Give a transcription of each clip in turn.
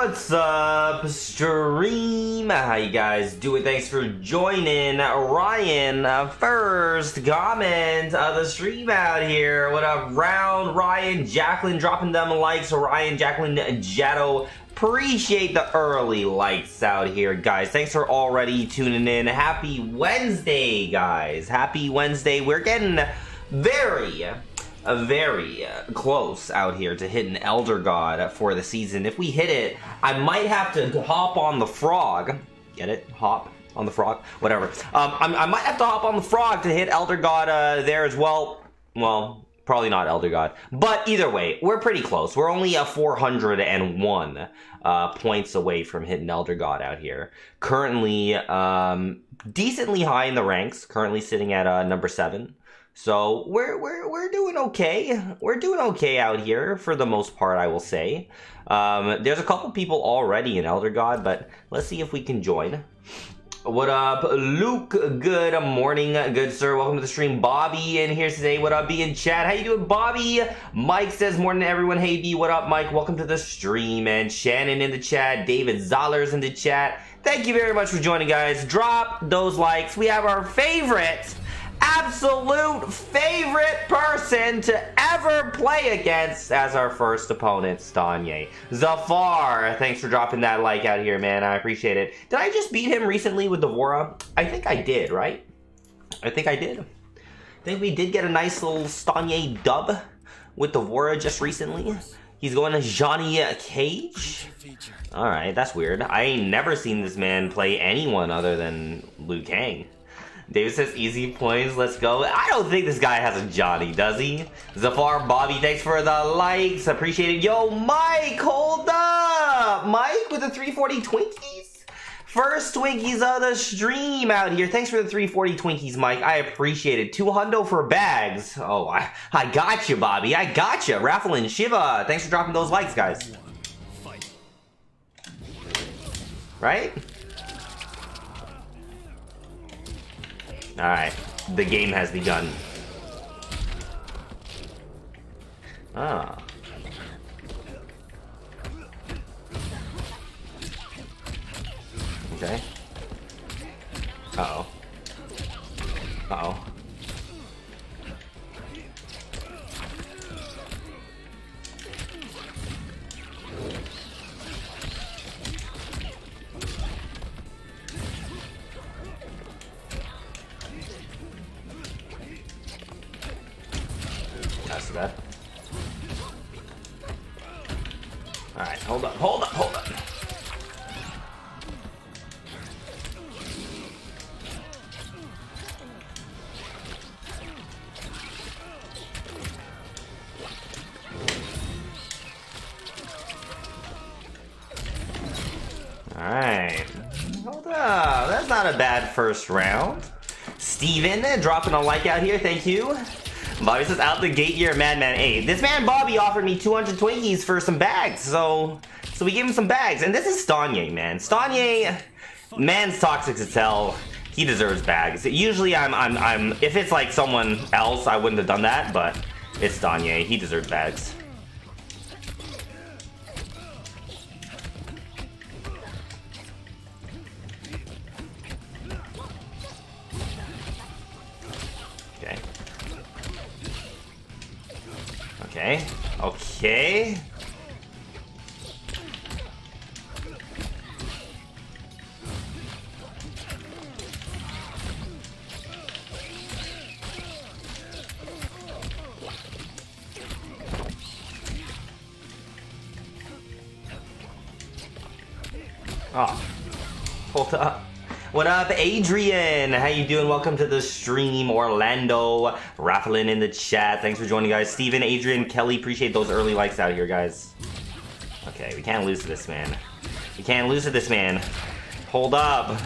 What's up, stream? How you guys doing? Thanks for joining. Ryan, first comment of the stream out here. What up, Round, Ryan, Jacqueline, dropping them likes. Ryan, Jacqueline, Jado, appreciate the early likes out here, guys. Thanks for already tuning in. Happy Wednesday, guys. Happy Wednesday. We're getting very close out here to hit an Elder God for the season. If we hit it, I might have to hop on the frog. Get it? Hop on the frog? Whatever. I might have to hop on the frog to hit Elder God there as well. Well, probably not Elder God. But either way, we're pretty close. We're only 401 points away from hitting Elder God out here. Currently, decently high in the ranks. Currently sitting at number 7. So we're doing okay. We're doing okay out here for the most part, I will say. There's a couple people already in Elder God, but let's see if we can join. What up, Luke? Good morning, good sir. Welcome to the stream. Bobby in here today. What up, B in chat? How you doing, Bobby? Mike says morning to everyone. Hey B, what up, Mike? Welcome to the stream. And Shannon in the chat. David Zoller's in the chat. Thank you very much for joining, guys. Drop those likes. We have our absolute favorite person to ever play against as our first opponent, Stanye. Zafar, thanks for dropping that like out here, man. I appreciate it. Did I just beat him recently with Devora? I think I did, right? I think I did. I think we did get a nice little Stanye dub with Devora just recently. He's going to Johnny Cage. Alright, that's weird. I ain't never seen this man play anyone other than Liu Kang. David says easy points, let's go. I don't think this guy has a Johnny, does he? Zafar, Bobby, thanks for the likes. Appreciate it. Yo, Mike, hold up. Mike with the 340 Twinkies? First Twinkies of the stream out here. Thanks for the 340 Twinkies, Mike. I appreciate it. $200 for bags. Oh, I got you, Bobby. I got you. Raffle and Shiva. Thanks for dropping those likes, guys. Right? Alright, the game has begun. Ah. Okay. Uh-oh. Uh-oh. That's bad. Alright, hold up. Alright. Hold up. That's not a bad first round. Steven dropping a like out here. Thank you. Bobby says, out the gate, you're a madman. Hey, this man Bobby offered me 200 Twinkies for some bags, so we gave him some bags. And this is Stanye, man. Stanye, man's toxic as hell. He deserves bags. Usually, if it's like someone else, I wouldn't have done that, but it's Stanye. He deserves bags. Okay. Oh, hold up. What up, Adrian? How you doing? Welcome to the stream. Orlando, Rafflin in the chat. Thanks for joining, guys. Steven, Adrian, Kelly, appreciate those early likes out here, guys. Okay, we can't lose to this man. We can't lose to this man. Hold up.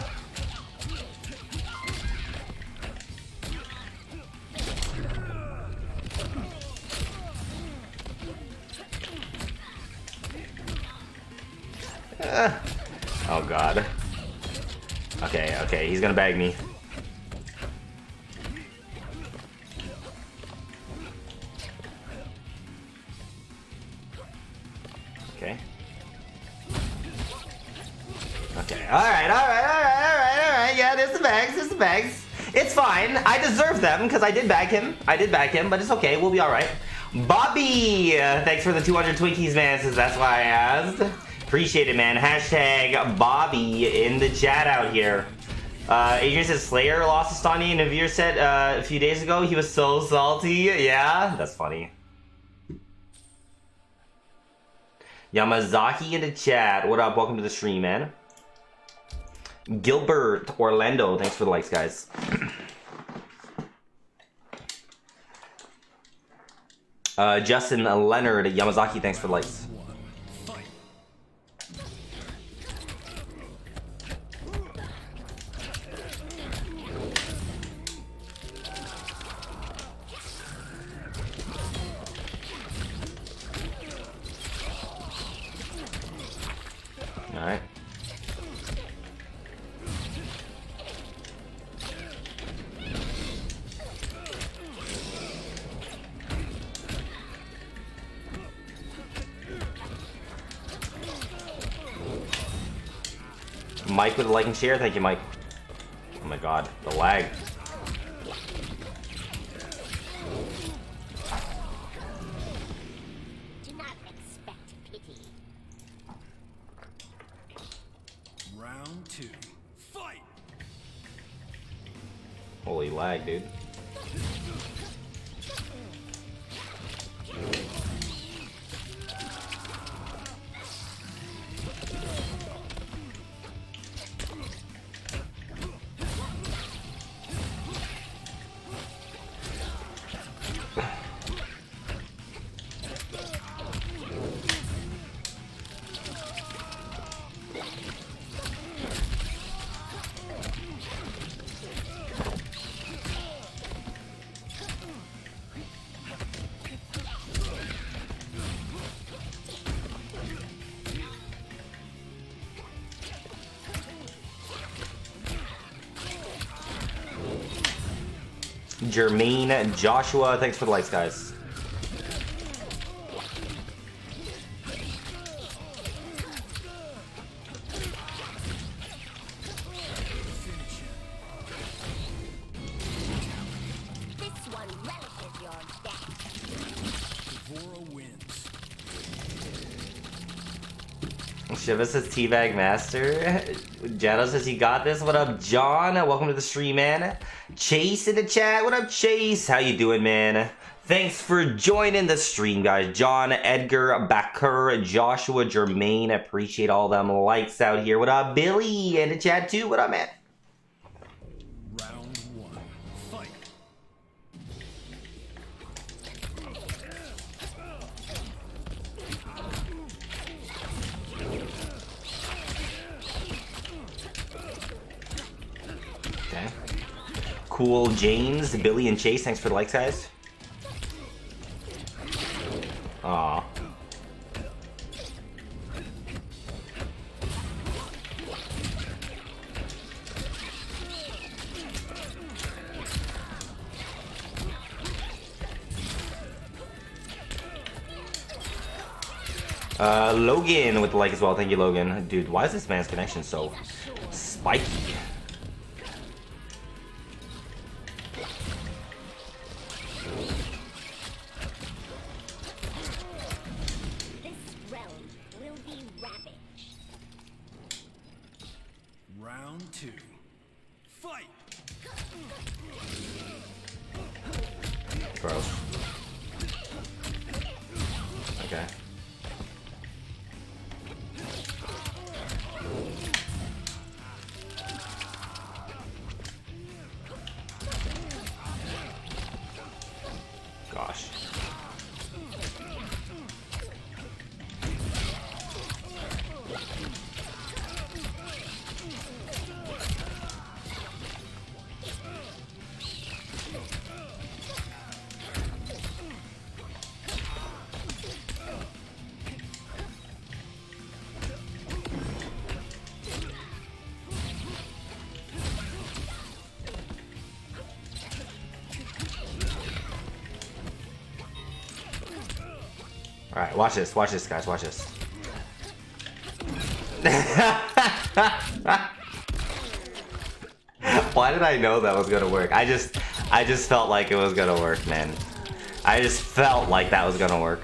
Oh, God. Okay, he's gonna bag me. Okay. Okay. All right. Yeah, there's the bags. It's fine. I deserve them because I did bag him. But it's okay. We'll be all right. Bobby, thanks for the 200 Twinkies, man. Says that's why I asked. Appreciate it, man. Hashtag Bobby in the chat out here. Adrian says Slayer lost to Stani in a Veer set a few days ago. He was so salty. Yeah, that's funny. Yamazaki in the chat. What up? Welcome to the stream, man. Gilbert Orlando. Thanks for the likes, guys. Justin Leonard Yamazaki. Thanks for the likes. Alright. Mike with a like and share. Thank you, Mike. Oh my god, the lag. Do not expect pity. Round 2. Fight! Holy lag, dude. Jermaine Joshua, thanks for the likes, guys. This one relishes your death. Devora wins. Shiva says Teabag Master. Jado says he got this. What up, John? Welcome to the stream, man. Chase in the chat. What up, Chase? How you doing, man? Thanks for joining the stream, guys. John, Edgar, Bakur, Joshua, Jermaine. Appreciate all them likes out here. What up, Billy? In the chat, too. What up, man? Round 1. Fight! Okay. Cool James, Billy, and Chase. Thanks for the likes, guys. Aw. Logan with the like as well. Thank you, Logan. Dude, why is this man's connection so spiky? This realm will be ravaged. Round 2. Fight! Gross. Okay. Gosh. Alright, watch this, guys, watch this. did I know that was gonna work? I just felt like it was gonna work, man. I just felt like that was gonna work.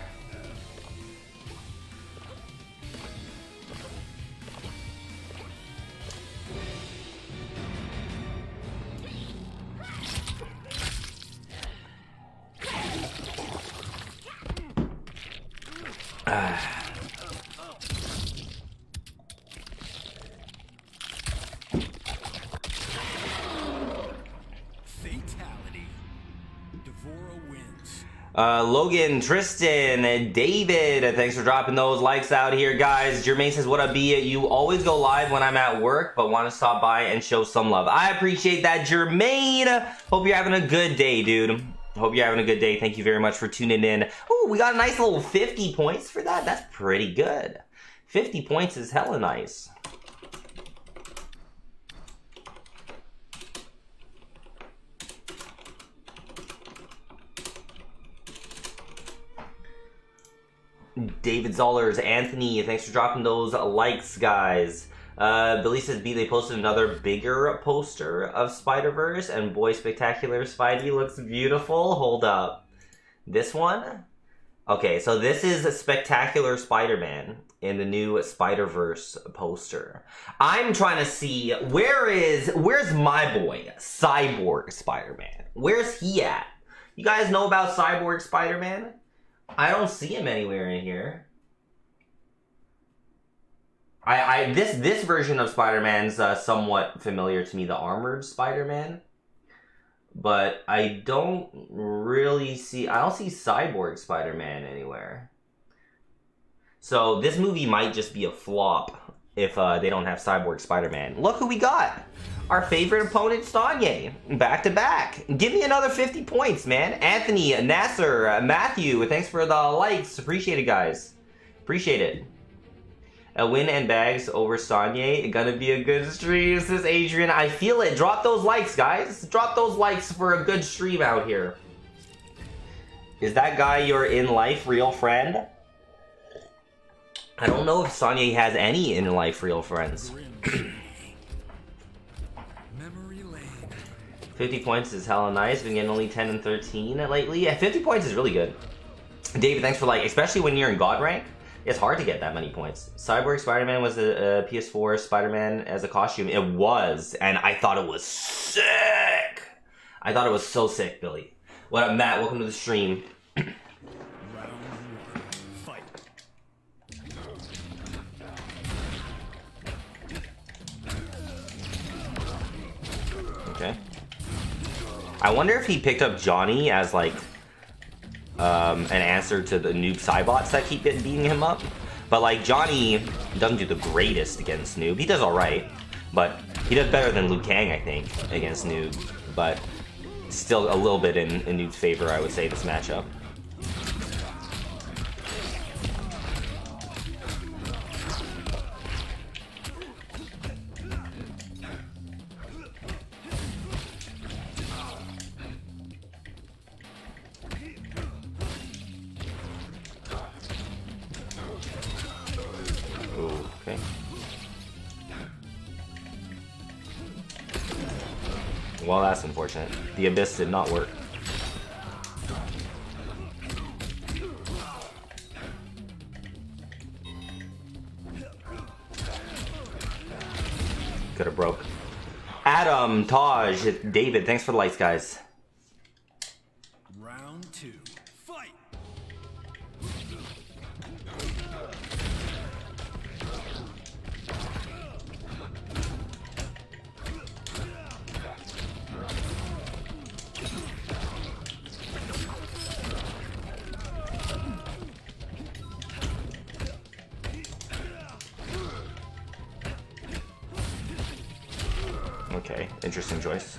Fatality. Devora wins. Logan, Tristan, David, thanks for dropping those likes out here, guys. Jermaine says, what up, B? You always go live when I'm at work, but want to stop by and show some love. I appreciate that, Jermaine. Hope you're having a good day, dude. Hope you're having a good day. Thank you very much for tuning in. Oh, we got a nice little 50 points for that. That's pretty good. 50 points is hella nice. David Zollers, Anthony, thanks for dropping those likes, guys. Billy says, B, they posted another bigger poster of Spider-Verse, and boy, spectacular Spidey looks beautiful. Hold up. This one? Okay, so this is a Spectacular Spider-Man in the new Spider-Verse poster. I'm trying to see, where's my boy, Cyborg Spider-Man? Where's he at? You guys know about Cyborg Spider-Man? I don't see him anywhere in here. This version of Spider-Man's somewhat familiar to me, the armored Spider-Man. But I don't see Cyborg Spider-Man anywhere. So this movie might just be a flop if they don't have Cyborg Spider-Man. Look who we got! Our favorite opponent, Stanye, back to back. Give me another 50 points, man. Anthony, Nasser, Matthew, thanks for the likes. Appreciate it, guys. Appreciate it. A win and bags over Stanye. Gonna be a good stream, says Adrian. I feel it. Drop those likes, guys. Drop those likes for a good stream out here. Is that guy your in-life real friend? I don't know if Stanye has any in-life real friends. 50 points is hella nice. Been getting only 10 and 13 lately. Yeah, 50 points is really good. David, thanks for like, especially when you're in God rank, it's hard to get that many points. Cyborg Spider-Man was a PS4 Spider-Man as a costume. It was, and I thought it was sick. I thought it was so sick, Billy. What up, Matt? Welcome to the stream. Round one. Fight. Okay. I wonder if he picked up Johnny as like an answer to the noob Cybots that keep beating him up. But like Johnny doesn't do the greatest against noob. He does alright, but he does better than Liu Kang, I think, against noob. But still a little bit in noob's favor, I would say, this matchup. Okay. Well, that's unfortunate. The Abyss did not work. Could have broke. Adam, Taj, David, thanks for the likes, guys. Round two. Fight. Okay, interesting choice.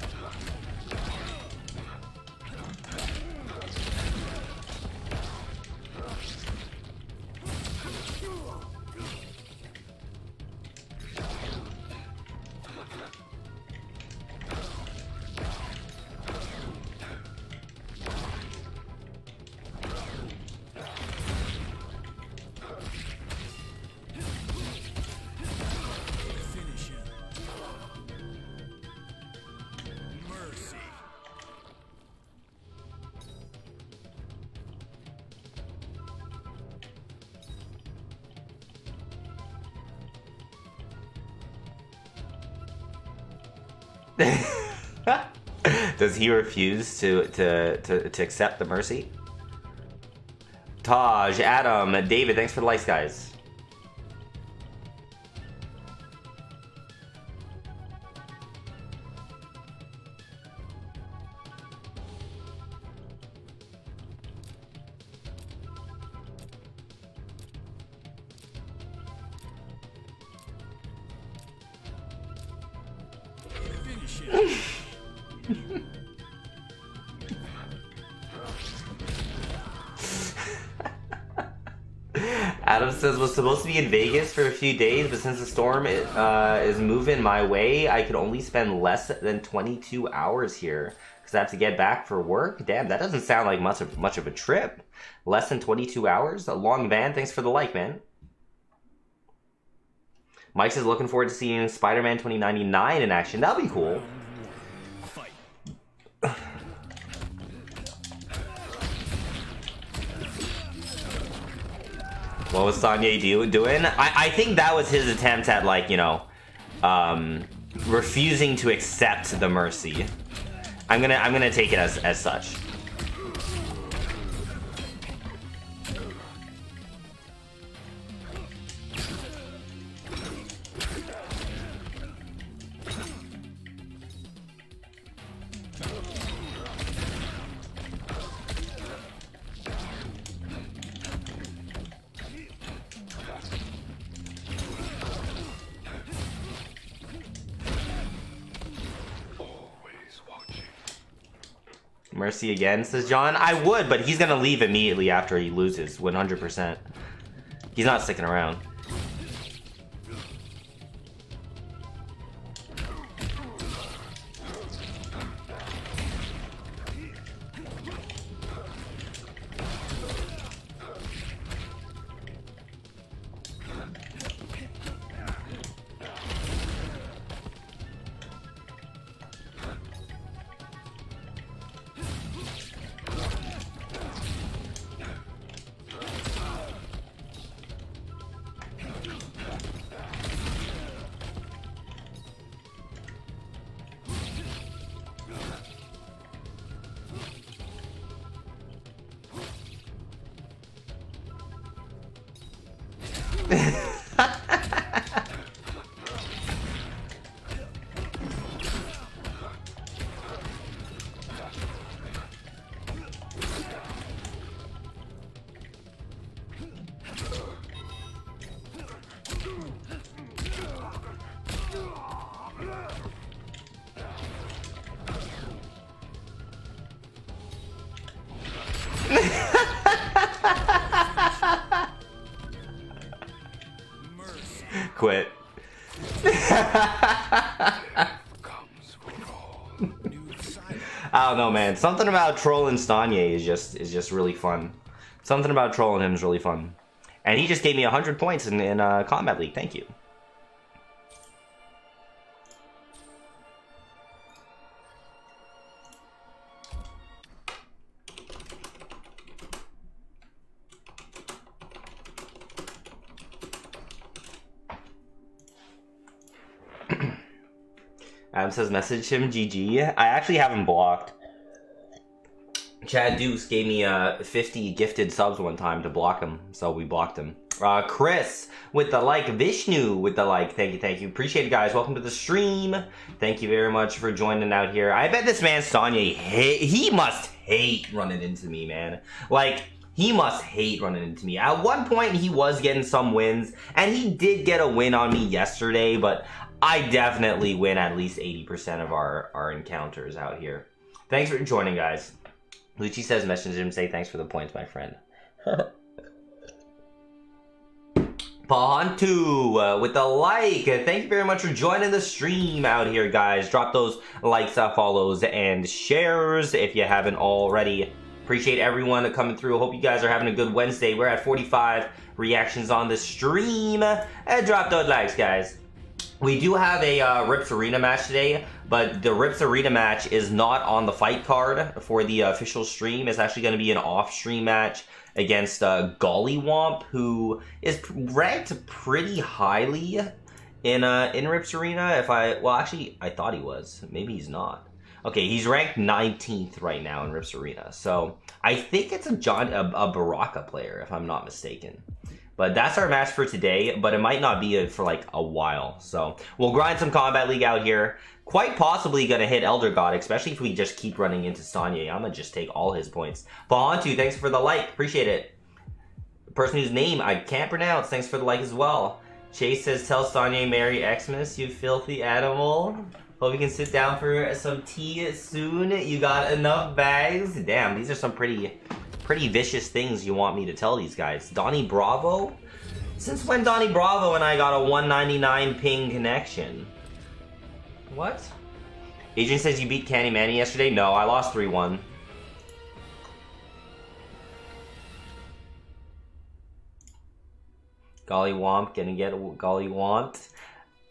Finish him. Does he refuse to accept the mercy? Taj, Adam, David, thanks for the likes, guys. Finish it. Adam says, was supposed to be in Vegas for a few days, but since the storm is moving my way, I could only spend less than 22 hours here because I have to get back for work. Damn, that doesn't sound like much of a trip. Less than 22 hours? A long van? Thanks for the like, man. Mike says, looking forward to seeing Spider-Man 2099 in action. That'll be cool. Fight. What was Sanye doing? I think that was his attempt at, like, you know, refusing to accept the mercy. I'm gonna take it as such. Mercy again, says John. I would, but he's gonna leave immediately after he loses, 100%. He's not sticking around. Quit. I don't know, man. Something about trolling Stanye is just really fun. Something about trolling him is really fun. And he just gave me 100 points in Combat League. Thank you. Adam says, message him, GG. I actually have him blocked. Chad Deuce gave me 50 gifted subs one time to block him, so we blocked him. Chris with the like, Vishnu with the like, thank you. Appreciate it, guys. Welcome to the stream. Thank you very much for joining out here. I bet this man Stanye, he must hate running into me, man. Like, he must hate running into me. At one point, he was getting some wins, and he did get a win on me yesterday, but I definitely win at least 80% of our encounters out here. Thanks for joining, guys. Lucci says, message him, say thanks for the points, my friend. Pahantu with the like. Thank you very much for joining the stream out here, guys. Drop those likes, follows, and shares if you haven't already. Appreciate everyone coming through. Hope you guys are having a good Wednesday. We're at 45 reactions on the stream. And drop those likes, guys. We do have a Rips Arena match today, but the Rips Arena match is not on the fight card for the official stream. It's actually going to be an off-stream match against Gollywomp, who is ranked pretty highly in Rips Arena. If I well, actually, I thought he was. Maybe he's not. Okay, he's ranked 19th right now in Rips Arena. So I think it's a Baraka player, if I'm not mistaken. But that's our match for today, but it might not be for like a while. So we'll grind some Combat League out here. Quite possibly going to hit Elder God, especially if we just keep running into Sanye. I'm going to just take all his points. Bahantu, thanks for the like. Appreciate it. The person whose name I can't pronounce, thanks for the like as well. Chase says, tell Sanye Merry Xmas, you filthy animal. Hope you can sit down for some tea soon. You got enough bags? Damn, these are some pretty vicious things you want me to tell these guys. Donnie Bravo? Since when Donnie Bravo and I got a 199 ping connection? What? Adrian says you beat Candy Manny yesterday? No, I lost 3-1. Golly Womp, gonna get a Golly Womp.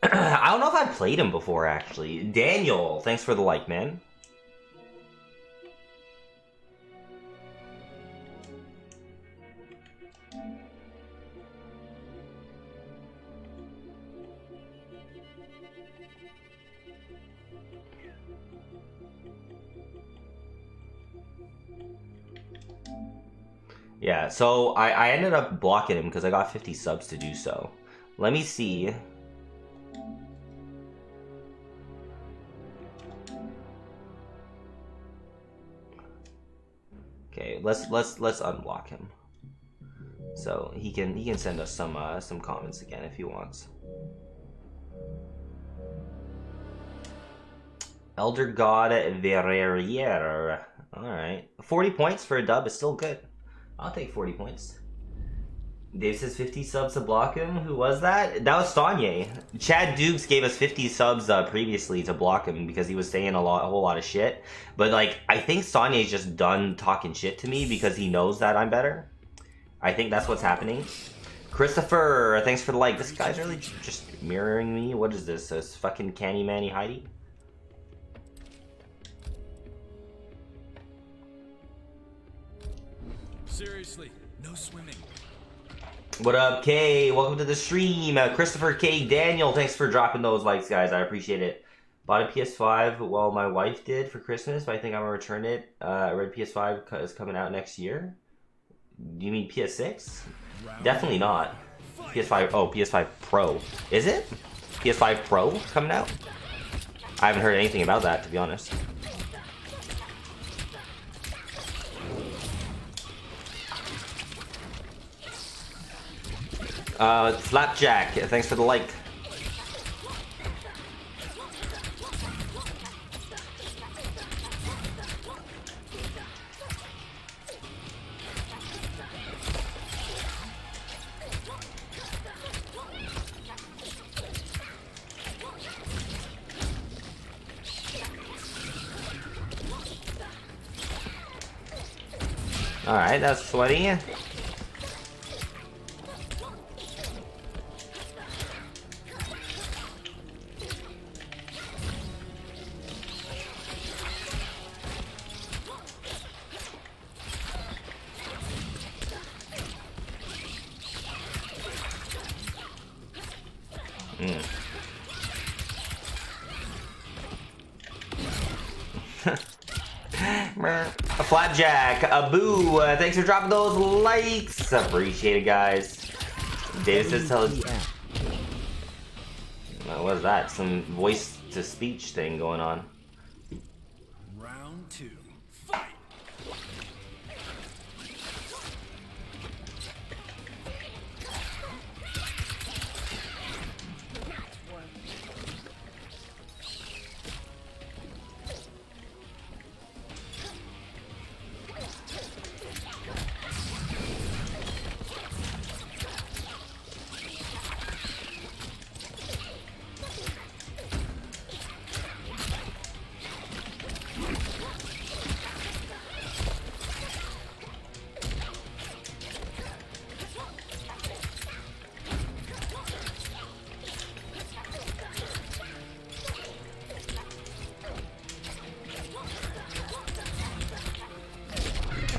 I don't know if I've played him before, actually. Daniel, thanks for the like, man. Yeah, so I ended up blocking him because I got 50 subs to do so. Let me see. Okay, let's unblock him. So he can send us some comments again if he wants. Elder God Verrier. Alright. 40 points for a dub is still good. I'll take 40 points. Dave says 50 subs to block him. Who was that? That was Sanye. Chad Dukes gave us 50 subs previously to block him because he was saying a whole lot of shit. But like, I think Sanye's just done talking shit to me because he knows that I'm better. I think that's what's happening. Christopher, thanks for the like. This guy's really just mirroring me. What is this? This fucking Candy Manny Heidi? Seriously, no swimming. What up, Kay? Welcome to the stream. Christopher K. Daniel, thanks for dropping those likes, guys. I appreciate it. Bought a PS5. Well, my wife did for Christmas, but I think I'm gonna return it. I read PS5 is coming out next year. Do you mean PS6? Definitely not. PS5. Oh, PS5 Pro. Is it? PS5 Pro coming out? I haven't heard anything about that, to be honest. Flapjack, thanks for the like. Alright, that's sweaty. A Flapjack, a boo, thanks for dropping those likes. Appreciate it, guys. David says tell us. What is that? Some voice to speech thing going on. Round 2. Fight.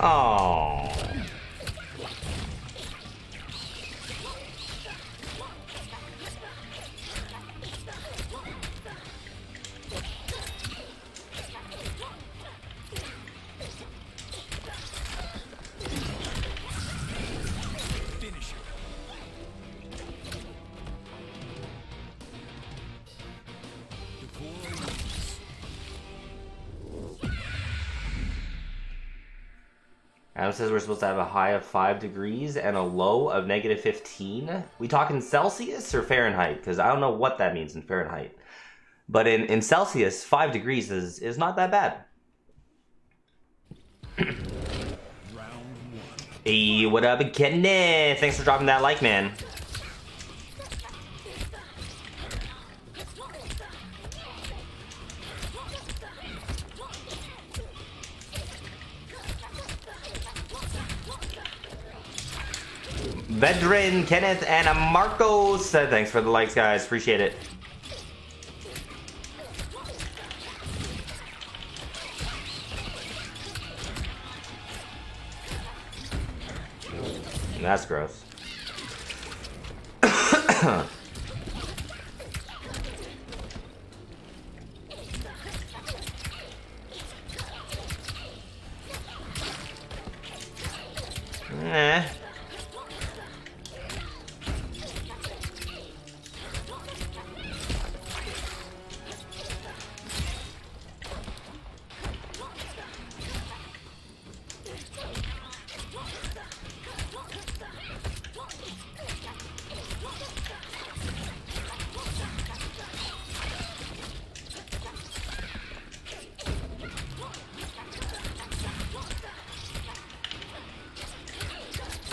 Oh. Adam says we're supposed to have a high of 5 degrees and a low of negative 15. We talking Celsius or Fahrenheit? Because I don't know what that means in Fahrenheit. But in Celsius, 5 degrees is not that bad. Hey, what up, Kenneth? Thanks for dropping that like, man. Vedrin, Kenneth, and Marcos. Thanks for the likes, guys. Appreciate it. That's gross. Eh.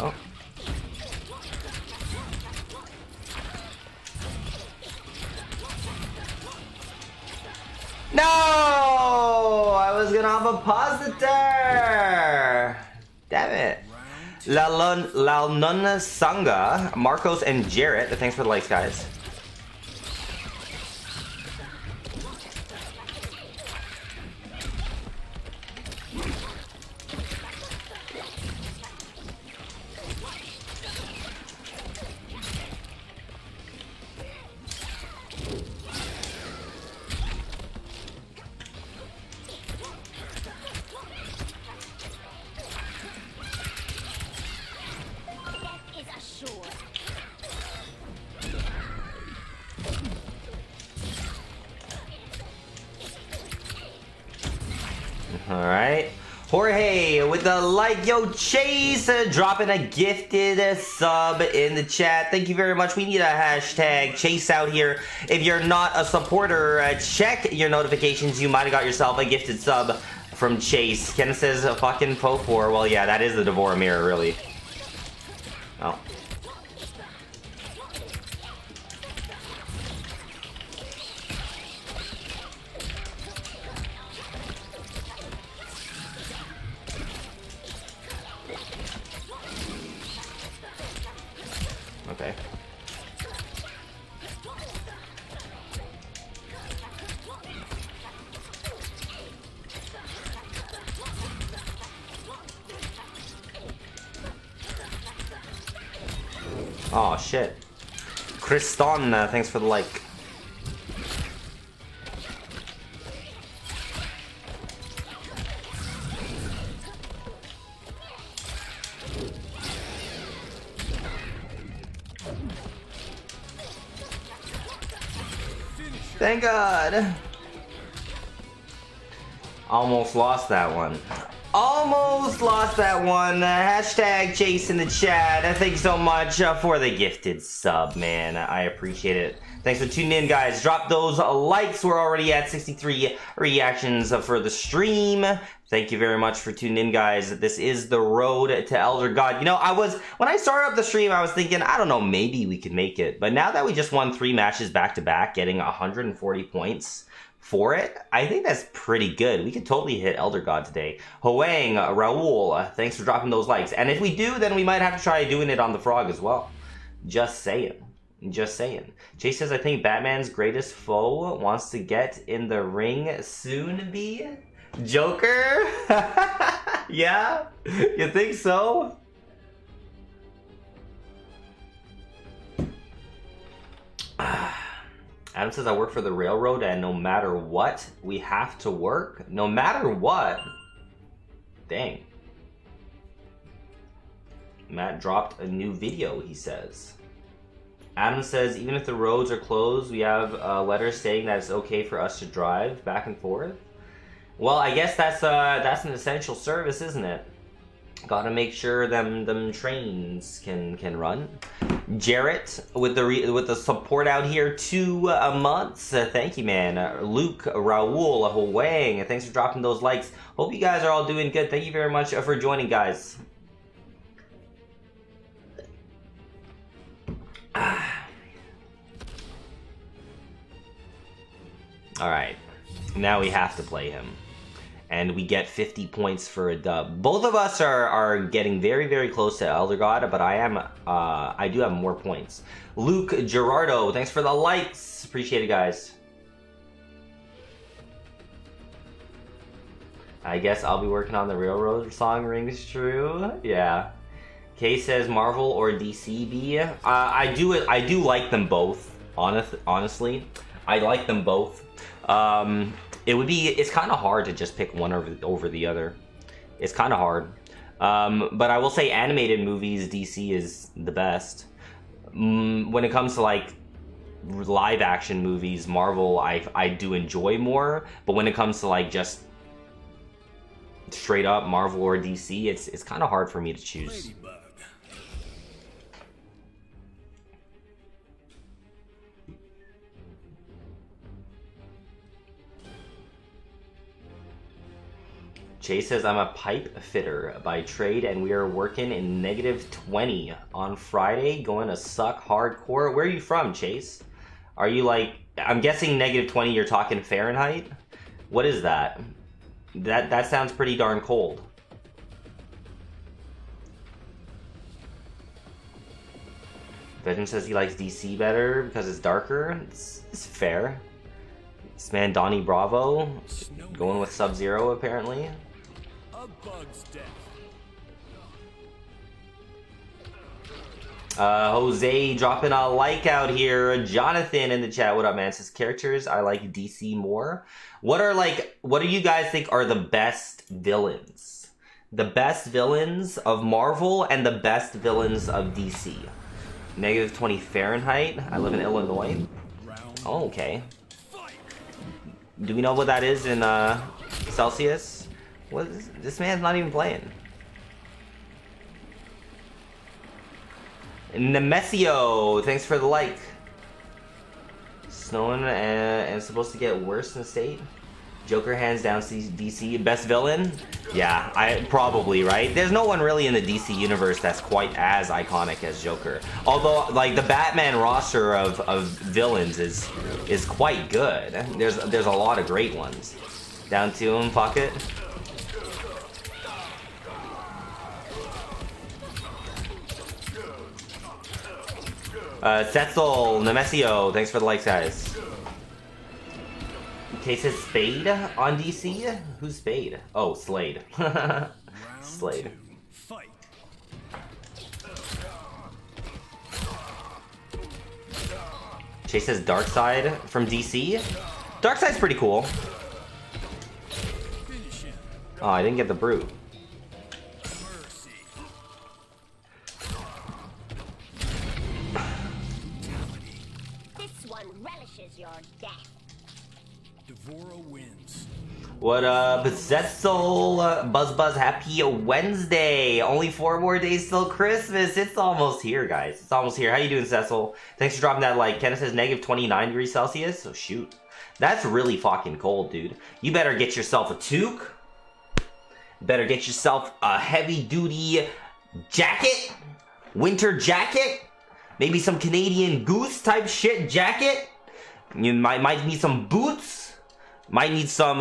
Oh. No! I was gonna have a positor! Damn it. La Nonna Sangha, Marcos, and Jarrett. Thanks for the likes, guys. Alright. Jorge with the like. Yo, Chase dropping a gifted sub in the chat. Thank you very much. We need a hashtag Chase out here. If you're not a supporter, check your notifications. You might have got yourself a gifted sub from Chase. Ken says fucking Pofor. Well, yeah, that is the Devora mirror, really. Oh. Okay. Oh shit. Kriston, thanks for the like. Thank God. Almost lost that one. Almost lost that one. Hashtag Chase in the chat. Thank you so much for the gifted sub, man. I appreciate it. Thanks for tuning in, guys. Drop those likes. We're already at 63 reactions for the stream. Thank you very much for tuning in, guys. This is the road to Elder God. You know, when I started up the stream, I was thinking, I don't know, maybe we could make it. But now that we just won 3 matches back-to-back, getting 140 points for it, I think that's pretty good. We could totally hit Elder God today. Hoang, Raul, thanks for dropping those likes. And if we do, then we might have to try doing it on the Frog as well. Just saying. Just saying. Chase says, I think Batman's greatest foe wants to get in the ring soon, B? Joker? Yeah? You think so? Adam says, I work for the railroad and no matter what, we have to work. No matter what? Dang. Matt dropped a new video, he says. Adam says, even if the roads are closed, we have a letter saying that it's okay for us to drive back and forth. Well, I guess that's an essential service, isn't it? Gotta make sure them trains can run. Jarrett with the support out here 2 months. Thank you, man. Luke, Raul, Huang, thanks for dropping those likes. Hope you guys are all doing good. Thank you very much for joining, guys. All right, now we have to play him. And we get 50 points for a dub. Both of us are getting very, very close to Elder God, but I do have more points. Luke Gerardo, thanks for the likes. Appreciate it, guys. I guess I'll be working on the Railroad song, rings true. Yeah. Kay says Marvel or DCB. I do like them both, honestly. I like them both. It's kind of hard to just pick one over the other. It's kind of hard. But I will say animated movies, DC is the best. When it comes to like live action movies, Marvel I do enjoy more. But when it comes to like just straight up Marvel or DC, it's kind of hard for me to choose. Ladybug. Chase says, I'm a pipe fitter by trade and we are working in -20 on Friday, going to suck hardcore. Where are you from, Chase? Are you like, I'm guessing -20 you're talking Fahrenheit? What is that? That sounds pretty darn cold. Veteran says he likes DC better because it's darker. It's fair. This man Donnie Bravo going with Sub-Zero apparently. A bug's death. Jose dropping a like out here. Jonathan in the chat, what up, man? Says characters I like DC more. What do you guys think are the best villains? The best villains of Marvel and the best villains of DC. -20 Fahrenheit. I live in Illinois. Oh, okay. Do we know what that is in Celsius? What is this man's not even playing. Nemesio, thanks for the like. Snowing and supposed to get worse in the state. Joker hands down DC. Best villain? Yeah, probably, right? There's no one really in the DC universe that's quite as iconic as Joker. Although, like, the Batman roster of villains is quite good. There's a lot of great ones. Down to him, fuck it. Setzel, Nemesio, thanks for the likes, guys. Case says Spade on DC? Who's Spade? Oh, Slade. Slade. Fight. Chase says Darkseid from DC. Darkseid's pretty cool. Finish him. Oh, I didn't get the brute. Mercy. This one relishes your death. Devora wins. What up, Zetzel? Buzz Happy Wednesday. Only 4 more days till Christmas. It's almost here, guys. It's almost here. How you doing, Cecil? Thanks for dropping that like. Kenneth says -29 degrees Celsius. Oh, shoot. That's really fucking cold, dude. You better get yourself a toque. Better get yourself a heavy-duty jacket. Winter jacket. Maybe some Canadian Goose type shit jacket. You might need some boots. Might need some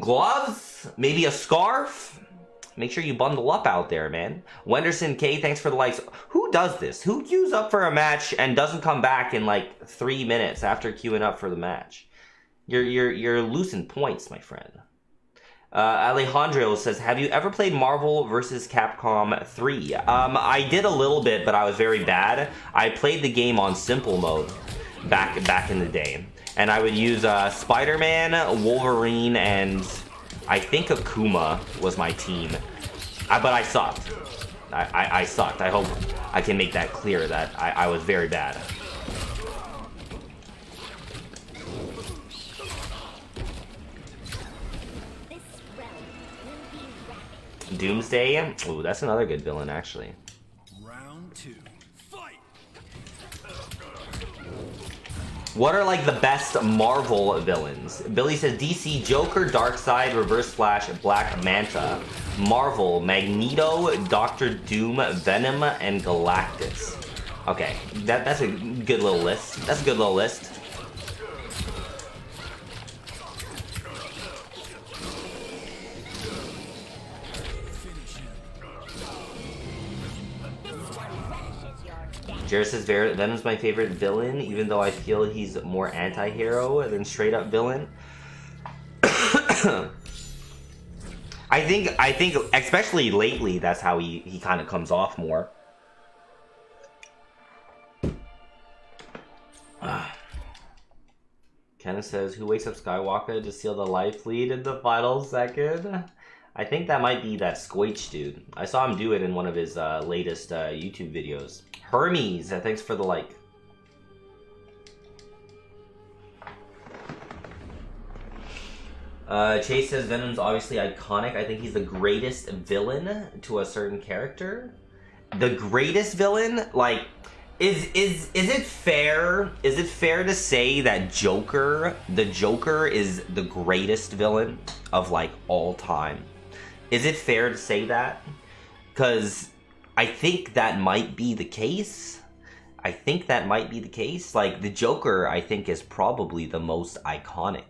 gloves, maybe a scarf. Make sure you bundle up out there, man. Wenderson K, thanks for the likes. Who does this? Who queues up for a match and doesn't come back in like 3 minutes after queuing up for the match? You're losing points, my friend. Alejandro says, have you ever played Marvel vs. Capcom 3? I did a little bit, but I was very bad. I played the game on simple mode back in the day. And I would use Spider-Man, Wolverine, and I think Akuma was my team. But I sucked. I sucked. I hope I can make that clear that I was very bad. Doomsday. Ooh, that's another good villain, actually. Round 2. Fight! What are like the best Marvel villains? Billy says DC, Joker, Darkseid, Reverse Flash, Black Manta. Marvel, Magneto, Doctor Doom, Venom, and Galactus. Okay, that's a good little list. That's a good little list. Jared says Venom's my favorite villain, even though I feel he's more anti-hero than straight up villain. I think especially lately that's how he kind of comes off more. Kenneth says, who wakes up Skywalker to seal the life lead in the final second? I think that might be that Squaich dude. I saw him do it in one of his latest YouTube videos. Hermes, thanks for the like. Chase says Venom's obviously iconic. I think he's the greatest villain to a certain character. The greatest villain? Like, is it fair? Is it fair to say that the Joker is the greatest villain of like all time? Is it fair to say that? Because I think that might be the case. I think that might be the case. Like, the Joker, I think, is probably the most iconic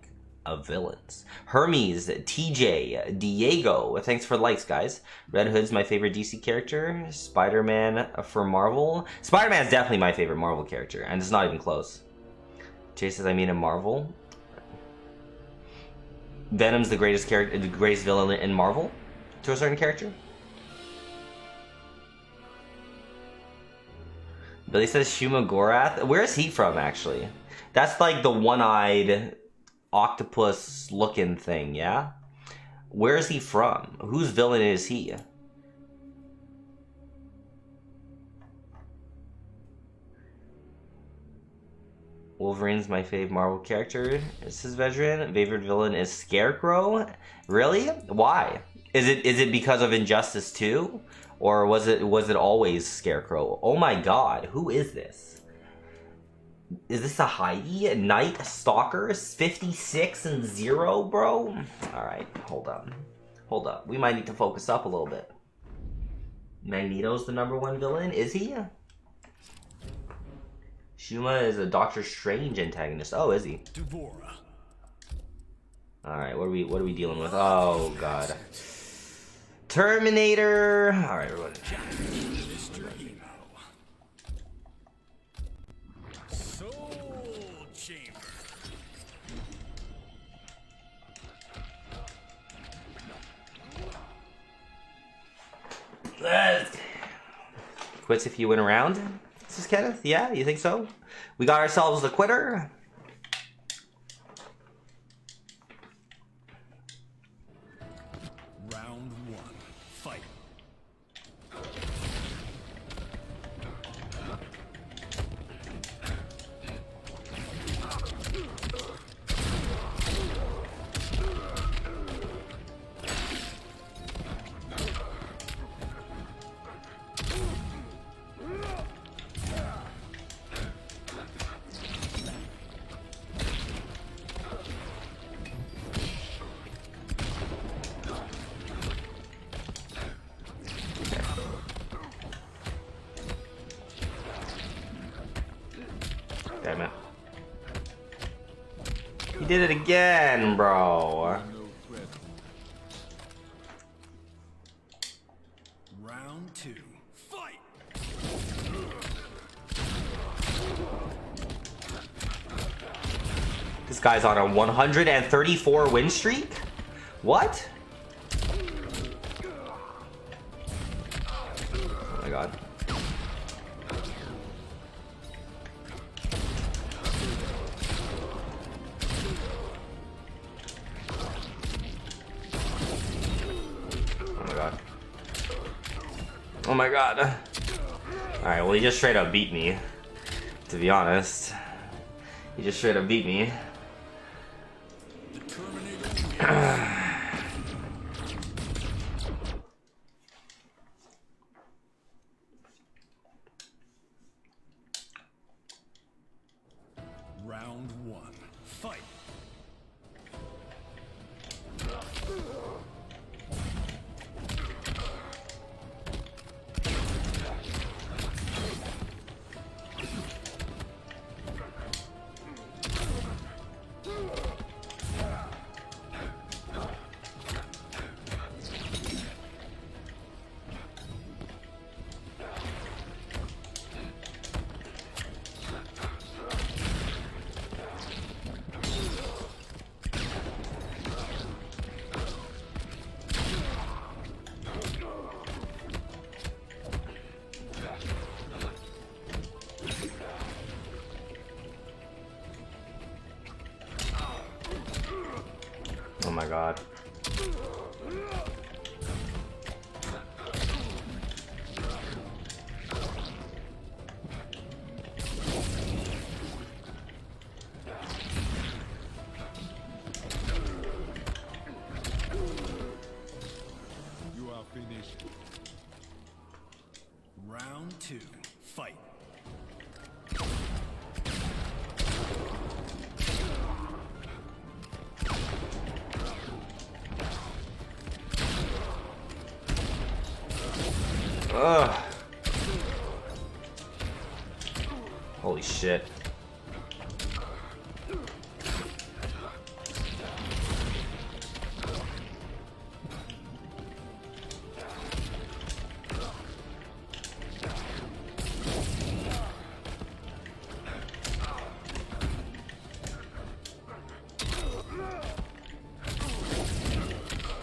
of villains. Hermes, TJ, Diego, thanks for the likes, guys. Red Hood's my favorite DC character. Spider-Man for Marvel. Spider-Man's definitely my favorite Marvel character, and it's not even close. Jay says, I mean in Marvel. Venom's the greatest character, the greatest villain in Marvel to a certain character. Billy says Shuma Gorath. Where is he from, actually? That's like the one-eyed octopus-looking thing, yeah? Where is he from? Whose villain is he? Wolverine's my fave Marvel character. This is veteran. Favorite villain is Scarecrow. Really? Why? Is it because of Injustice 2? Or was it always Scarecrow? Oh my god, who is this? Is this a Heidi? Night Stalkers? 56 and 0, bro? Alright, hold on. Hold up. We might need to focus up a little bit. Magneto's the #1 villain? Is he? Shuma is a Doctor Strange antagonist. Oh, is he? Devora. Alright, what are we dealing with? Oh god. Terminator. Alright, everyone. Mr. Emo. Soul Chamber. Quits if you win a round. This is Kenneth. Yeah, you think so? We got ourselves a quitter. Round 1. Fight. Damn it. He did it again, bro. Round 2. Fight. This guy's on a 134 win streak? What? Oh my god. Oh my god. Alright, well he just straight up beat me. To be honest. He just straight up beat me. Fight. Oh my god. You are finished. Round 2. Fight. Ugh. Holy shit.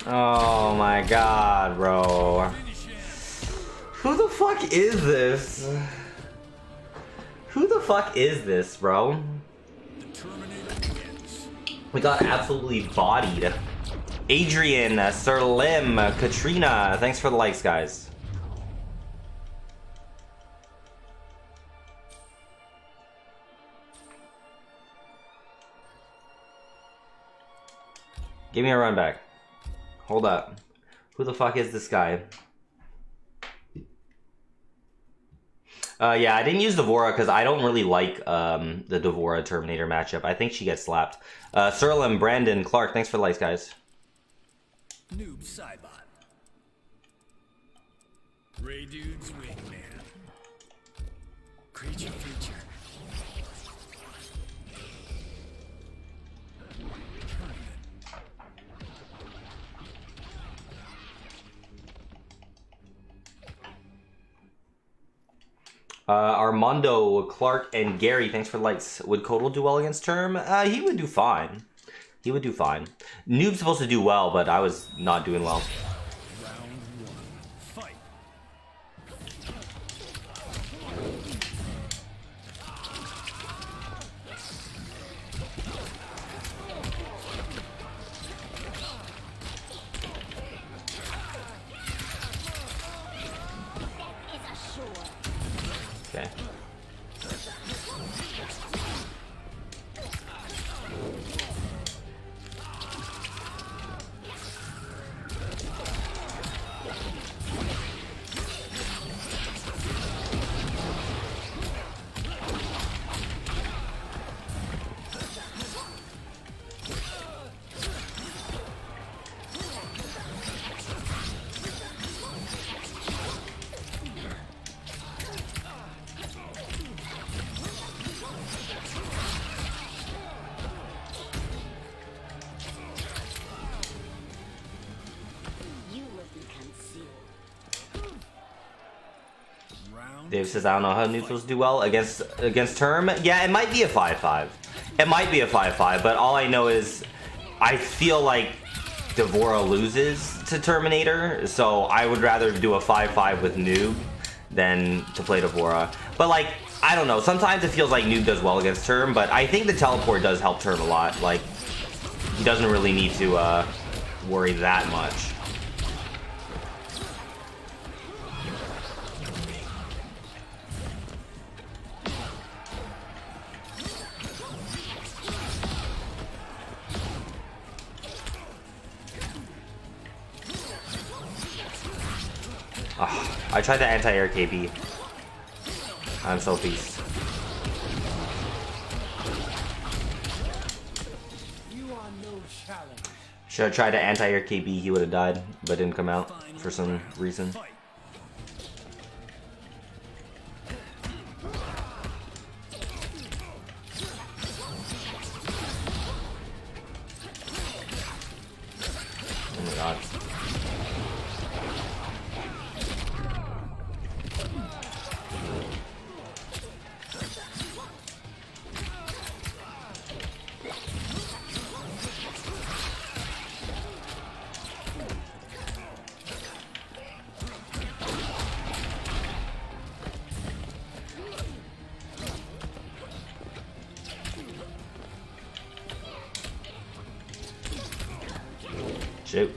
Oh my god, bro. Who the fuck is this? Who the fuck is this, bro? We got absolutely bodied. Adrian, Sir Lim, Katrina, thanks for the likes, guys. Give me a run back. Hold up. Who the fuck is this guy? Yeah, I didn't use Devora because I don't really like the Devora Terminator matchup. I think she gets slapped. Serlem, Brandon, Clark, thanks for the likes, guys. Noob Cybot. Ray Dude's wingman. Creature feature. Armando, Clark, and Gary, thanks for the likes. Would Kodal do well against Term? He would do fine. He would do fine. Noob's supposed to do well, but I was not doing well. Round 1. Fight. Is assured. Okay. You will be concealed. Round Dave says, I don't know how neutrals do well against Term. Yeah, it might be a 5-5. It might be a 5-5, but all I know is I feel like Devora loses to Terminator, so I would rather do a 5-5 with Noob than to play Devora. But like, I don't know, sometimes it feels like Noob does well against Term, but I think the teleport does help Term a lot. Like, he doesn't really need to worry that much. I tried to anti-air KB. I'm so pissed. challenge. Should have tried to anti-air KB, he would have died, but didn't come out for some reason. Fight. Oh my god. Shoot.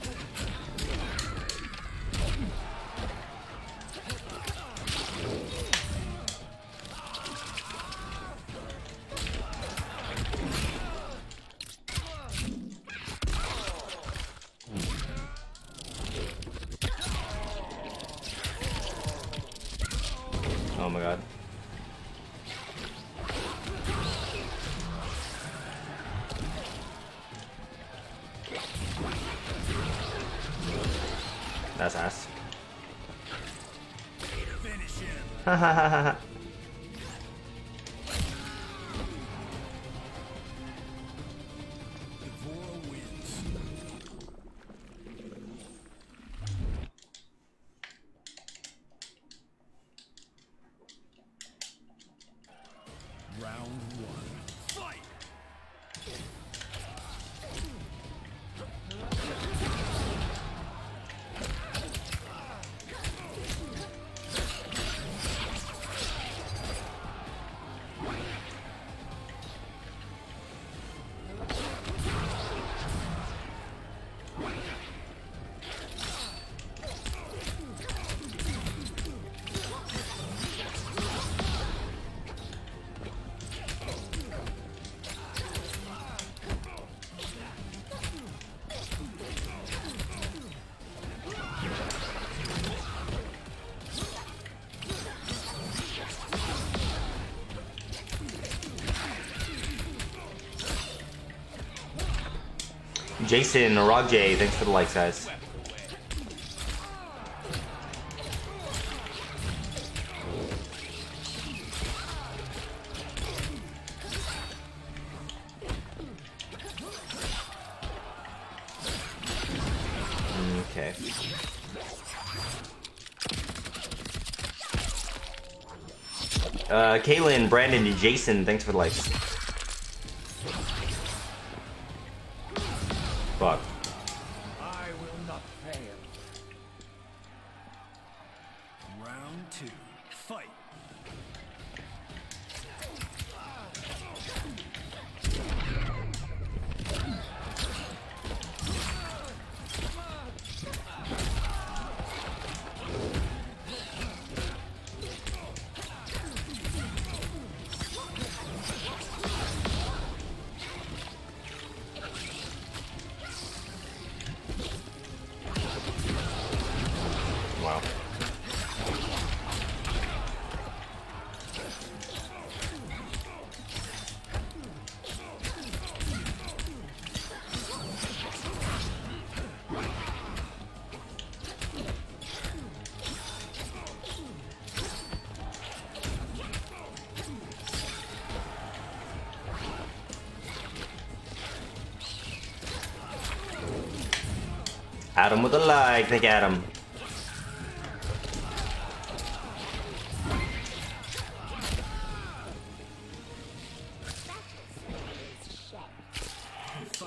Oh my god. That's ass. Finish him. Ha ha ha ha. Devora wins. Round one. Fight. Jason, Rog J, thanks for the likes, guys. Okay. Kaylin, Brandon, and Jason, thanks for the likes. Fuck. I will not fail. Round two. Fight. Wow. Adam with a like, thank you, Adam.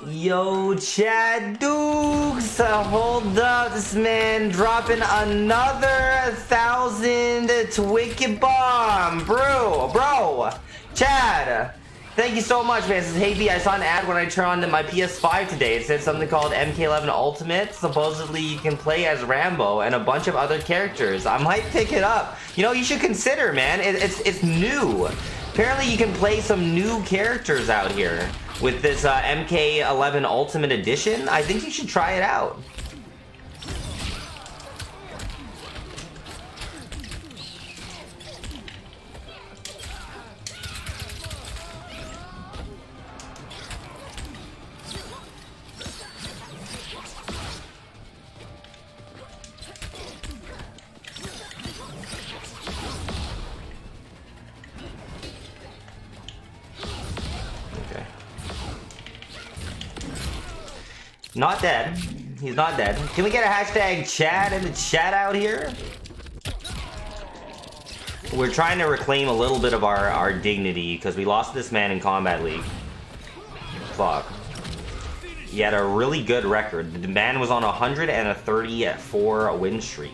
Yo, Chad Dukes, hold up, this man dropping another 1,000 Wicked Bomb, bro, Chad, thank you so much, man. This is Hey B, I saw an ad when I turned on my PS5 today. It said something called MK11 Ultimate. Supposedly you can play as Rambo and a bunch of other characters. I might pick it up. You know, you should consider, man. It's new. Apparently you can play some new characters out here with this MK11 Ultimate Edition. I think you should try it out. Not dead. He's not dead. Can we get a hashtag Chad in the chat out here? We're trying to reclaim a little bit of our dignity because we lost this man in Combat League. Fuck. He had a really good record. The man was on 134 win streak.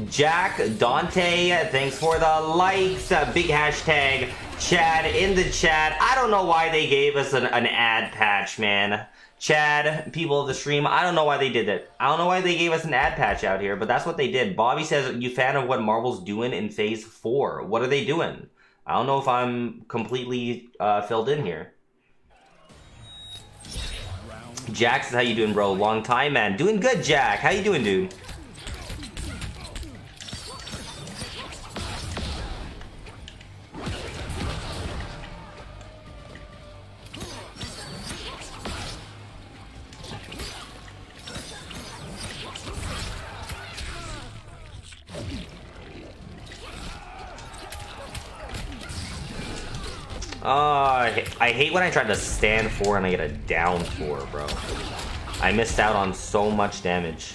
Jack, Dante, thanks for the likes. Big hashtag Chad in the chat. I don't know why they gave us an ad patch, man. Chad, people of the stream, I don't know why they did that. I don't know why they gave us an ad patch out here, but that's what they did. Bobby says, you fan of what Marvel's doing in Phase 4? What are they doing? I don't know if I'm completely filled in here. Jax, how you doing, bro? Long time, man. Doing good, Jack. How you doing, dude? I hate when I try to stand 4 and I get a down 4, bro. I missed out on so much damage.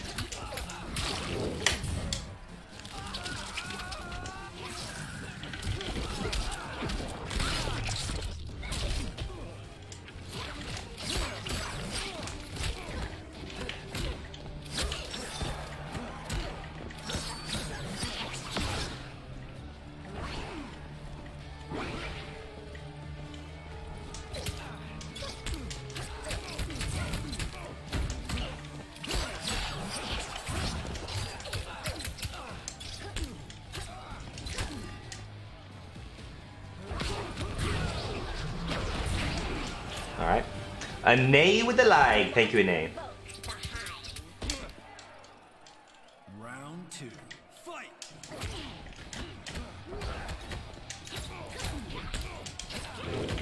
Alright. A nay with the like. Thank you, a nay. Round 2. Fight.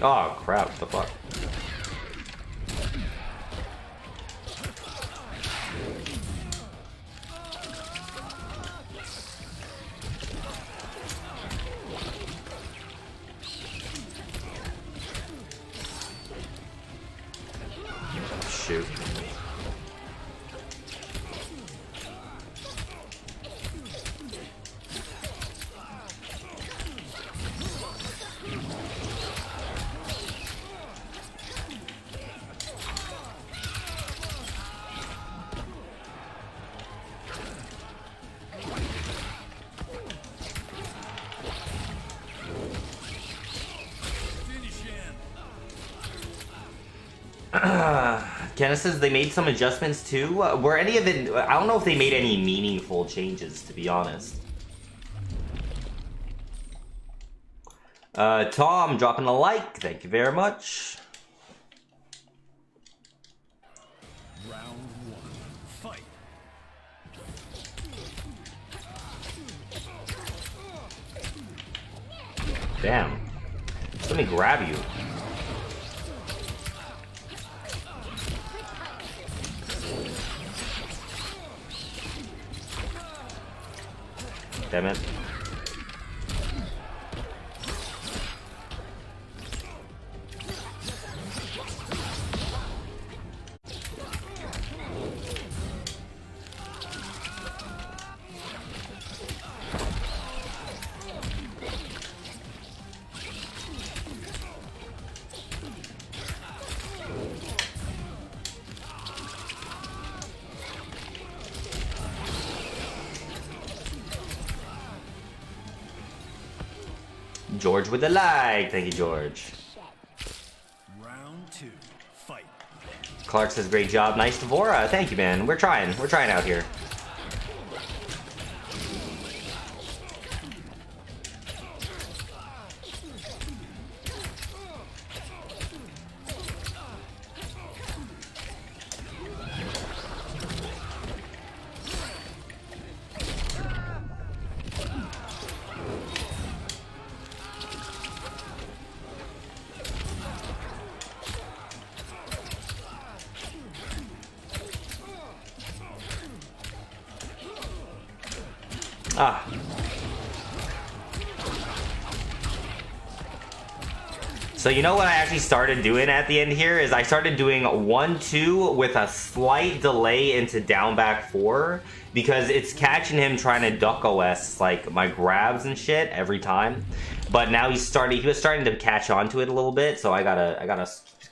Oh, crap. What the fuck? Shoot. Kenneth says they made some adjustments too. Were any of it? I don't know if they made any meaningful changes, to be honest. Tom dropping a like. Thank you very much. Round 1. Fight. Damn. Let me grab you. Damn it. George with the like. Thank you, George. Round 2. Fight. Clark says, great job. Nice, Devora. Thank you, man. We're trying. We're trying out here. So you know what I actually started doing at the end here is I started doing 1-2 with a slight delay into down back 4 because it's catching him trying to duck OS like my grabs and shit every time. But now he was starting to catch on to it a little bit, so I gotta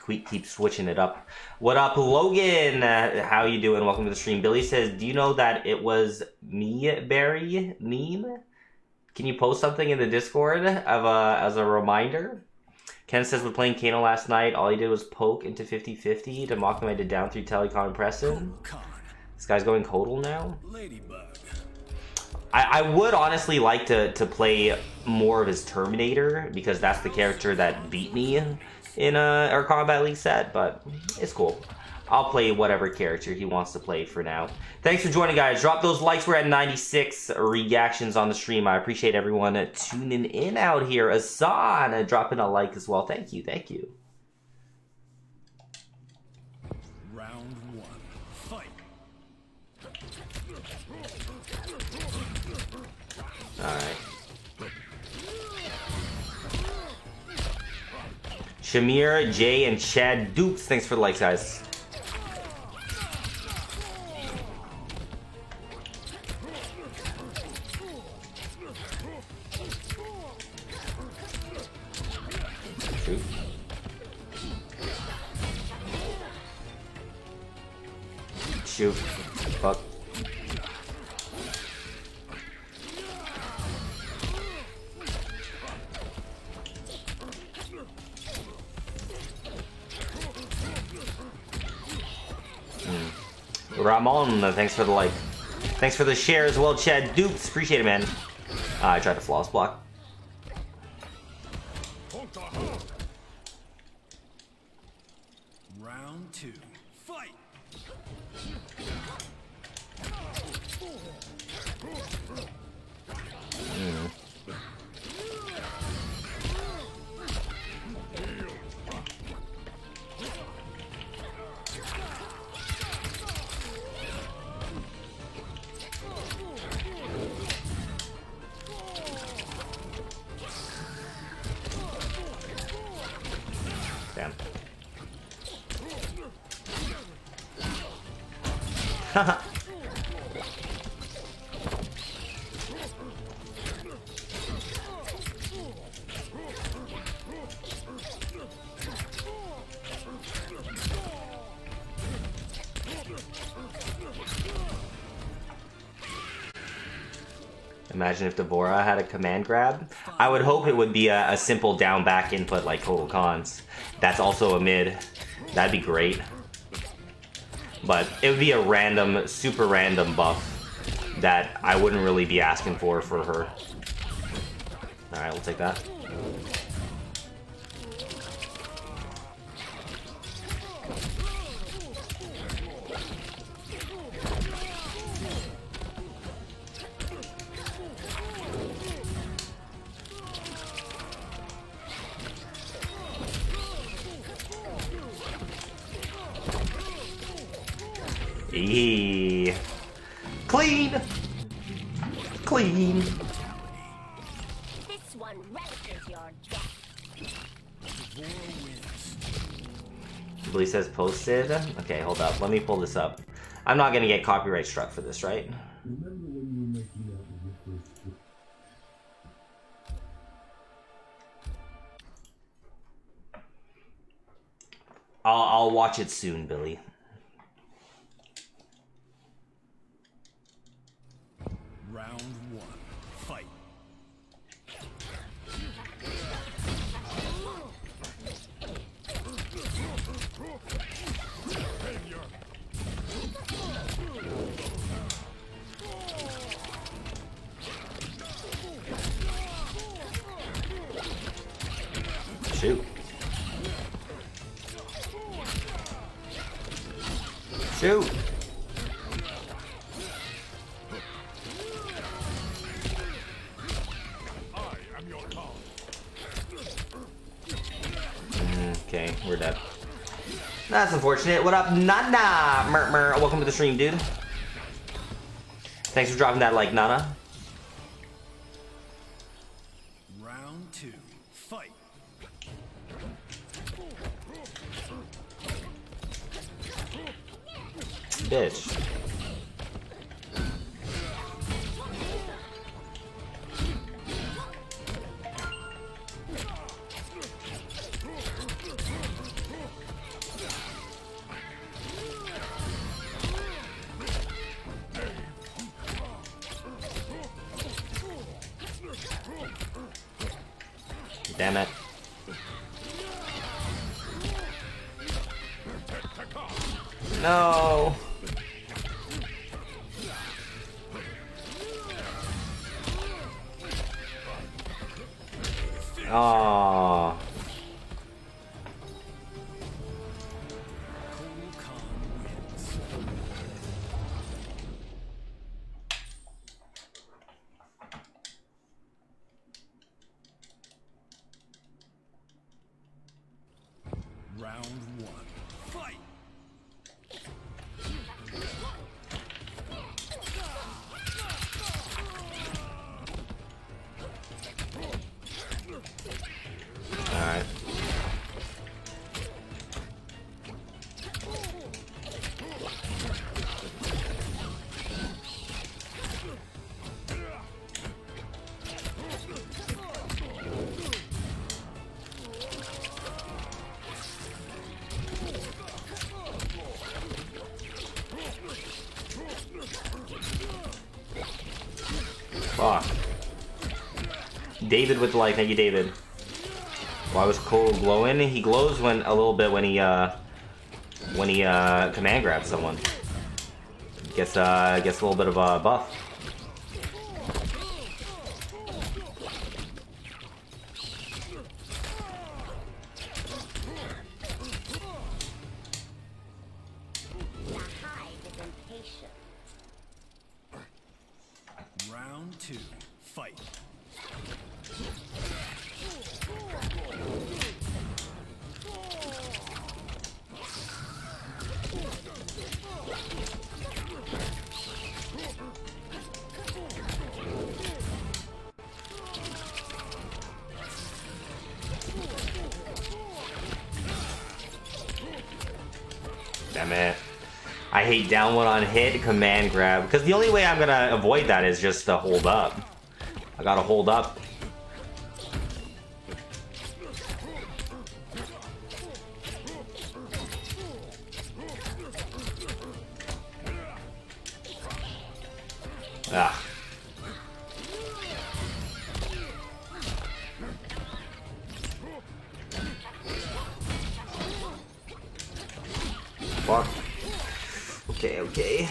keep switching it up. What up, Logan? How you doing? Welcome to the stream. Billy says, do you know that it was me, Barry meme? Can you post something in the Discord as a reminder? Ken says, we're playing Kano last night. All he did was poke into 50-50 to mock him. I did down 3 telecon press him. This guy's going Kodal now. Ladybug. I would honestly like to play more of his Terminator because that's the character that beat me in our Combat League set, but it's cool. I'll play whatever character he wants to play for now. Thanks for joining, guys. Drop those likes. We're at 96 reactions on the stream. I appreciate everyone tuning in out here. Asan dropping a like as well. Thank you. Thank you. Round 1. Fight. Alright. Shamir, Jay, and Chad Dukes. Thanks for the likes, guys. Shoot. Shoot. Fuck. Ramon, thanks for the like. Thanks for the share as well, Chad Dukes. Appreciate it, man. I tried to flawless block. Round 2. Fight. Damn. Imagine if Devora had a command grab. I would hope it would be a simple down back input like Total Cons. That's also a mid. That'd be great. But it would be a random, super random buff that I wouldn't really be asking for her. Alright, we'll take that. Eee. Clean! Clean! This one relishes your death. Billy says posted. Okay, hold up. Let me pull this up. I'm not gonna get copyright struck for this, right? I'll watch it soon, Billy. Round 1. Fight. Shoot. Shoot. Okay, we're dead. That's unfortunate. What up, Nana? Welcome to the stream, dude. Thanks for dropping that like, Nana. Round 2. Fight. bitch. Damn it. No. Oh. Round one, fight! Alright. Fuck. David with the like, thank you, David. Why was Cole glowing? He glows when a little bit when he command grabs someone. Gets a little bit of a buff. The hive is impatient. Round two, fight! Damn it. I hate down one on hit, command grab. Because the only way I'm gonna avoid that is just to hold up. I gotta hold up. Ah. Fuck. Okay, okay.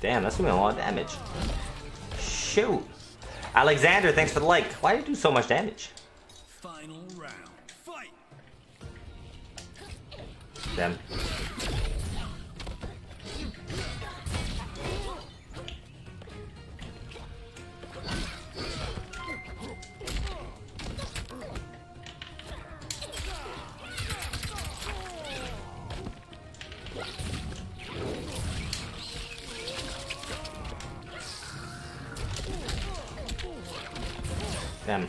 Damn, that's doing a lot of damage. Shoot. Alexander, thanks for the like. Why did it do so much damage? Final round, fight! Damn. Damn.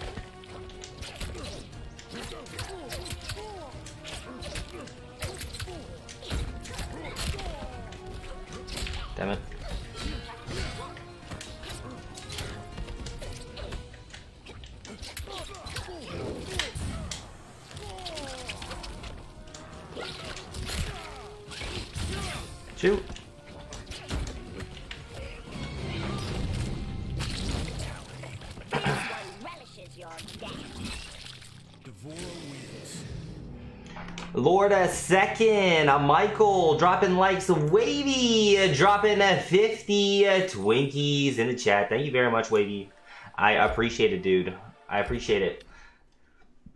Damn it. Shoot. Relishes your death. Devora wins. Lord a second, Michael dropping likes, Wavy dropping 50 Twinkies in the chat. Thank you very much, Wavy. I appreciate it, dude. I appreciate it.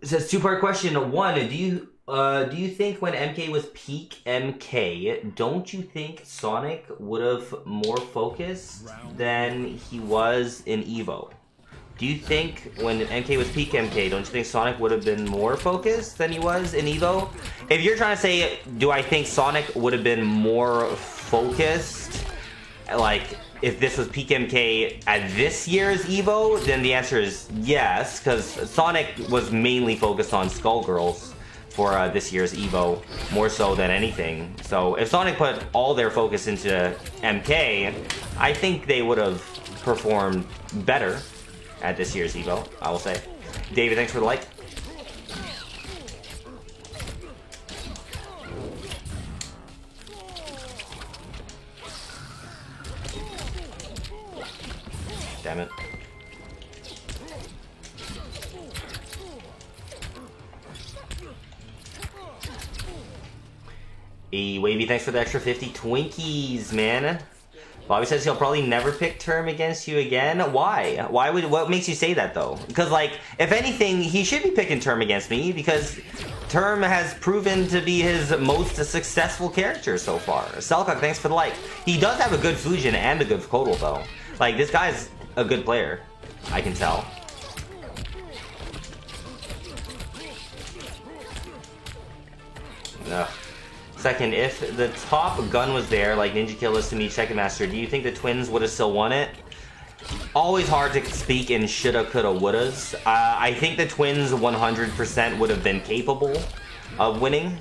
It says two-part question. One, do you think when MK was peak MK, don't you think Sonic would have more focus than he was in Evo? Do you think when MK was peak MK, don't you think Sonic would have been more focused than he was in Evo? If you're trying to say, do I think Sonic would have been more focused, like if this was peak MK at this year's Evo, then the answer is yes, because Sonic was mainly focused on Skullgirls for this year's Evo, more so than anything. So if Sonic put all their focus into MK, I think they would have performed better at this year's Evo, I will say. David, thanks for the like. Damn it. Hey, Wavy, thanks for the extra 50 Twinkies, man. Bobby says he'll probably never pick Term against you again. Why? What makes you say that, though? Because, like, if anything, he should be picking Term against me, because Term has proven to be his most successful character so far. Selcock, thanks for the like. He does have a good Fujin and a good Kodal, though. Like, this guy's a good player, I can tell. Ugh. Second, if the top gun was there, like Ninja Kill is to me, Second Master, do you think the Twins would have still won it? Always hard to speak in shoulda, coulda, wouldas. I think the Twins 100% would have been capable of winning.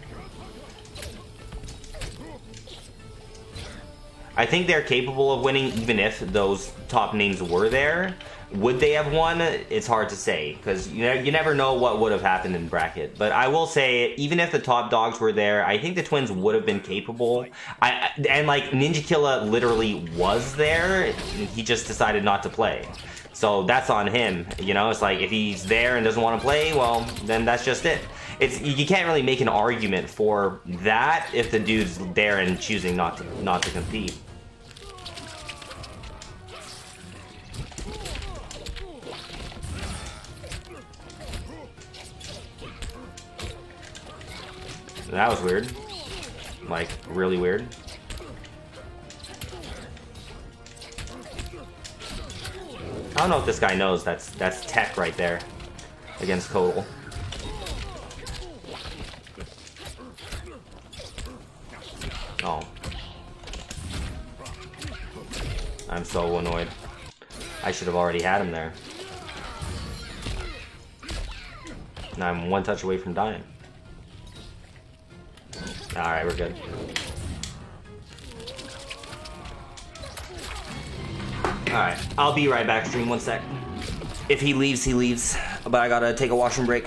I think they're capable of winning even if those top names were there. Would they have won? It's hard to say, because you never know what would have happened in bracket. But I will say, even if the top dogs were there, I think the Twins would have been capable. And like, Ninja Killa literally was there, he just decided not to play. So that's on him, you know? It's like, if he's there and doesn't want to play, well, then that's just it. You can't really make an argument for that if the dude's there and choosing not to compete. That was weird. Like, really weird. I don't know if this guy knows that's tech right there against Kodal. Oh. I'm so annoyed. I should have already had him there. Now I'm one touch away from dying. Alright, we're good. Alright, I'll be right back, stream, one sec. If he leaves, he leaves. But I gotta take a washroom break.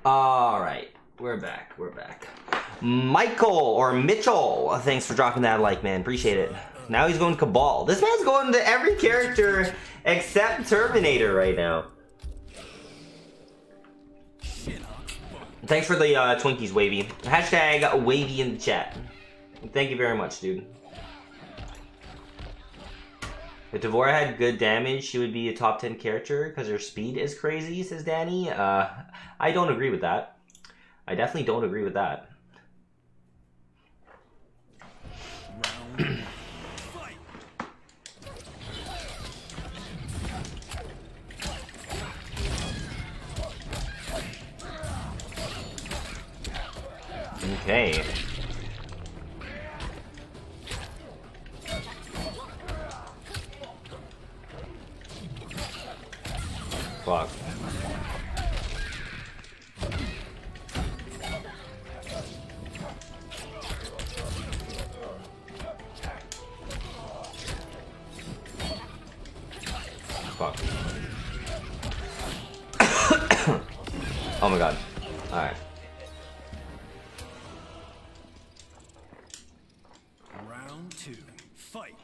Alright, we're back. Michael, or Mitchell, thanks for dropping that like, man. Appreciate it. Now he's going Cabal. This man's going to every character except Terminator right now. Thanks for the Twinkies, Wavy. Hashtag Wavy in the chat. Thank you very much, dude. If Devora had good damage, she would be a top 10 character because her speed is crazy, says Danny. I don't agree with that. I definitely don't agree with that. Okay. Fuck. Fuck. Oh my god. Alright. Round 2. Fight.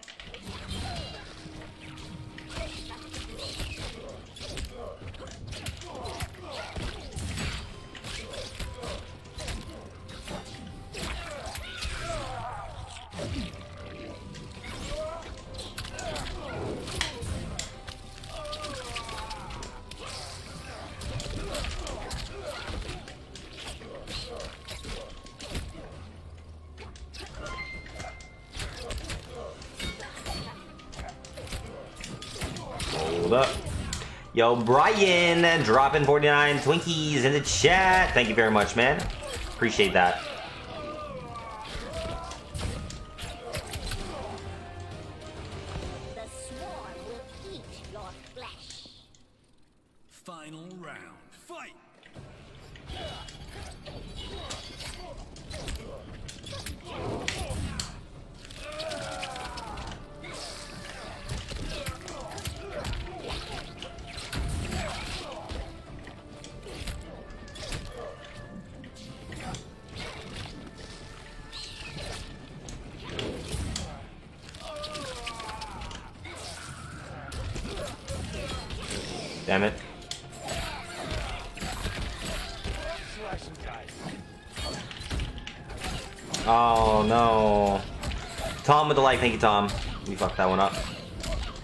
Hold up. Yo, Brian, dropping 49 Twinkies in the chat. Thank you very much, man. Appreciate that. The swarm will eat your flesh. Final round. Fight. Damn it. Oh no. Tom with the like, thank you, Tom. We fucked that one up.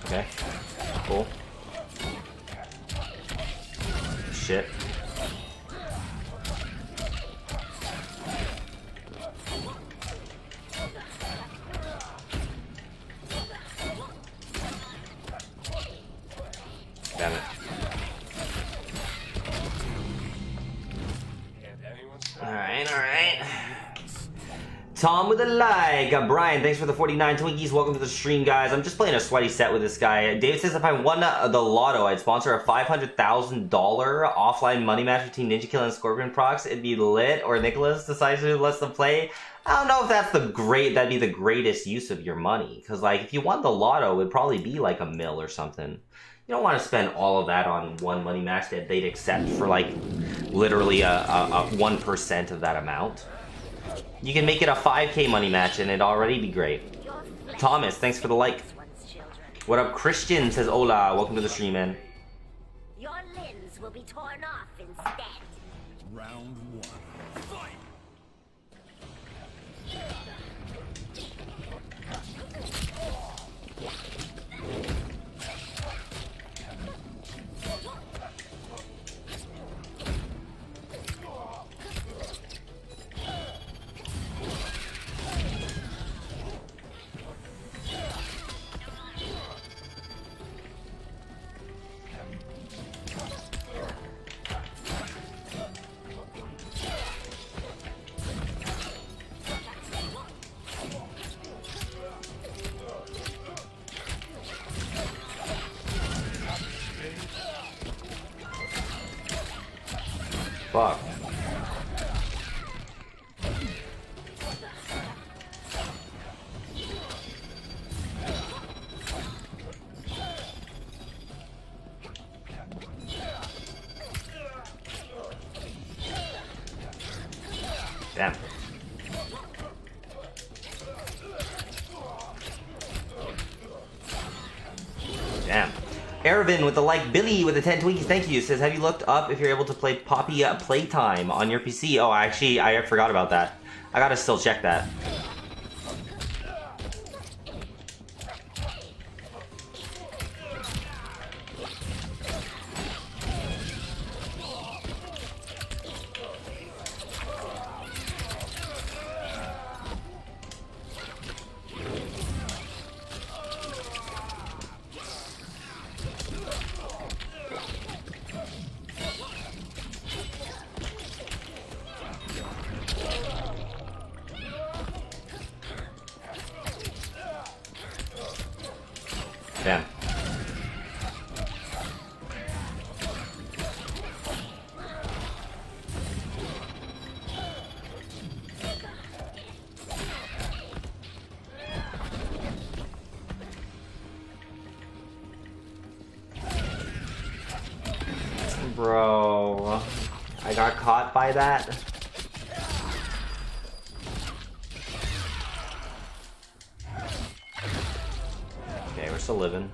Okay. Cool. Shit. Damn it. Alright, alright. Tom with a like. Brian, thanks for the 49 Twinkies. Welcome to the stream, guys. I'm just playing a sweaty set with this guy. David says if I won the lotto, I'd sponsor a $500,000 offline money match between Ninja Kill and Scorpion Procs. It'd be lit. Or Nicholas decides to let them play. I don't know if that's that'd be the greatest use of your money. Because, like, if you won the lotto, it would probably be like $1 million or something. You don't want to spend all of that on one money match that they'd accept for, like, literally a 1% of that amount. You can make it a 5K money match and it'd already be great. Thomas, thanks for the like. What up, Christian? Says hola. Welcome to the stream, man. Your limbs will be torn off instead. Round 1. Fight. Fuck. Damn. Damn. Ervin with the like. Billy with the 10 Twinkies, thank you. Says, have you looked up if you're able to play Poppy Playtime on your PC? Oh, actually, I forgot about that. I gotta still check that. Bro, I got caught by that. Okay, we're still living.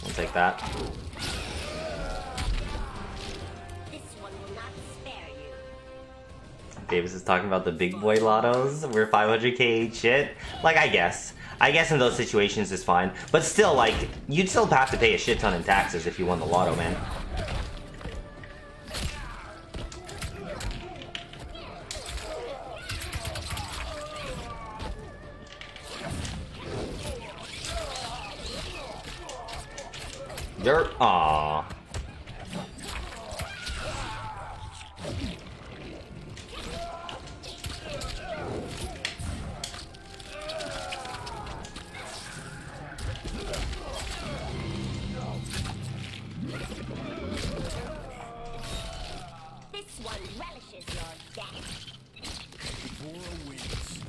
We'll take that. This one will not spare you. Davis is talking about the big boy lottos. We're 500k shit. Like, I guess in those situations is fine. But still, like, you'd still have to pay a shit ton in taxes if you won the lotto, man. You're... Aww. This one relishes your death. Devora wins.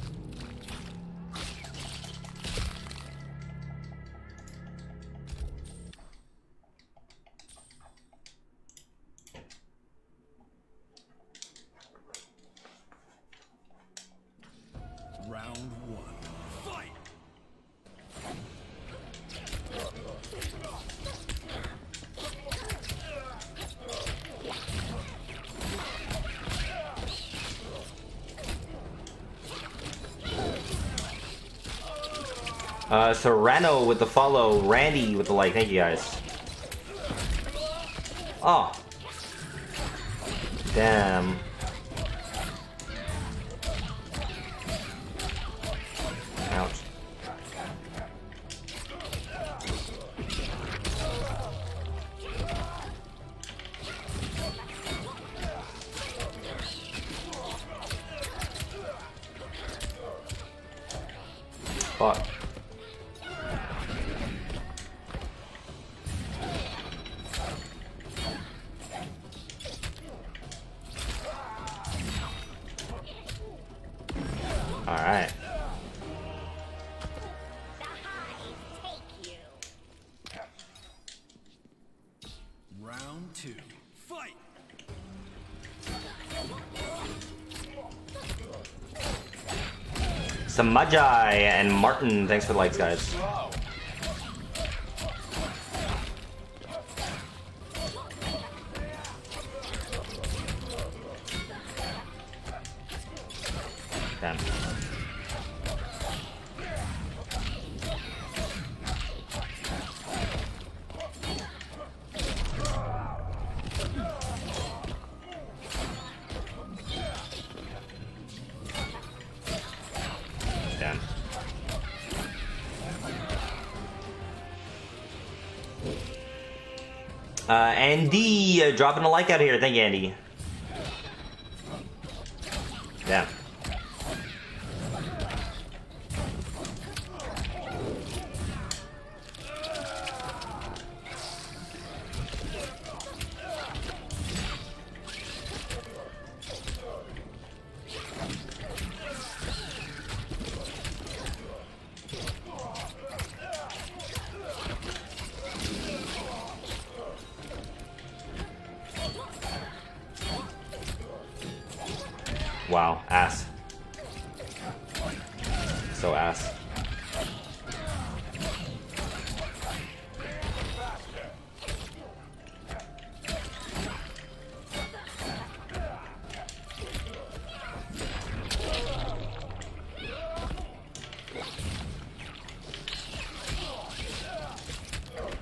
Round one. Fight! Serrano with the follow, Randy with the like. Thank you guys. Oh. Damn. Ouch. Fuck. All right. The highs take you. Round two. Fight! Samajai and Martin, thanks for the likes, guys. Damn. Damn. Andy, dropping a like out here. Thank you, Andy. Damn. Wow, ass. So ass.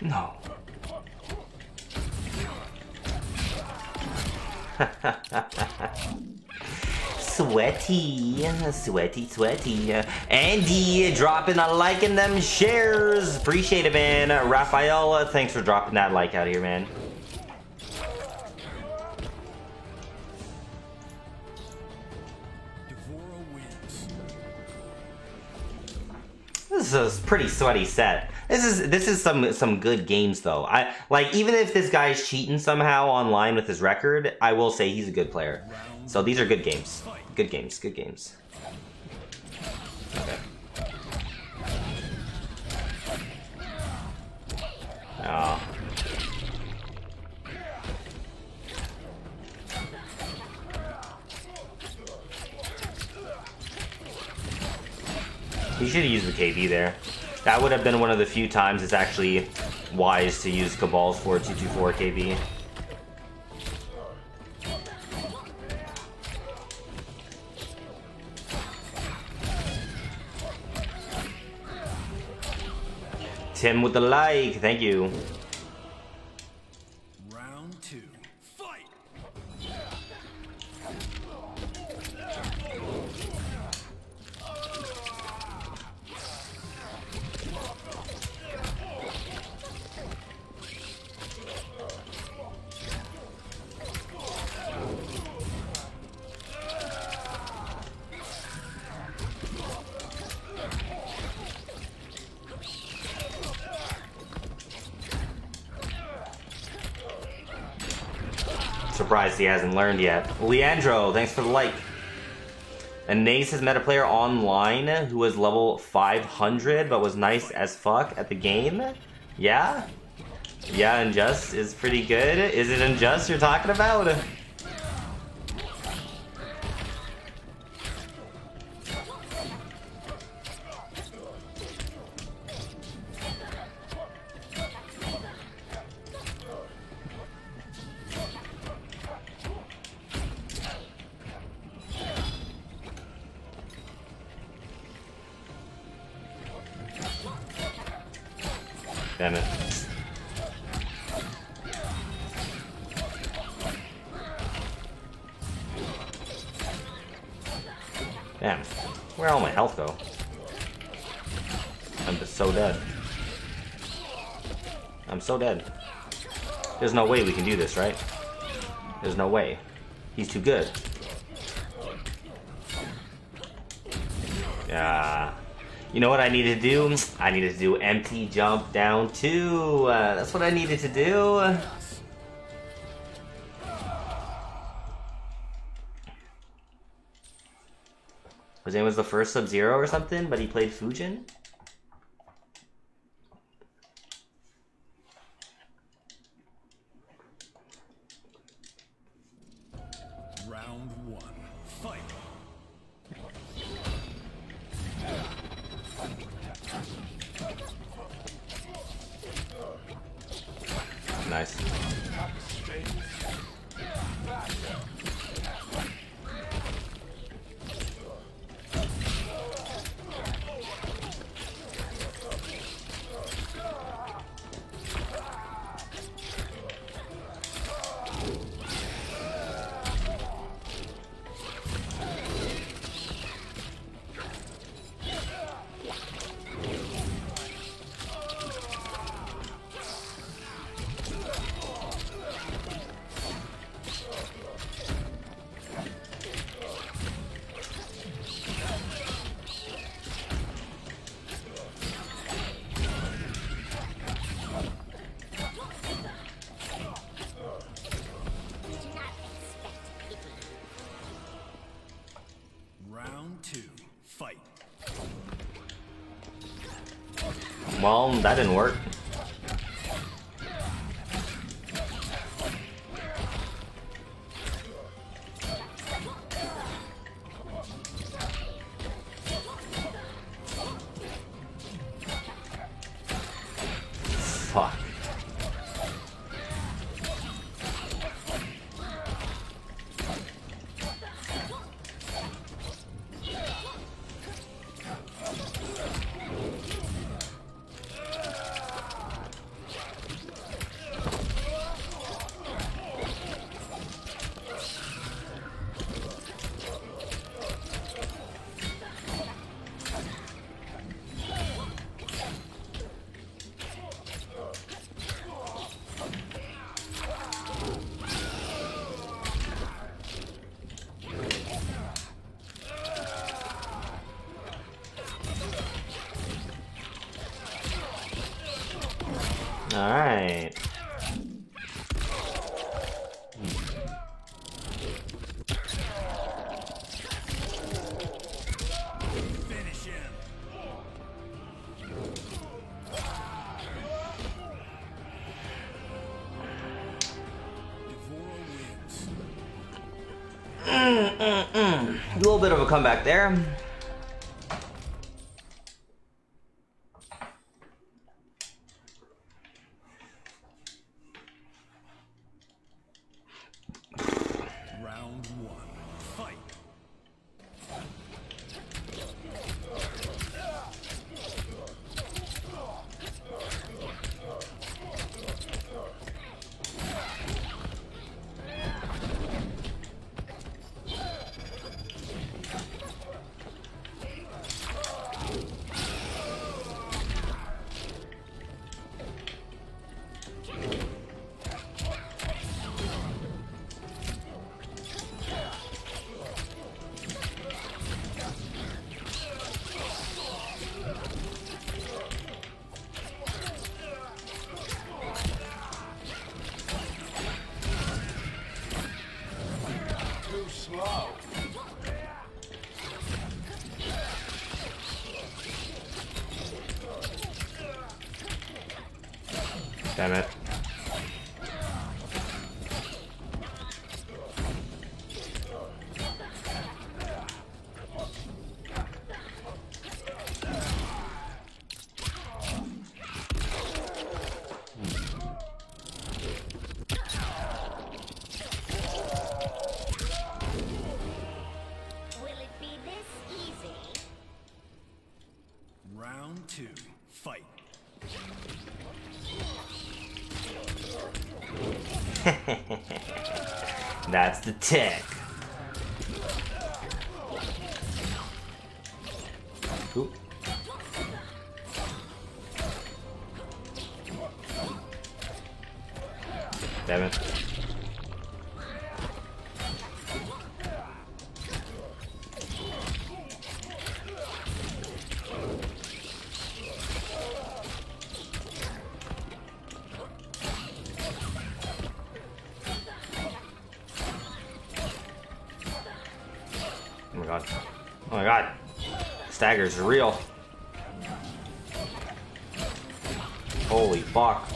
No. Sweaty, sweaty, sweaty. Andy dropping a like and them shares. Appreciate it, man. Raphael, thanks for dropping that like out here, man. Devora wins. This is a pretty sweaty set. This is some good games though. I like, even if this guy's cheating somehow online with his record, I will say he's a good player. So these are good games. Good games. Good games. Okay. Oh. He should have used the KB there. That would have been one of the few times it's actually wise to use Cabal's 4224 KB. Tim with the like, thank you. Round 2. Fight! Surprised he hasn't learned yet. Leandro, thanks for the like. And Nace has met a player online who was level 500 but was nice as fuck at the game. Yeah? Yeah, Unjust is pretty good. Is it Unjust you're talking about? Damn it. Damn. Where'd all my health go? I'm just so dead. I'm so dead. There's no way we can do this, right? There's no way. He's too good. Yeah. You know what I needed to do? I needed to do empty jump down 2. That's what I needed to do. His name was the first Sub-Zero or something, but he played Fujin? Round 1. Fight! Nice. Round 2. Fight! Well, that didn't work. Fuck. Alright. Finish him! bit of a comeback there. Round one, fight. Damn it. Will it be this easy? Round two, fight. That's the tech. Oop. Damn it. Oh my god. Oh my god. Staggers are real. Holy fuck.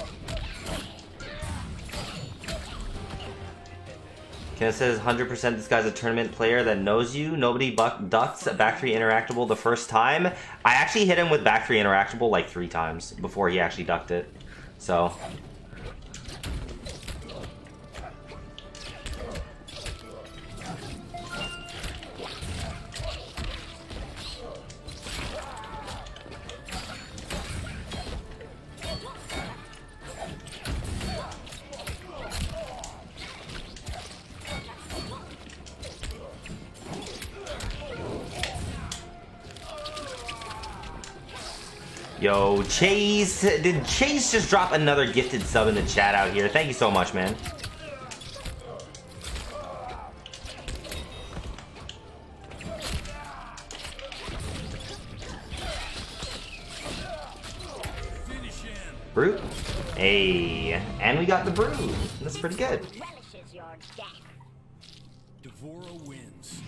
Ken says 100% this guy's a tournament player that knows you. Nobody ducks back 3 interactable the first time. I actually hit him with back 3 interactable like 3 times before he actually ducked it. So... Yo, Chase, did Chase just drop another gifted sub in the chat out here? Thank you so much, man. Brute. Hey, and we got the Brute. That's pretty good. Relishes your death. Devora wins.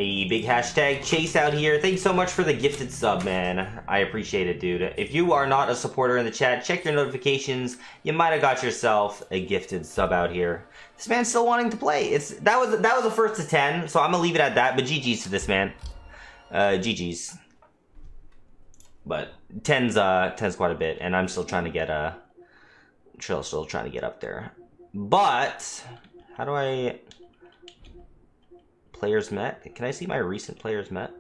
A big hashtag Chase out here. Thanks so much for the gifted sub, man. I appreciate it, dude. If you are not a supporter in the chat, check your notifications. You might have got yourself a gifted sub out here. This man's still wanting to play. That was a first to 10, so I'm gonna leave it at that. But GG's to this man. GG's. But 10's quite a bit, and I'm still trying to get still trying to get up there. But how do I? Players met? Can I see my recent players met?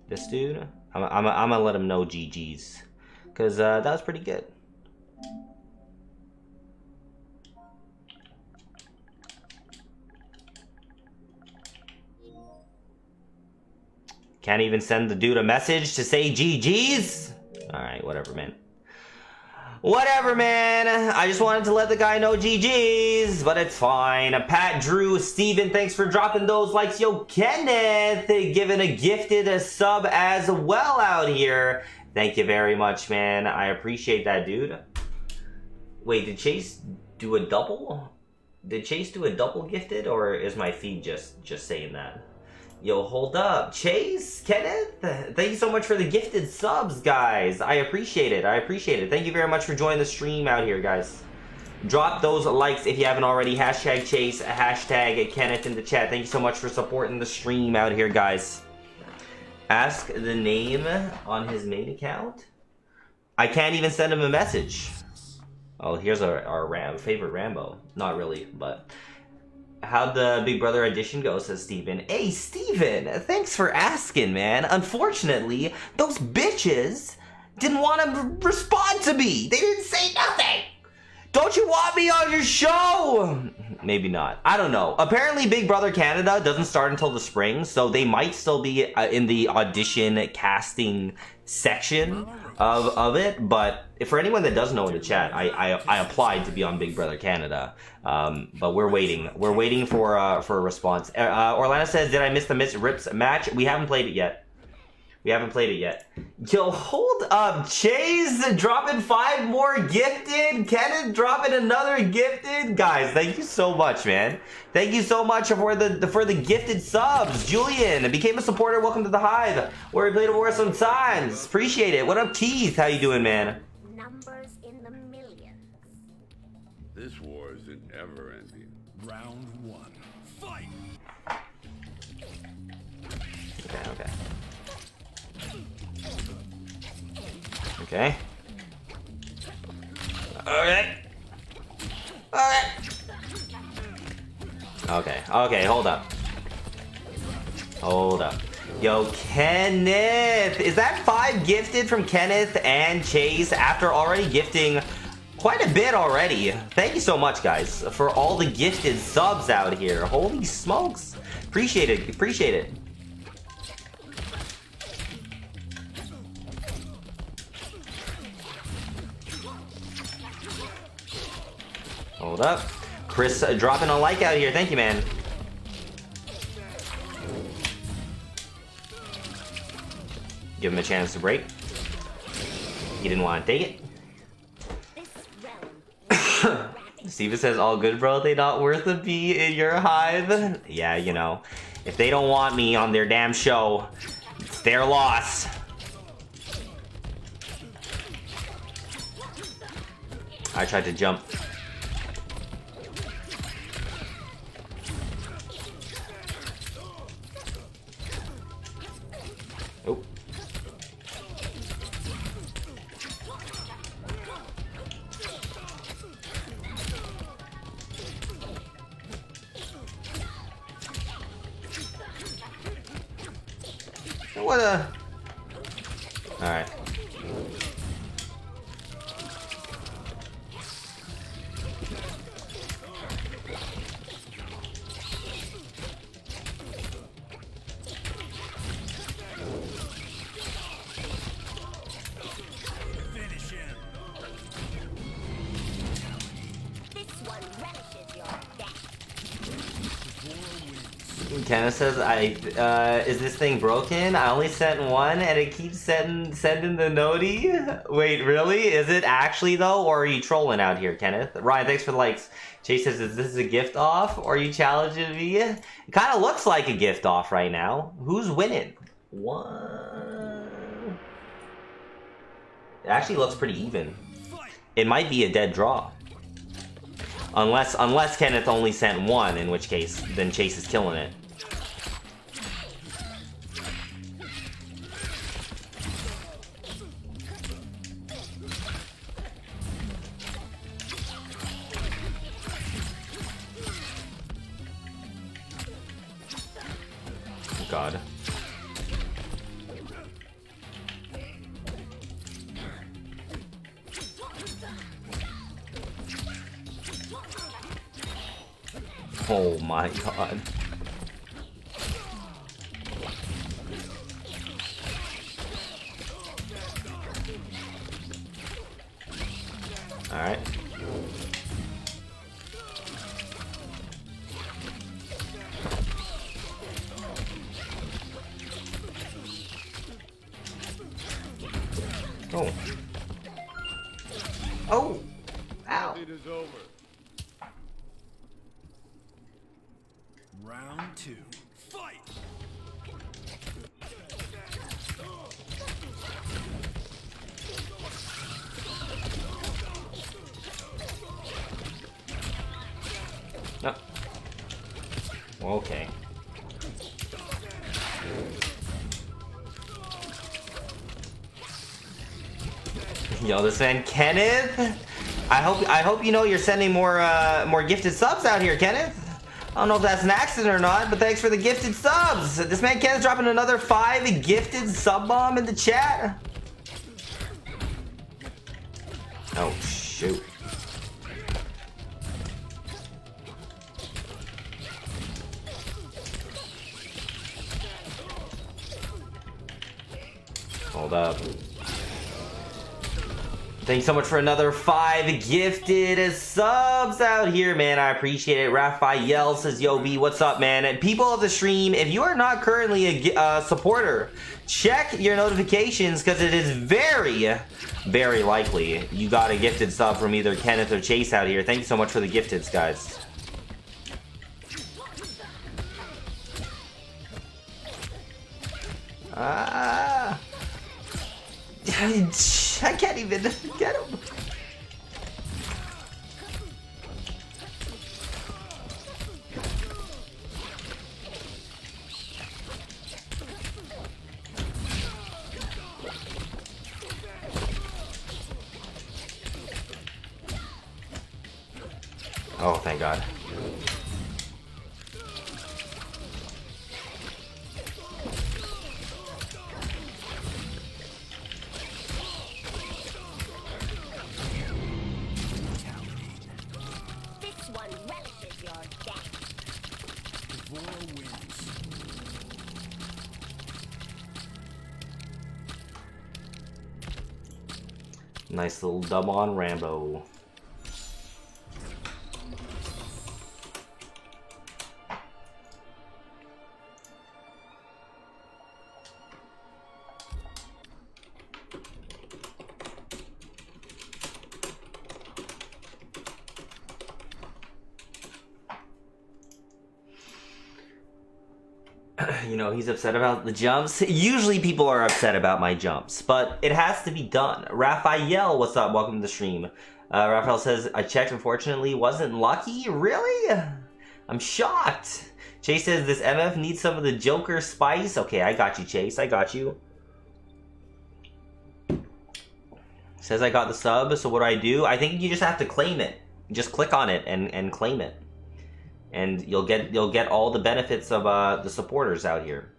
This dude? I'm gonna let him know GG's. Because that was pretty good. Can't even send the dude a message to say GG's? Alright, whatever, man. Whatever, man. I just wanted to let the guy know GG's, but it's fine. Pat, Drew, Steven, thanks for dropping those likes. Yo, Kenneth, giving a gifted sub as well out here. Thank you very much, man. I appreciate that, dude. Wait, did Chase do a double? Did Chase do a double gifted, or is my feed just saying that? Yo, hold up. Chase, Kenneth, thank you so much for the gifted subs, guys. I appreciate it. I appreciate it. Thank you very much for joining the stream out here, guys. Drop those likes if you haven't already. Hashtag Chase, hashtag Kenneth in the chat. Thank you so much for supporting the stream out here, guys. Ask the name on his main account. I can't even send him a message. Oh, here's our favorite Rambo. Not really, but... How'd the Big Brother edition go, says Steven. Hey, Steven, thanks for asking, man. Unfortunately, those bitches didn't want to respond to me. They didn't say nothing. Don't you want me on your show? Maybe not. I don't know. Apparently, Big Brother Canada doesn't start until the spring, so they might still be in the audition casting section of it. But for anyone that doesn't know in the chat, I applied to be on Big Brother Canada. But we're waiting. We're waiting for a response. Orlando says, did I miss the R1ps match? We haven't played it yet. We haven't played it yet. Yo, hold up. Chase dropping 5 more gifted. Kenneth dropping another gifted. Guys, thank you so much, man. Thank you so much for the gifted subs. Julian became a supporter. Welcome to the Hive, where we played a war sometimes. Appreciate it. What up, Keith? How you doing, man? Numbers in the millions. This war isn't ever ending. Round 1. Fight! Okay, okay. Okay. Okay. Okay. Okay. Okay, hold up. Hold up. Yo, Kenneth! Is that 5 gifted from Kenneth and Chase after already gifting quite a bit already? Thank you so much, guys, for all the gifted subs out here. Holy smokes. Appreciate it. Appreciate it. Hold up. Chris dropping a like out here. Thank you, man. Give him a chance to break. He didn't want to take it. Steven says, all good, bro. They not worth a bee in your hive. Yeah, you know. If they don't want me on their damn show, it's their loss. I tried to jump. Oh. What a... Alright. Finish him! This one relishes your death. Kenneth says, is this thing broken? I only sent one and it keeps sending the noti? Wait, really? Is it actually though? Or are you trolling out here, Kenneth? Ryan, thanks for the likes. Chase says, is this a gift off? Or are you challenging me? It kind of looks like a gift off right now. Who's winning? One. It actually looks pretty even. It might be a dead draw. Unless Kenneth only sent one, in which case, then Chase is killing it. Oh, God. Oh my God. All right. Oh. Oh. Ow. It is over. Round 2. Fight! No. Okay. Yo, this man Kenneth. I hope you know you're sending more gifted subs out here, Kenneth. I don't know if that's an accident or not, but thanks for the gifted subs. This man Kenneth's dropping another 5 gifted sub bomb in the chat. Oh shoot. Hold up. Thanks so much for another 5 gifted subs out here, man. I appreciate it. Raphael says, Yo, B, what's up, man? And people of the stream, if you are not currently a supporter, check your notifications because it is very, very likely you got a gifted sub from either Kenneth or Chase out here. Thank you so much for the gifteds, guys. I can't even get him. Oh, thank God. Nice little dub on Rambo. You know, he's upset about the jumps. Usually people are upset about my jumps, but it has to be done. Raphael, what's up? Welcome to the stream. Raphael says, I checked, unfortunately, wasn't lucky? Really? I'm shocked. Chase says, this MF needs some of the Joker spice. Okay, I got you, Chase. I got you. Says I got the sub, so what do? I think you just have to claim it. Just click on it and claim it. And you'll get all the benefits of the supporters out here.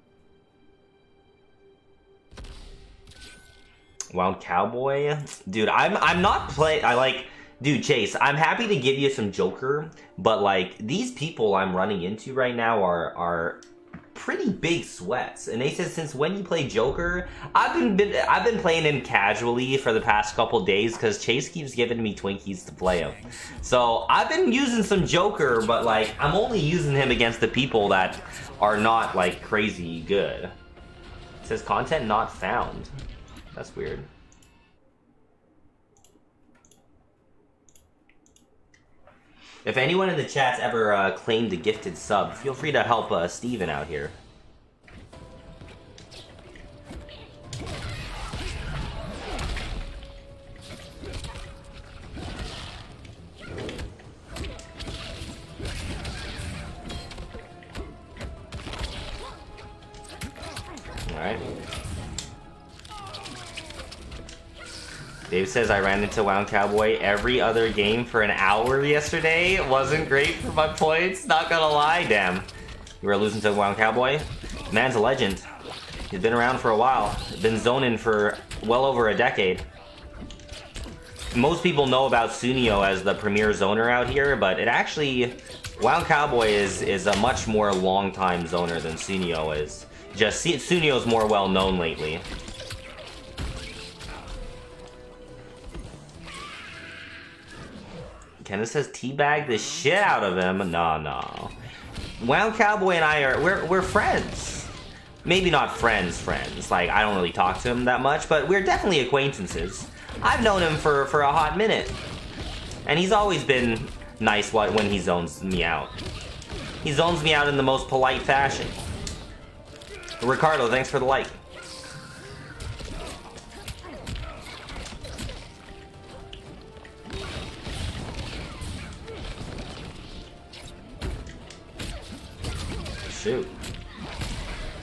Wound Cowboy, dude. I'm not play. Dude, Chase. I'm happy to give you some Joker, but like these people I'm running into right now are pretty big sweats. And they said since when you play Joker, I've been playing him casually for the past couple days because Chase keeps giving me Twinkies to play him. So I've been using some Joker, but like I'm only using him against the people that are not like crazy good. It says content not found. That's weird. If anyone in the chat's ever claimed a gifted sub, feel free to help Steven out here. Alright. Dave says I ran into Wound Cowboy every other game for an hour yesterday. It wasn't great for my points, not gonna lie. Damn. You were losing to Wound Cowboy? Man's a legend. He's been around for a while. Been zoning for well over a decade. Most people know about Sunio as the premier zoner out here, but it actually... Wound Cowboy is a much more long-time zoner than Sunio is. Just Sunio's more well-known lately. Kenneth says teabag the shit out of him. No. Wound Cowboy and I we're friends. Maybe not friends. Like I don't really talk to him that much, but we're definitely acquaintances. I've known him for a hot minute. And he's always been nice when he zones me out. He zones me out in the most polite fashion. Ricardo, thanks for the like. shoot.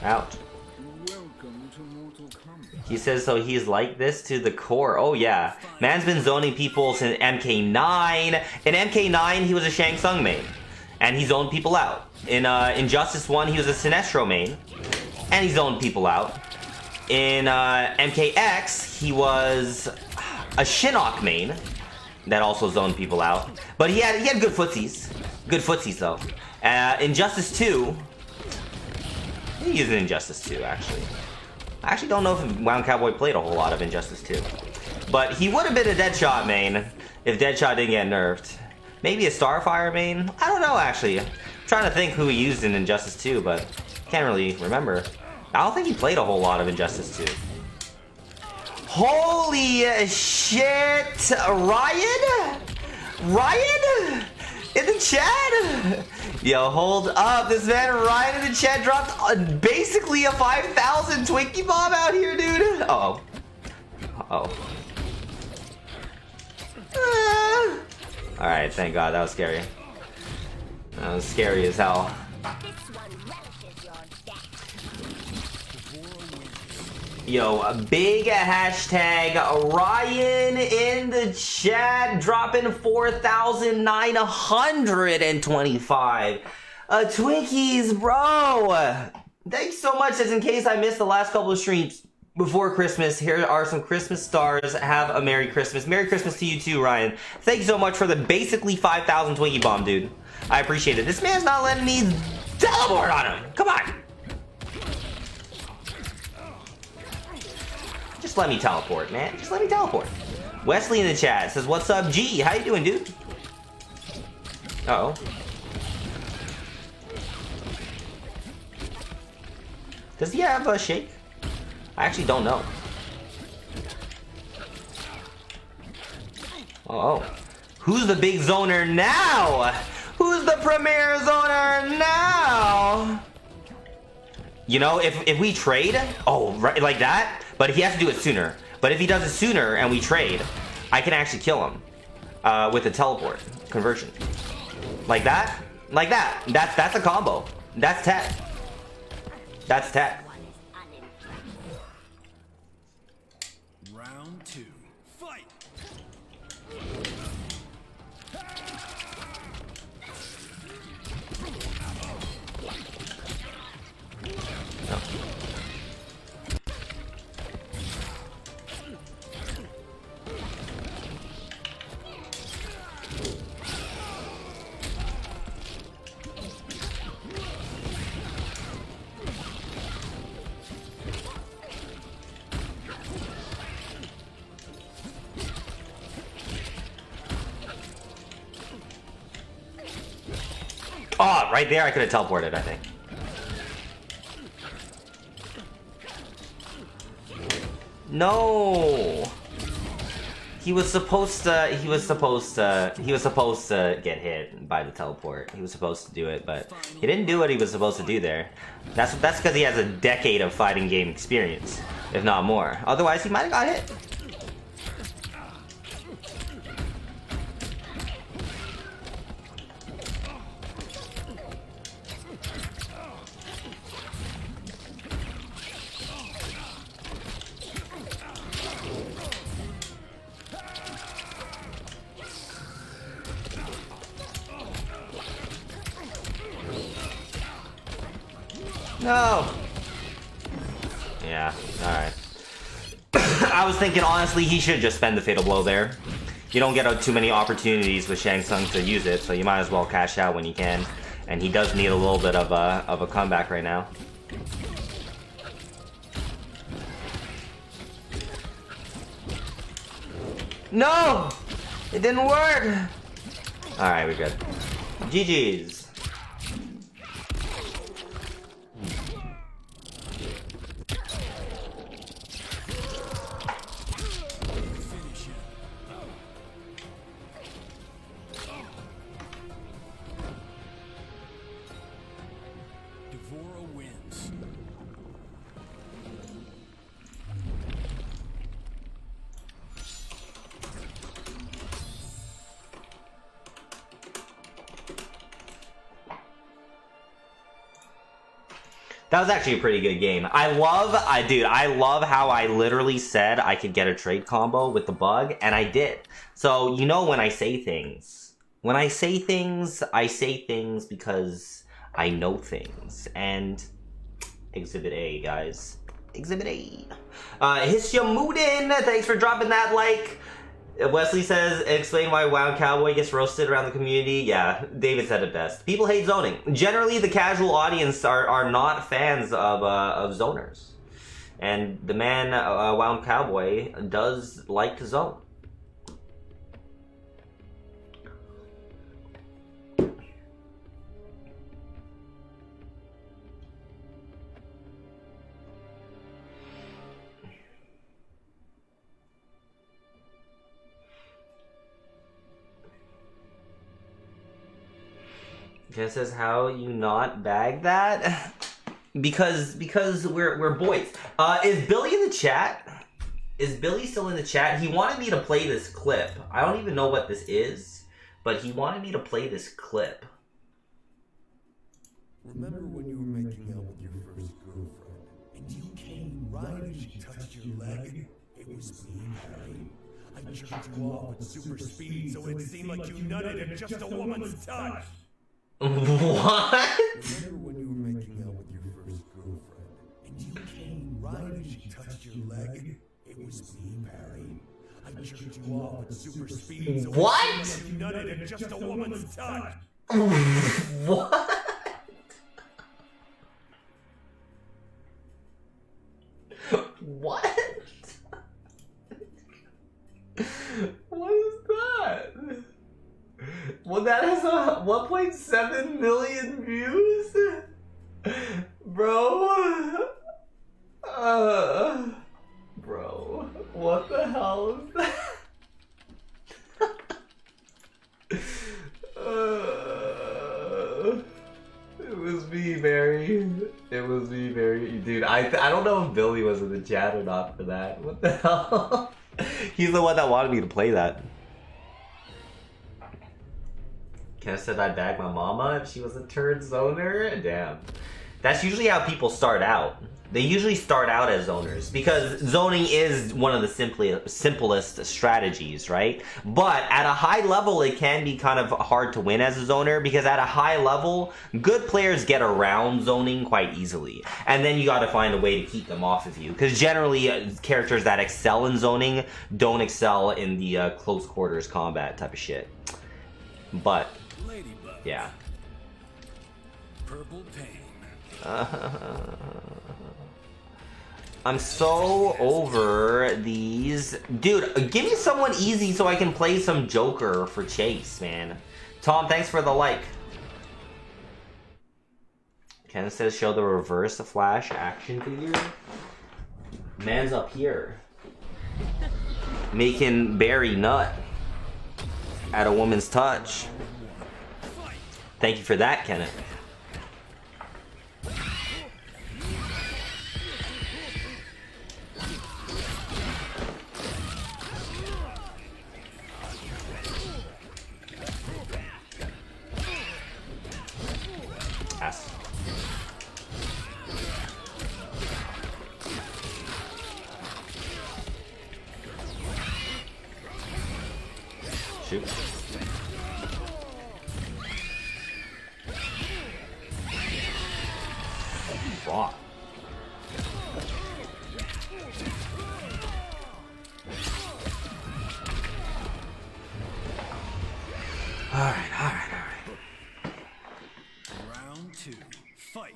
Ouch. He says so he's like this to the core. Oh yeah. Man's been zoning people since MK9. In MK9 he was a Shang Tsung main. And he zoned people out. In Injustice 1 he was a Sinestro main. And he zoned people out. In MKX he was a Shinnok main. That also zoned people out. But he had good footsies. Good footsies though. Injustice 2. He used Injustice 2 actually. I actually don't know if Wound Cowboy played a whole lot of Injustice 2. But he would have been a Deadshot main if Deadshot didn't get nerfed. Maybe a Starfire main? I don't know actually. I'm trying to think who he used in Injustice 2, but can't really remember. I don't think he played a whole lot of Injustice 2. Holy shit! Ryan? Ryan? In the chat? Yo, hold up. This man Ryan in the chat dropped basically a 5,000 Twinkie bomb out here, dude. Uh-oh. Uh-oh. Alright, thank God. That was scary. That was scary as hell. Yo, a big hashtag Ryan in the chat dropping 4,925 Twinkies, bro. Thanks so much. As in case I missed the last couple of streams before Christmas, here are some Christmas stars. Have a Merry Christmas. Merry Christmas to you too, Ryan. Thank you so much for the basically 5,000 Twinkie bomb, dude. I appreciate it. This man's not letting me teleport on him. Come on. Just let me teleport, man. Just let me teleport. Wesley in the chat says, "What's up, G? How you doing, dude?" Uh-oh. Does he have a shake? I actually don't know. Uh-oh. Who's the big zoner now? Who's the premier zoner now? You know, if we trade, oh, right, like that, but he has to do it sooner. But if he does it sooner and we trade, I can actually kill him with the teleport conversion. Like that, like that. That's a combo. That's tech. That's tech. Round 2. Fight. Oh, right there I could have teleported, I think. No. He was supposed to get hit by the teleport. He was supposed to do it, but he didn't do what he was supposed to do there. That's because he has a decade of fighting game experience, if not more. Otherwise, he might have got hit. No. Yeah, alright. I was thinking, honestly, he should just spend the Fatal Blow there. You don't get too many opportunities with Shang Tsung to use it, so you might as well cash out when you can. And he does need a little bit of a comeback right now. No! It didn't work! Alright, we're good. GG's. That was actually a pretty good game. I love how I literally said I could get a trade combo with the bug, and I did. So, you know when I say things. When I say things because I know things. And Exhibit A, guys. Exhibit A. Hishamudin, thanks for dropping that like. Wesley says, explain why Wound Cowboy gets roasted around the community. Yeah, David said it best. People hate zoning. Generally, the casual audience are not fans of zoners. And the man, Wound Cowboy, does like to zone. Ken says, how you not bag that? because we're boys. Is Billy in the chat? Is Billy still in the chat? He wanted me to play this clip. I don't even know what this is, but he wanted me to play this clip. Remember when you were making out with your first girlfriend, and you came right as she touched your leg? It was me, Harry. I jerked you off with super speed so it seemed like you nutted at just a woman's touch. What? Remember when you were making out with your first girlfriend, and you came right as she touched your leg? It was me, Harry. I jerked you off with super speed so What? it seemed like you nutted at just a woman's touch. What? What? What is that? Well, that has a 1.7 million views? Bro. Bro. What the hell is that? It was me, Mary. It was me, Mary. Dude, I don't know if Billy was in the chat or not for that. What the hell? He's the one that wanted me to play that. Ken said I'd bag my mama if she was a turd zoner. Damn. That's usually how people start out. They usually start out as zoners because zoning is one of the simplest strategies, right? But at a high level, it can be kind of hard to win as a zoner because at a high level, good players get around zoning quite easily. And then you got to find a way to keep them off of you because generally characters that excel in zoning don't excel in the close quarters combat type of shit. But, yeah. Purple pain. I'm so over these. Dude, give me someone easy so I can play some Joker for Chase, man. Tom, thanks for the like. Ken says show the reverse flash action figure. Man's up here. Making Barry nut at a woman's touch. Thank you for that, Kenneth. Pass. Shoot. Rock. All right. Round two. Fight.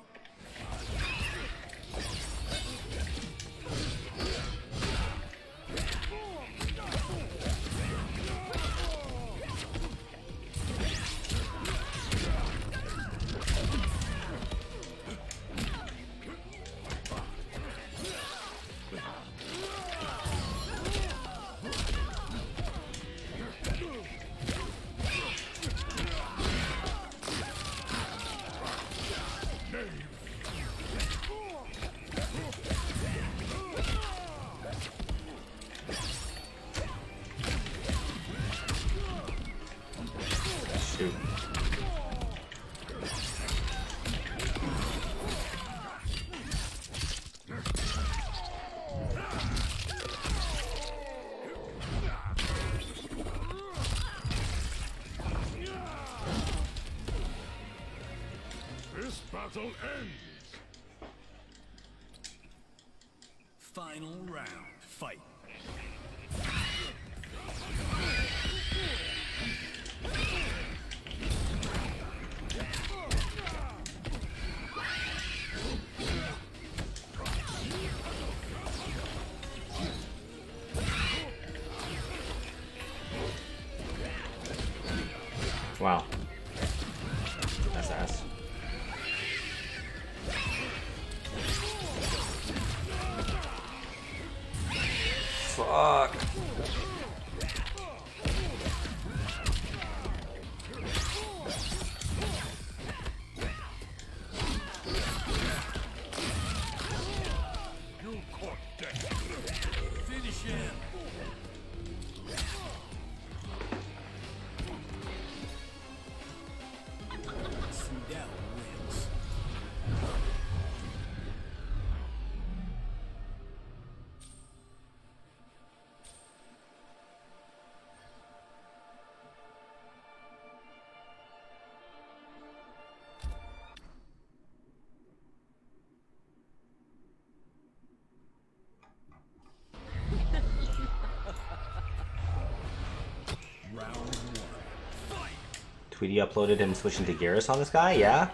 This battle ends. Final round. Fight. Wow. That's ass. Fuck. You caught death. Finish him. Sindel wins. Round one. Fight. Tweety uploaded him switching to Garrus on this guy, yeah?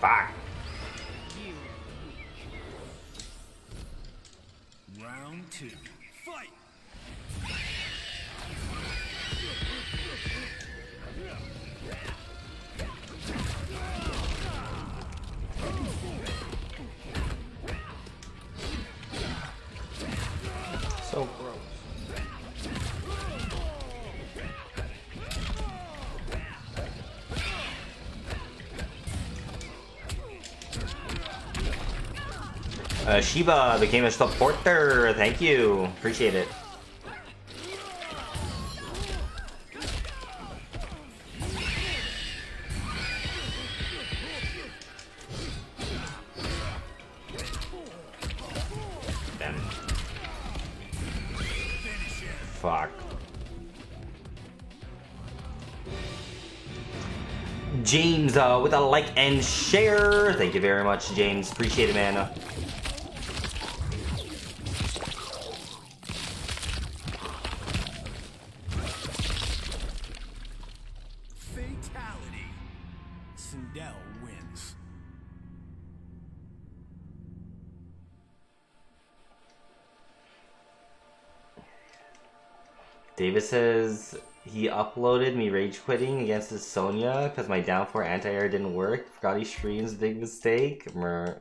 Fuck. Round two. Fight. So gross. Shiba became a supporter. Thank you. Appreciate it. Damn. Fuck. James with a like and share. Thank you very much, James. Appreciate it, man. Fatality. Sindel wins. David says he uploaded me rage quitting against his Sonya because my down 4 anti-air didn't work. Forgot he streams, big mistake. Mer.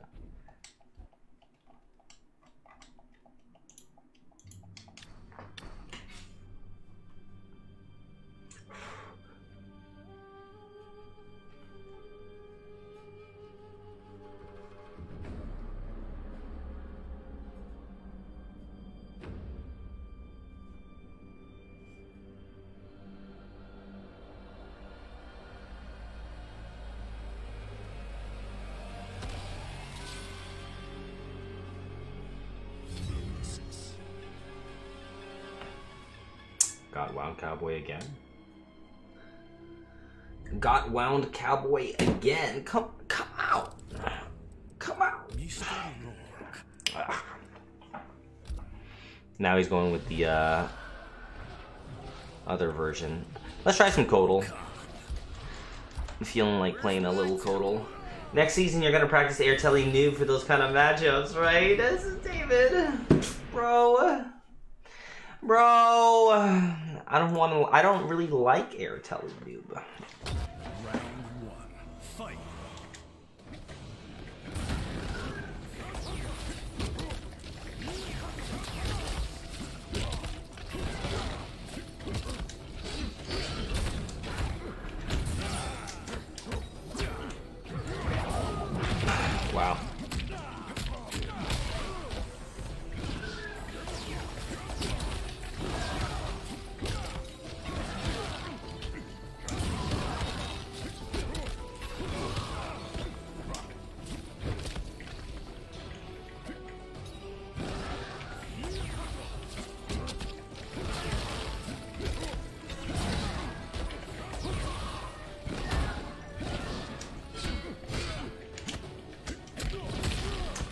Got wound cowboy again. Got wound cowboy again. Come out. Come out. Now he's going with the other version. Let's try some Kodal. I'm feeling like playing a little Kodal. Next season, you're gonna practice airtelling noob for those kind of matchups, right? This is David, bro. I don't really like airtelling noob. Round one. Fight. Wow.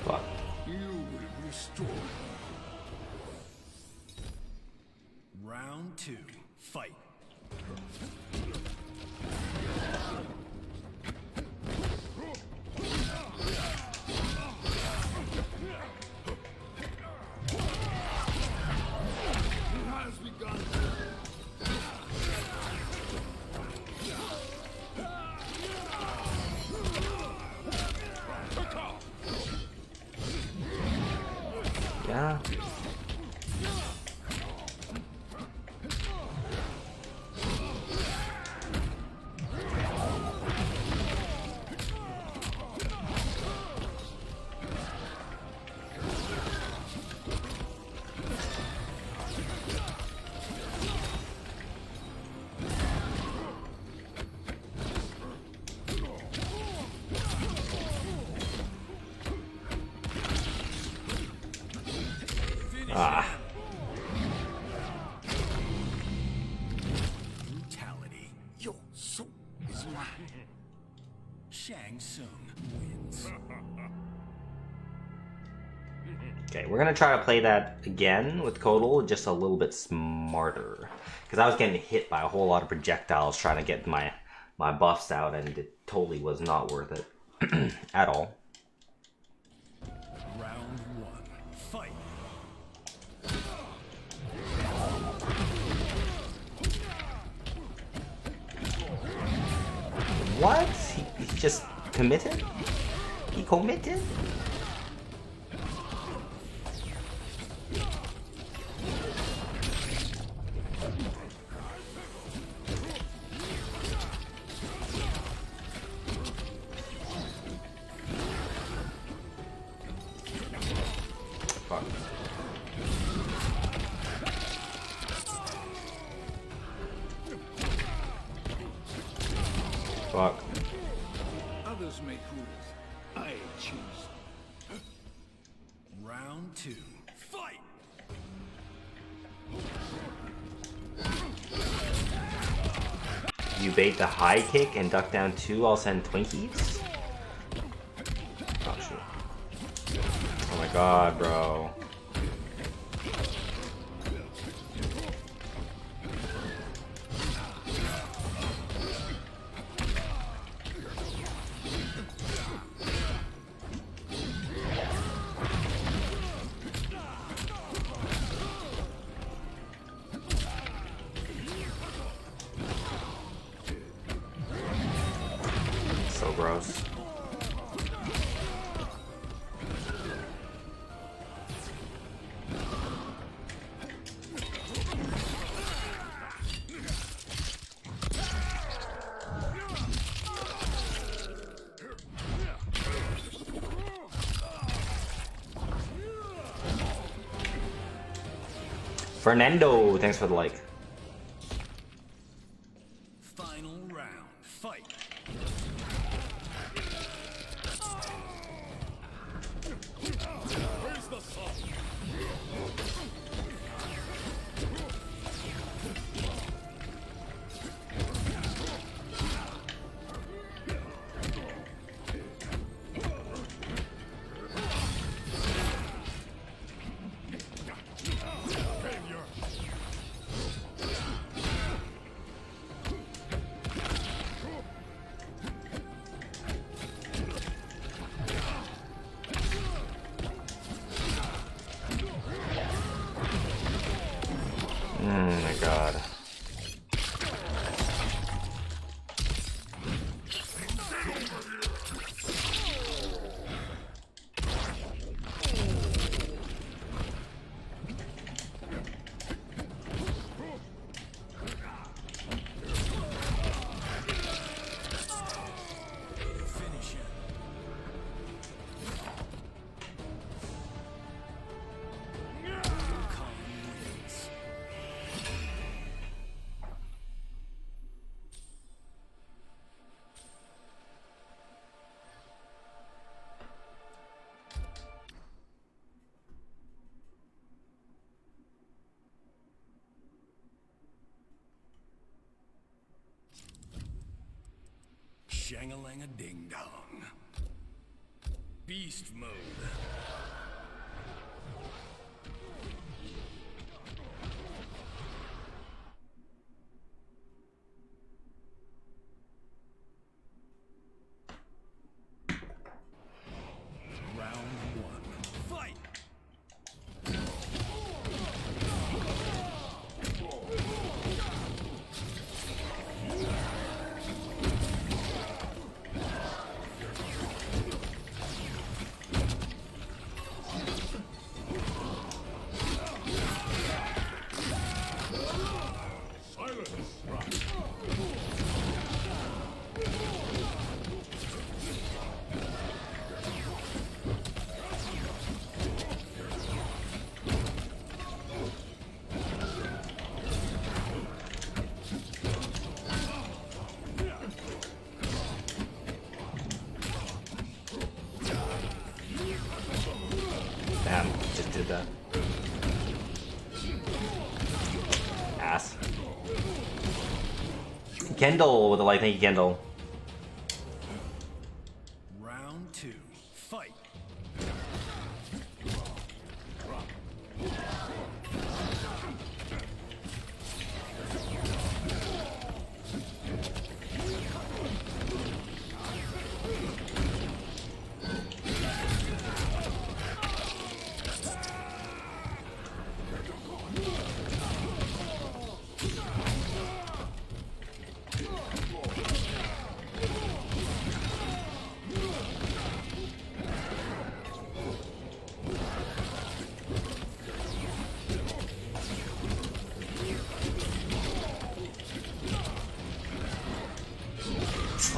Fuck. You will restore. Round 2. Fight. Yeah. Ah. Brutality. Your soul is mine. Shang Tsung wins. Okay, we're gonna try to play that again with Kodal, just a little bit smarter. Because I was getting hit by a whole lot of projectiles trying to get my buffs out, and it totally was not worth it at all. Round 1. Fight. What? He's just committed? He committed? Fuck. Fuck. Others make rules. I choose. Round 2. Fight. You bait the high kick and duck down 2, I'll send Twinkies? Oh shit. Oh my god, bro. So gross. Fernando, thanks for the like. Final round. Fight. Where's the salt? Shang-a-lang-a-ding-dong. Beast mode. Damn, just did that. Ass. Kendall with the light, thank you, Kendall. Round 2. Fight.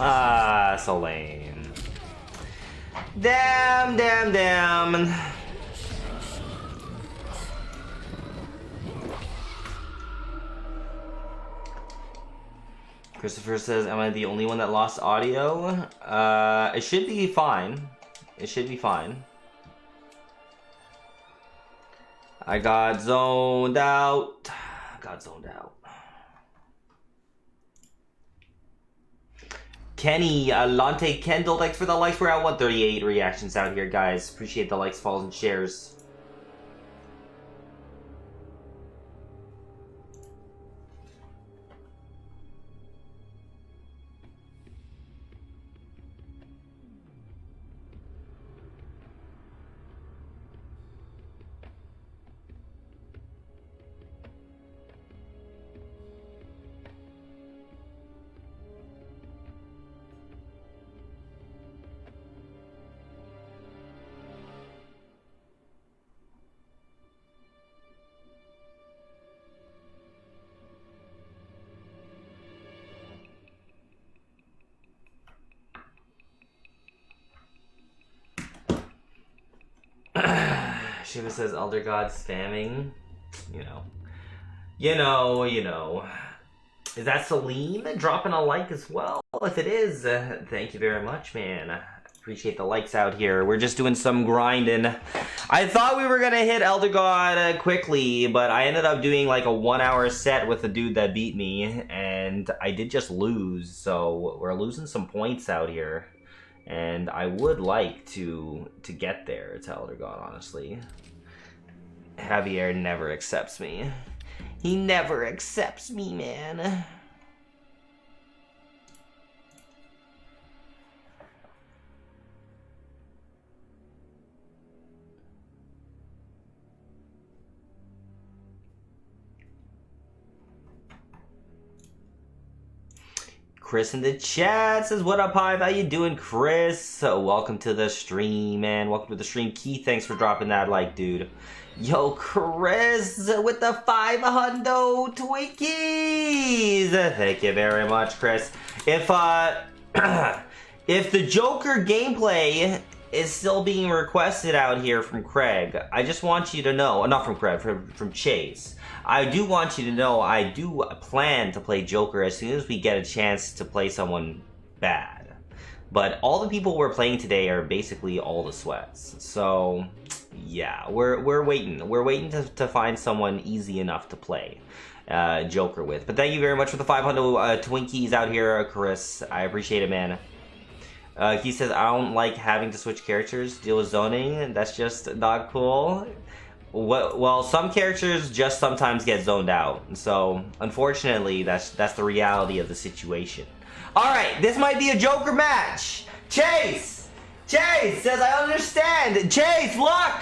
Ah, so lame. Damn, damn, damn. Christopher says, am I the only one that lost audio? It should be fine. It should be fine. I got zoned out. Kenny, Lante Kendall, thanks for the likes. We're at 138 reactions out here, guys. Appreciate the likes, follows, and shares. Shiva says Elder God spamming. You know. Is that Celine dropping a like as well? If it is, thank you very much, man. Appreciate the likes out here. We're just doing some grinding. I thought we were gonna hit Elder God quickly, but I ended up doing like a 1-hour set with the dude that beat me, and I did just lose, so we're losing some points out here. And I would like to get there to Elder God, honestly. Javier never accepts me. He never accepts me, man. Chris in the chat says, what up, Hive? How you doing, Chris? Welcome to the stream, man. Welcome to the stream. Keith, thanks for dropping that like, dude. Yo, Chris with the 500 Twinkies. Thank you very much, Chris. If if the Joker gameplay is still being requested out here from Craig, I just want you to know, not from Craig, from Chase. I do want you to know I do plan to play Joker as soon as we get a chance to play someone bad. But all the people we're playing today are basically all the sweats. So yeah, we're waiting. We're waiting to find someone easy enough to play Joker with. But thank you very much for the 500 Twinkies out here, Chris. I appreciate it, man. He says, I don't like having to switch characters, deal with zoning, that's just not cool. Well, some characters just sometimes get zoned out, so unfortunately, that's the reality of the situation. Alright, this might be a Joker match! Chase! Chase says, I understand! Chase, look!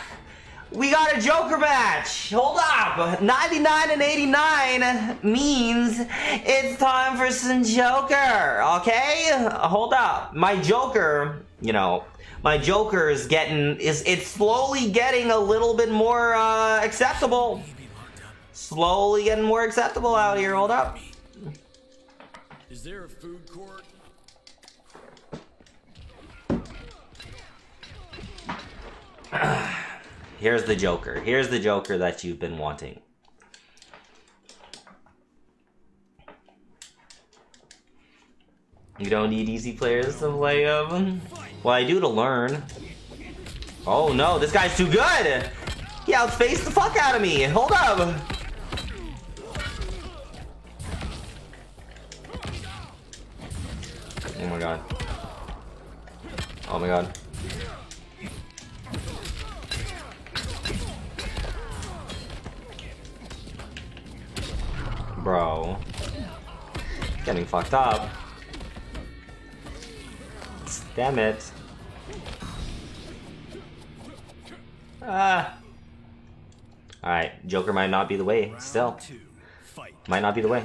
We got a Joker match! Hold up! 99 and 89 means it's time for some Joker, okay? Hold up. My Joker, you know, my Joker is it's slowly getting a little bit more acceptable. Slowly getting more acceptable out here. Hold up. Is there a food court? Here's the Joker. Here's the Joker that you've been wanting. You don't need easy players to play them. Well, I do to learn. Oh no, this guy's too good! He outspaced the fuck out of me! Hold up! Oh my god. Oh my god. Bro. Getting fucked up. Damn it. Ah. Alright, Joker might not be the way, still. Might not be the way.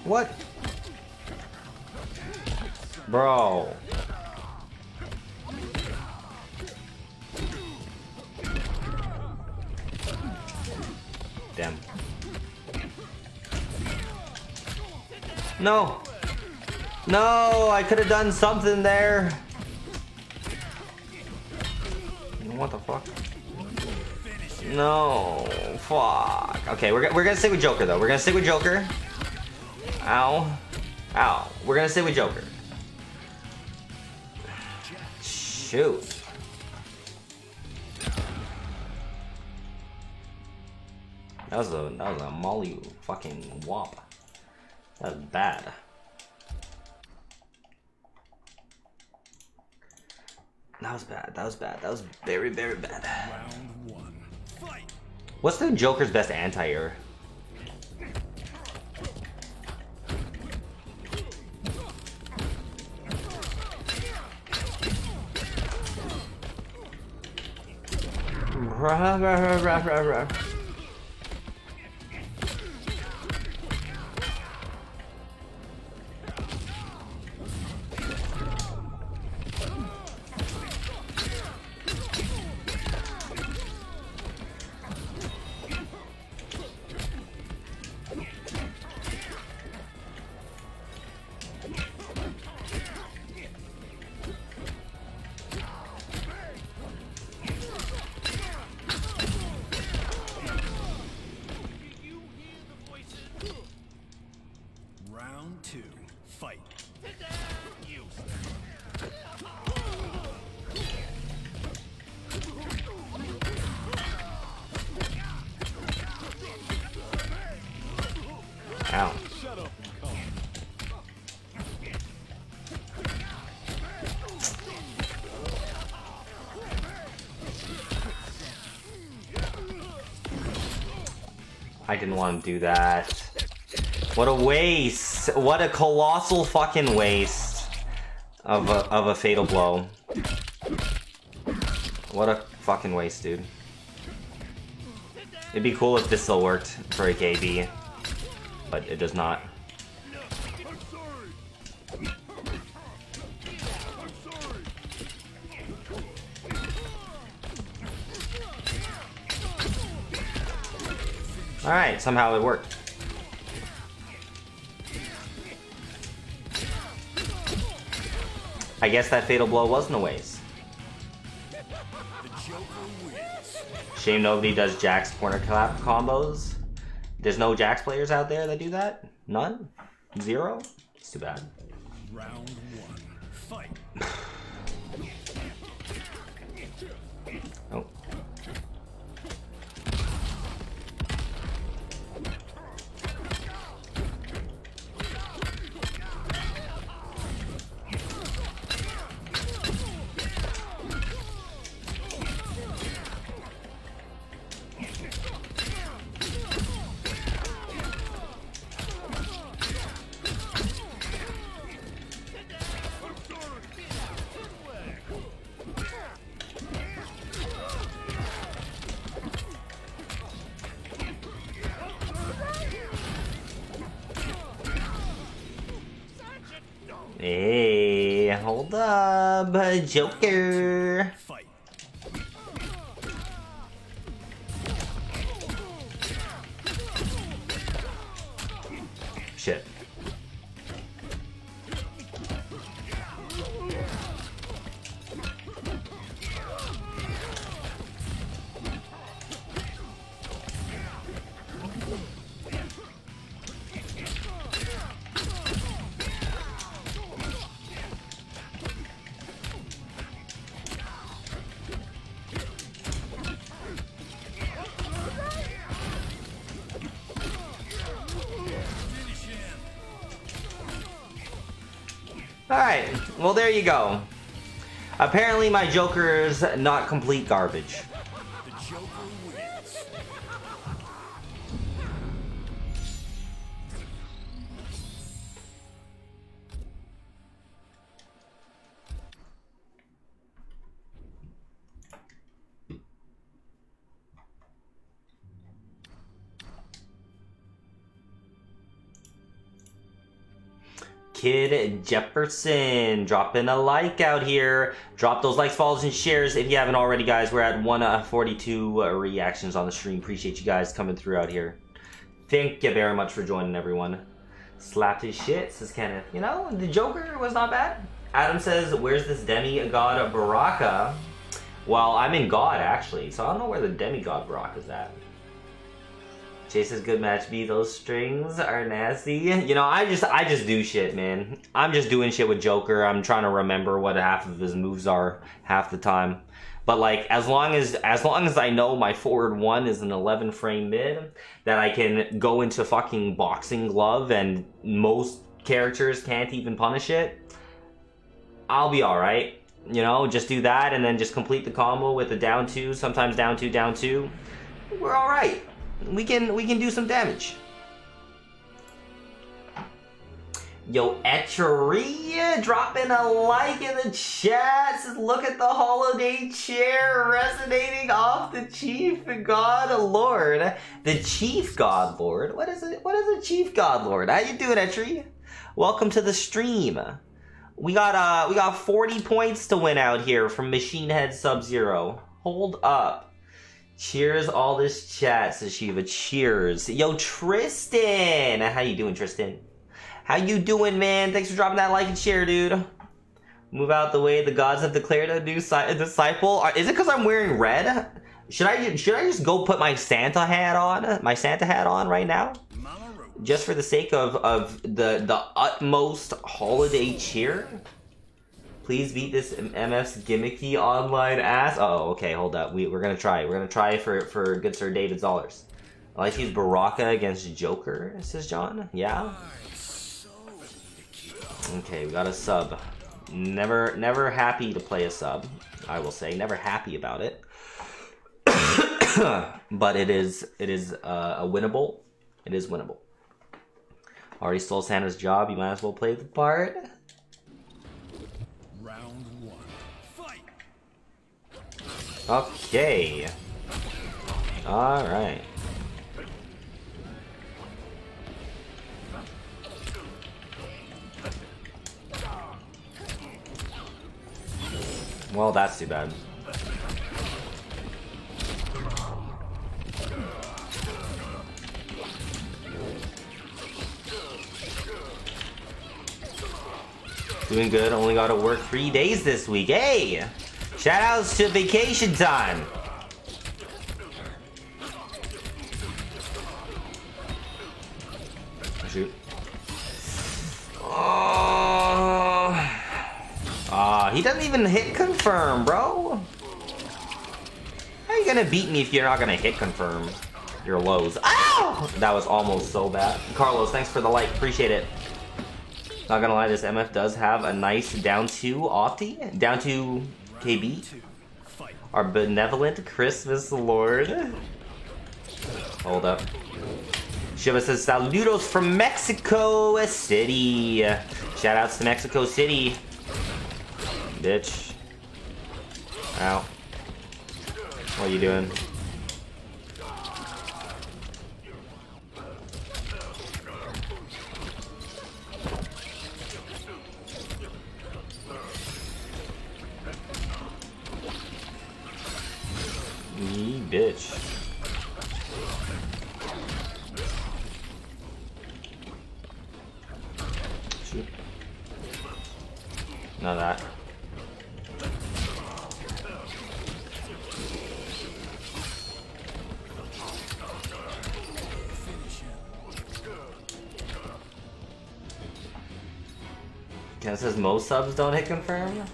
What? Bro. Damn. No. No, I could have done something there. What the fuck? No. Fuck. Okay, we're gonna stick with Joker though. We're gonna stick with Joker. Ow. Ow. We're gonna stay with Joker. Shoot. That was a molly fucking whop. That was bad. That was bad. That was bad. That was very, very bad. Round one. Fight. What's the Joker's best anti-air? Round two. Fight. Ow. I didn't want to do that. What a waste! What a colossal fucking waste of a fatal blow. What a fucking waste, dude. It'd be cool if this still worked for a KB, but it does not. Alright, somehow it worked. I guess that fatal blow wasn't a waste. Shame nobody does Jax corner combos. There's no Jax players out there that do that? None? Zero? It's too bad. Round one. Fight. Oh. Hey, hold up, Joker. Fight. Shit. Alright, well there you go. Apparently my Joker's not complete garbage. The Joker wins. Kid Jefferson dropping a like out here. Drop those likes, follows, and shares if you haven't already, guys. We're at 142 reactions on the stream. Appreciate you guys coming through out here. Thank you very much for joining, everyone. Slapped his shit, says Kenneth. You know, the Joker was not bad. Adam says, where's this demigod Baraka? Well, I'm in God, actually, so I don't know where the demigod Baraka's at. Jay says, good match, B. Those strings are nasty. You know, I just do shit, man. I'm just doing shit with Joker. I'm trying to remember what half of his moves are half the time. But like, as long as I know my forward one is an 11 frame mid, that I can go into fucking boxing glove and most characters can't even punish it, I'll be alright. You know, just do that and then just complete the combo with a down 2, sometimes down 2, down 2. We're alright. We can do some damage. Yo, Etchery dropping a like in the chat. Says, look at the holiday chair resonating off the Chief God Lord. The Chief God Lord? What is it? What is a Chief God Lord? How you doing, Etchery? Welcome to the stream. We got 40 points to win out here from Machine Head Sub-Zero. Hold up. Cheers all this chat, says Shiva. Cheers. Yo, Tristan! How you doing, Tristan? How you doing, man? Thanks for dropping that like and share, dude. Move out the way. The gods have declared a new disciple. Is it because I'm wearing red? Should I just go put my Santa hat on? My Santa hat on right now? Just for the sake of the utmost holiday cheer? Please beat this MF's gimmicky online ass. Oh, okay, hold up. We're gonna try. We're gonna try for good Sir David's dollars. I like to use Baraka against Joker, says John. Yeah. Okay, we got a sub. Never happy to play a sub. I will say, never happy about it. But it is a winnable. It is winnable. Already stole Santa's job. You might as well play the part. Okay. Alright. Well, that's too bad. Doing good. Only got to work 3 days this week. Hey! Shout outs to vacation time. Shoot. Oh. Aw, he doesn't even hit confirm, bro. How are you gonna beat me if you're not gonna hit confirm your lows? Ow! That was almost so bad. Carlos, thanks for the like. Appreciate it. Not gonna lie, this MF does have a nice down 2 Opti. Down 2 KB. Our benevolent Christmas Lord. Hold up. Shiva says, saludos from Mexico City. Shoutouts to Mexico City. Bitch. Ow. What are you doing? Yee, bitch. Shoot. Not that. Ken says most subs don't hit confirm.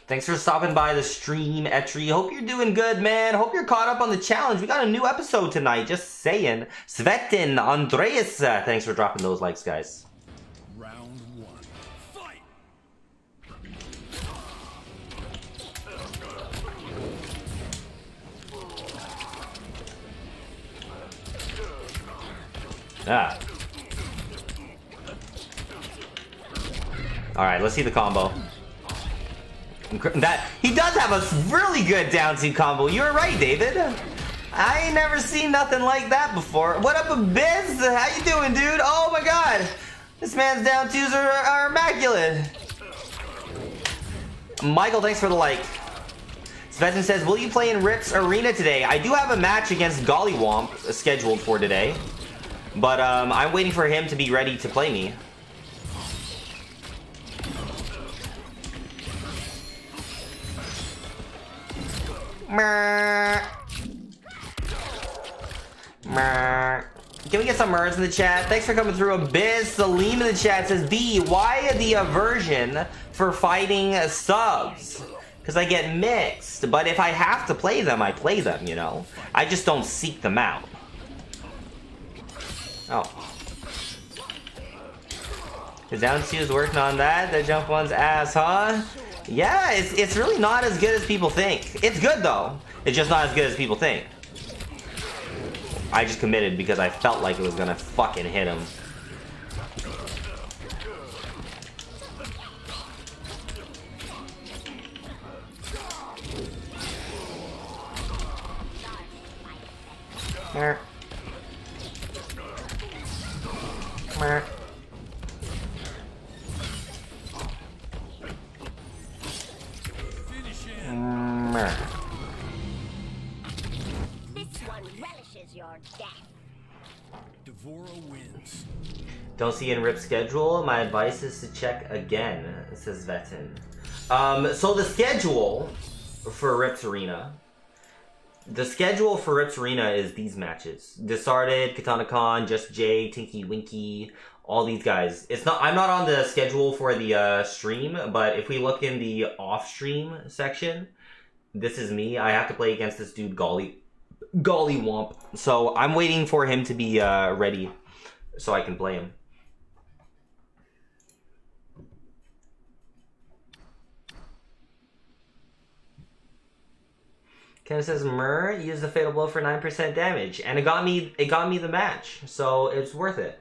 Thanks for stopping by the stream, Etri. Hope you're doing good, man. Hope you're caught up on the challenge. We got a new episode tonight, just saying. Svetin, Andreas, thanks for dropping those likes, guys. Round 1. Fight! Ah. Alright, let's see the combo. That he does have a really good down 2 combo. You're right, David. I ain't never seen nothing like that before. What up, Abyss? How you doing, dude? Oh my god. This man's down 2s are immaculate. Michael, thanks for the like. Svetin says, will you play in Rip's Arena today? I do have a match against Gollywomp scheduled for today. But I'm waiting for him to be ready to play me. Can we get some murs in the chat? Thanks for coming through. Biz Salim in the chat says, B, why the aversion for fighting subs? Because I get mixed. But if I have to play them, I play them, you know? I just don't seek them out. Oh. The down 2 is working on that. The jump 1's ass, huh? Yeah, it's really not as good as people think. It's good though. It's just not as good as people think. I just committed because I felt like it was gonna fucking hit him. Mer. Mer. This one relishes your death. Devora wins. Don't see in Rip's schedule. My advice is to check again, says Vetin. So the schedule for Rip's Arena. The schedule for Rip's Arena is these matches. Discarded, Katana Khan, Just Jay, Tinky Winky, all these guys. It's not. I'm not on the schedule for the stream, but if we look in the off-stream section, this is me. I have to play against this dude, Gollywomp. So I'm waiting for him to be ready so I can play him. Ken says Mur used the fatal blow for 9% damage, and it got me the match, so it's worth it.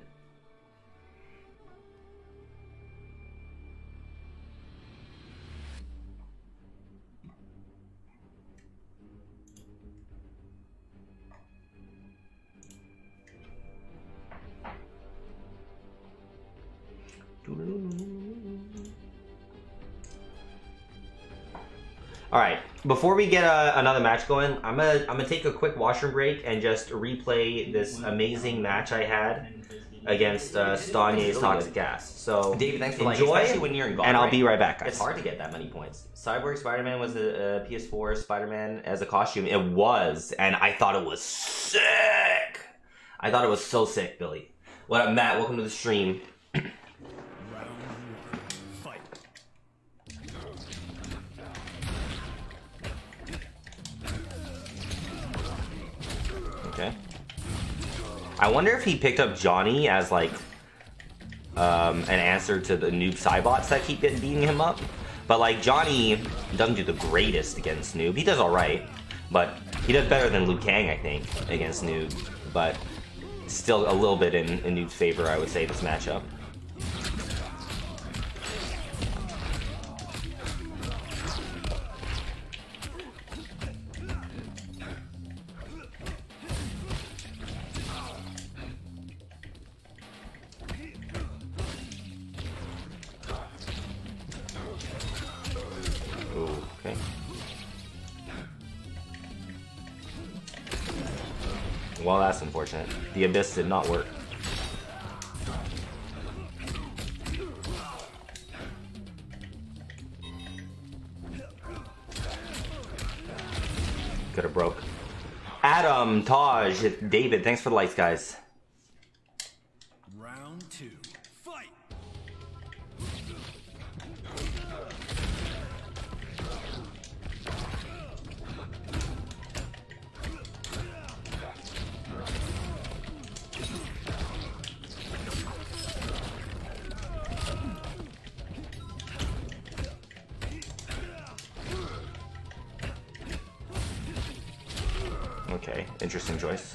All right, before we get another match going, I'm gonna take a quick washroom break and just replay this amazing match I had against Stanye's Toxic Ass. So, David, thanks for enjoy, especially when you're in God, and I'll be right back, guys. It's hard to get that many points. Cyborg Spider-Man was a PS4 Spider-Man as a costume. It was, and I thought it was sick. I thought it was so sick, Billy. What up, Matt? Welcome to the stream. Round 1, fight. Okay. I wonder if he picked up Johnny as like an answer to the noob Cybots that keep beating him up. But like Johnny doesn't do the greatest against noob. He does alright, but he does better than Liu Kang, I think, against noob. But still a little bit in noob's favor, I would say, this matchup. Okay. Well, that's unfortunate. The Abyss did not work. Could have broke. Adam, Taj, David, thanks for the likes, guys. Round 2, fight. Okay, interesting choice.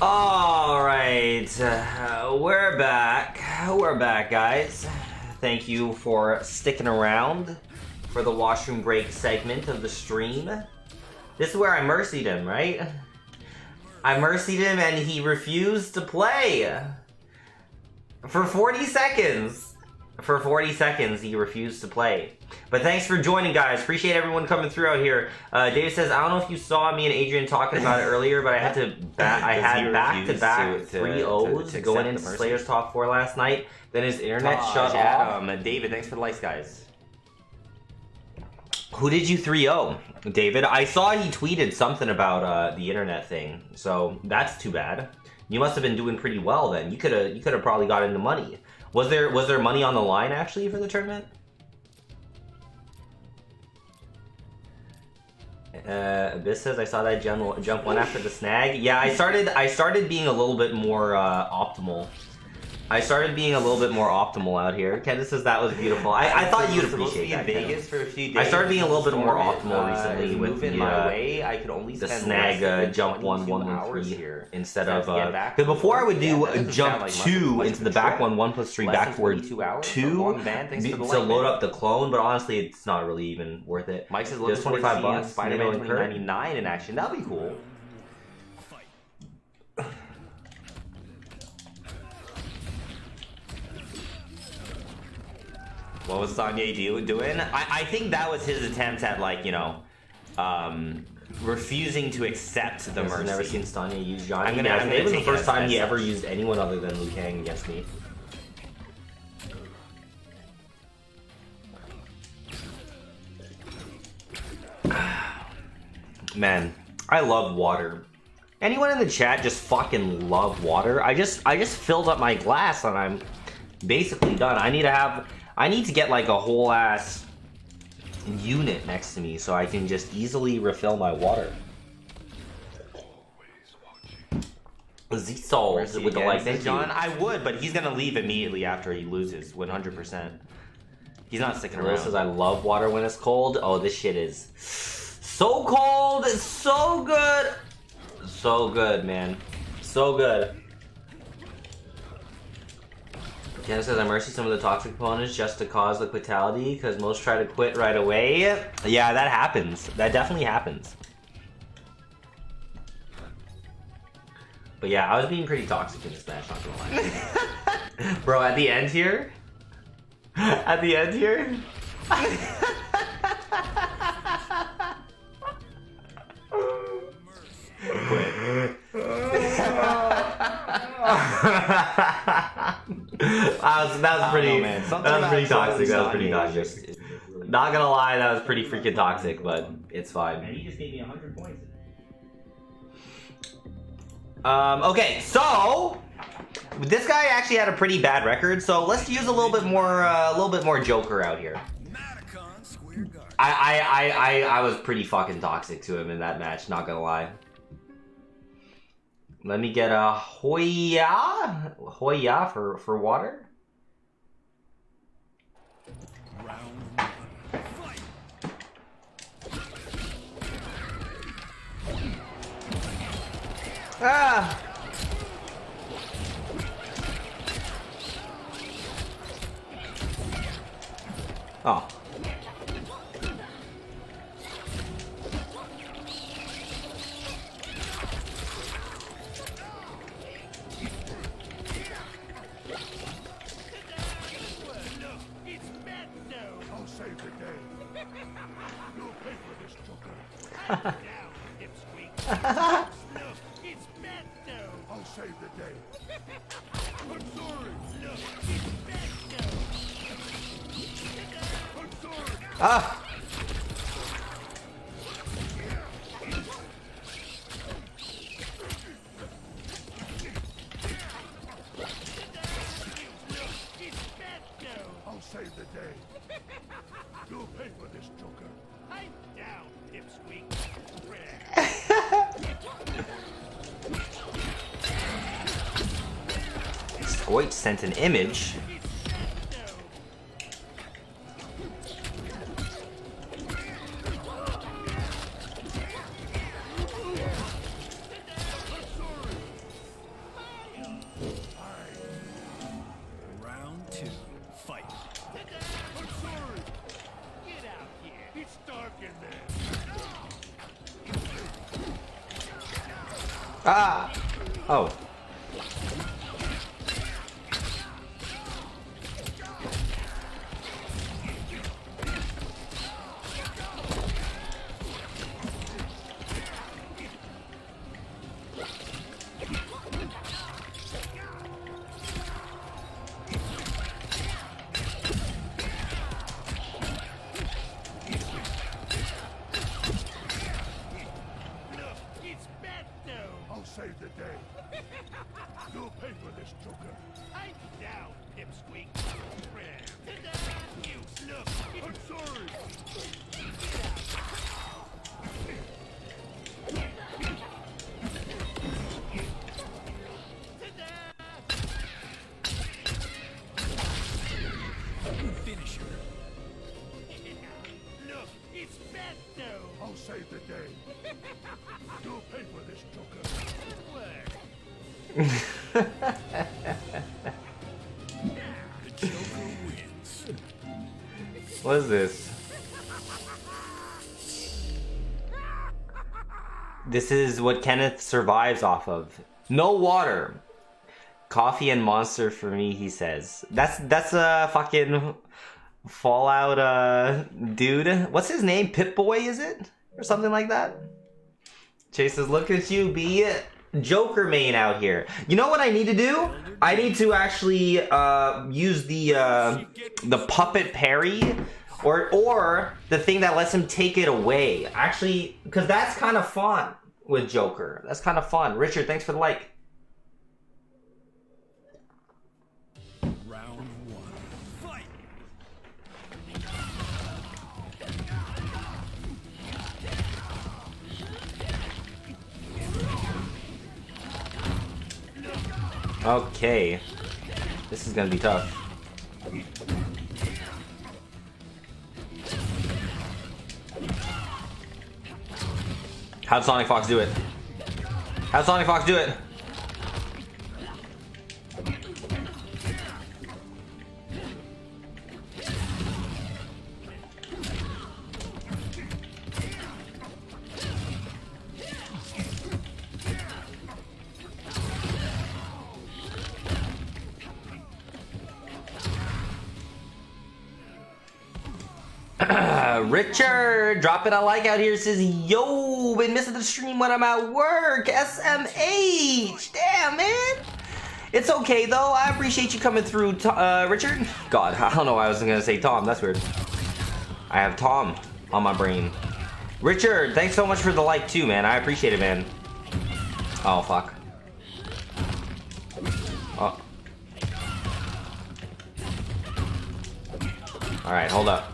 All right, we're back. We're back, guys. Thank you for sticking around for the washroom break segment of the stream. This is where I mercied him, right? I mercied him and he refused to play. For 40 seconds. For 40 seconds, he refused to play. But thanks for joining, guys. Appreciate everyone coming through out here. David says, I don't know if you saw me and Adrian talking about it earlier, but I had to back-to-back 3 O's going into Slayer's top 4 last night. Then his internet shut off. David, thanks for the likes, guys. Who did you 3-0, David? I saw he tweeted something about the internet thing, so that's too bad. You must have been doing pretty well then. You could have probably got into money. Was there money on the line actually for the tournament? Abyss says I saw that jump one after the snag. Yeah, I started being a little bit more optimal. I started being a little bit more optimal out here. Candace says that was beautiful. I thought you'd appreciate that. Vegas for a few days. I started being a little bit more optimal recently with the my way. I could only the snag jump 1-1-1-3 here instead of because before I would do jump 2 into the back 1+3 backward 2 to load up the clone, but honestly it's not really even worth it. Mike says there's $25. Spider-Man 2099 in action. That'd be cool. What was Sanye doing? I think that was his attempt at, like, you know, refusing to accept the mercy. I've never seen Sanye use Johnny. It was the first time he ever used anyone other than Liu Kang against me. Man, I love water. Anyone in the chat just fucking love water? I just filled up my glass and I'm basically done. I need to get like a whole ass unit next to me so I can just easily refill my water. Z-Souls with the like, thank John. I would, but he's gonna leave immediately after he loses, 100%. He's not sticking around. Says I love water when it's cold. Oh, this shit is so cold. It's so good. So good, man. So good. Ken says I mercy some of the toxic opponents just to cause the quitality because most try to quit right away. Yeah, that happens. That definitely happens. But yeah, I was being pretty toxic in this match, not gonna lie. Bro, at the end here? At the end here? Quit. that was pretty. That was pretty toxic. That was pretty toxic. Not gonna lie, that was pretty freaking toxic, but it's fine. And he just gave me 100 points. Okay, so this guy actually had a pretty bad record, so let's use a little bit more Joker out here. I was pretty fucking toxic to him in that match, not gonna lie. Let me get a Hoya for water. Ah! Oh. I'll save the day. You'll pay for this, Joker. I'll save the day. I'm sorry. I'm sorry. Ah! I'll save the day. You'll pay for this, Joker. I'm down, dipsqueak. Wait, sent an image. Round 2, fight. I'm sorry. Get out here. It's dark in there. Ah! Oh. I'll save the day. You'll pay for this, Joker. I'm down, dipsqueak. Look, I'm sorry. Finish her. Look, it's Batno. I'll save the day. You'll pay for this, Joker. The Joker wins. What is this? This is what Kenneth survives off of. No water. Coffee and Monster for me, he says. That's a fucking Fallout dude. What's his name? Pip-Boy, is it? Or something like that? Chase says, look at you, be Joker main out here. You know what I need to do? I need to actually use the puppet parry or the thing that lets him take it away. Actually, because that's kind of fun with Joker. That's kind of fun. Richard, thanks for the like. Round 1, fight. Okay. This is gonna be tough. How'd Sonic Fox do it? How'd Sonic Fox do it? Richard, dropping a like out here, says, yo, been missing the stream when I'm at work. SMH, damn, man. It's okay though. I appreciate you coming through, Richard. God, I don't know why I was gonna say Tom. That's weird. I have Tom on my brain. Richard, thanks so much for the like too, man. I appreciate it, man. Oh fuck. Oh. All right, hold up.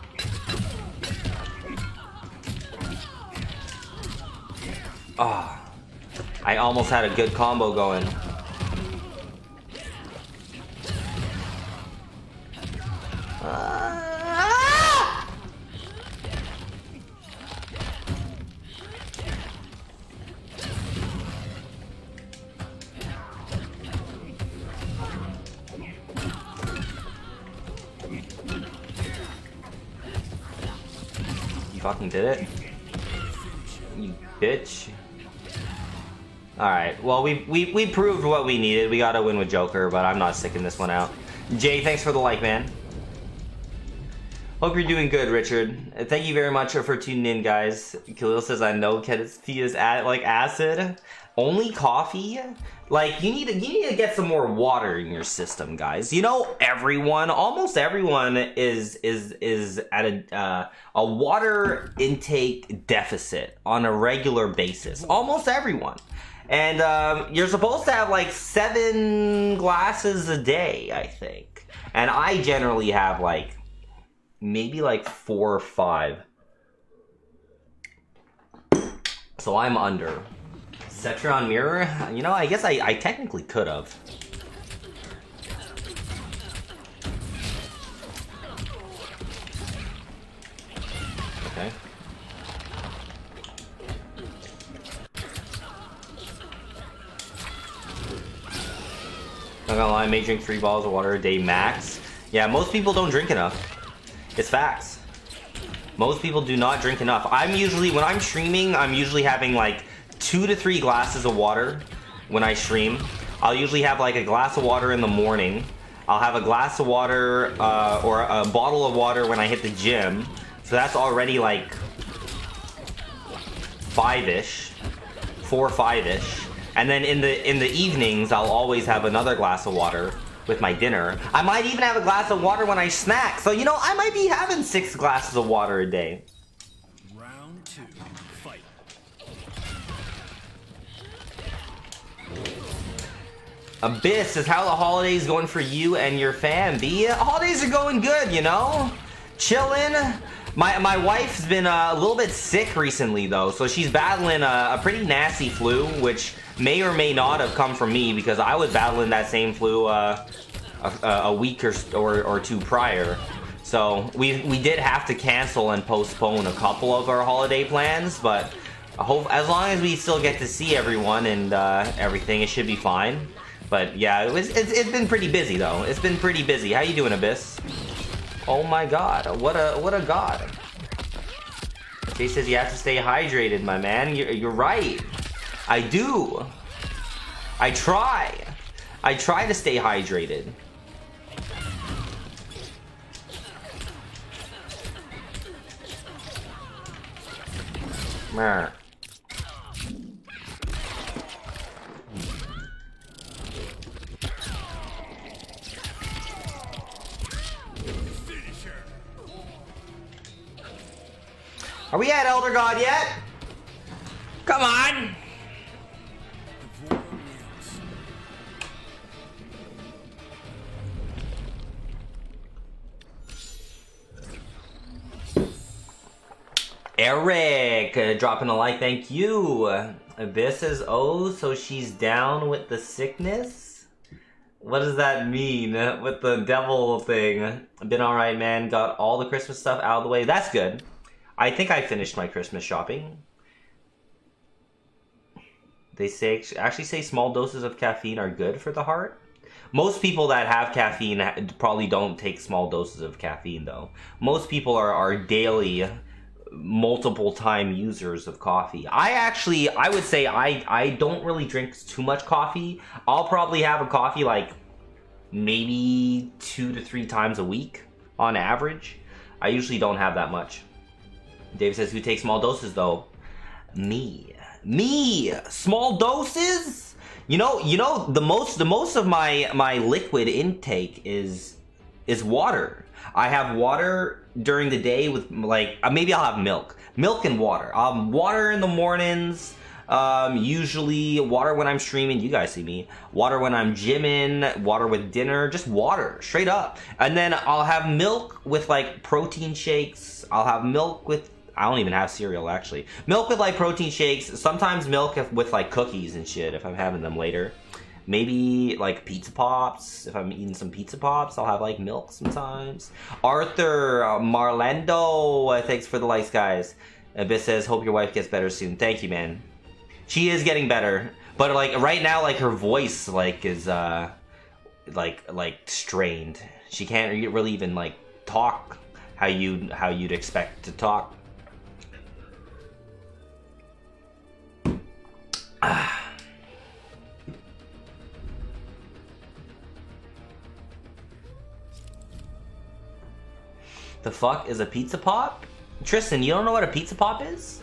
Oh, I almost had a good combo going. You fucking did it, you bitch. Alright, well, we proved what we needed. We gotta win with Joker, but I'm not sticking this one out. Jay, thanks for the like, man. Hope you're doing good, Richard. Thank you very much for tuning in, guys. Khalil says, I know tea is like acid. Only coffee? Like, you need to get some more water in your system, guys. You know, almost everyone is at a water intake deficit on a regular basis. Almost everyone. And you're supposed to have like 7 glasses a day, I think. And I generally have like maybe like 4 or 5. So I'm under. Cetron mirror? You know, I guess I technically could have. Okay. Not gonna lie, I may drink 3 bottles of water a day max. Yeah, most people don't drink enough. It's facts. Most people do not drink enough. When I'm streaming, I'm usually having like 2 to 3 glasses of water when I stream. I'll usually have like a glass of water in the morning. I'll have a glass of water or a bottle of water when I hit the gym. So that's already like 5-ish, 4 or 5-ish. And then in the evenings, I'll always have another glass of water with my dinner. I might even have a glass of water when I snack. So, you know, I might be having 6 glasses of water a day. Round 2, fight. Abyss is how the holidays going for you and your fam. The holidays are going good, you know? Chillin'. My wife's been a little bit sick recently, though. So she's battling a pretty nasty flu, which may or may not have come from me because I was battling that same flu a week or 2 prior. So we did have to cancel and postpone a couple of our holiday plans, but I hope as long as we still get to see everyone and everything, it should be fine. But yeah, it's been pretty busy though. It's been pretty busy. How you doing, Abyss? Oh my god, what a god. Jay says you have to stay hydrated, my man. You're right. I do. I try to stay hydrated. Mer. Are we at Elder God yet? Come on! Eric, dropping a like, thank you. Abyss says, oh, so she's down with the sickness? What does that mean with the devil thing? I've been alright, man. Got all the Christmas stuff out of the way. That's good. I think I finished my Christmas shopping. They actually say small doses of caffeine are good for the heart. Most people that have caffeine probably don't take small doses of caffeine, though. Most people are daily, multiple time users of coffee. I would say I don't really drink too much coffee. I'll probably have a coffee like maybe 2 to 3 times a week on average. I usually don't have that much. Dave says, who takes small doses though? Me. Small doses? The most of my liquid intake is water. I have water during the day with like maybe I'll have milk and water. Water in the mornings. Usually water when I'm streaming. You guys see me. Water when I'm gymming. Water with dinner. Just water, straight up. And then I'll have milk with like protein shakes. I'll have milk with. I don't even have cereal, actually. Milk with, like, protein shakes. Sometimes milk with, like, cookies and shit if I'm having them later. Maybe, like, pizza pops. If I'm eating some pizza pops, I'll have, like, milk sometimes. Arthur Marlando, thanks for the likes, guys. Abyss says, hope your wife gets better soon. Thank you, man. She is getting better. But, like, right now, like, her voice, like, is, like, strained. She can't really even, like, talk how you'd expect to talk. The fuck is a pizza pop? Tristan, you don't know what a pizza pop is?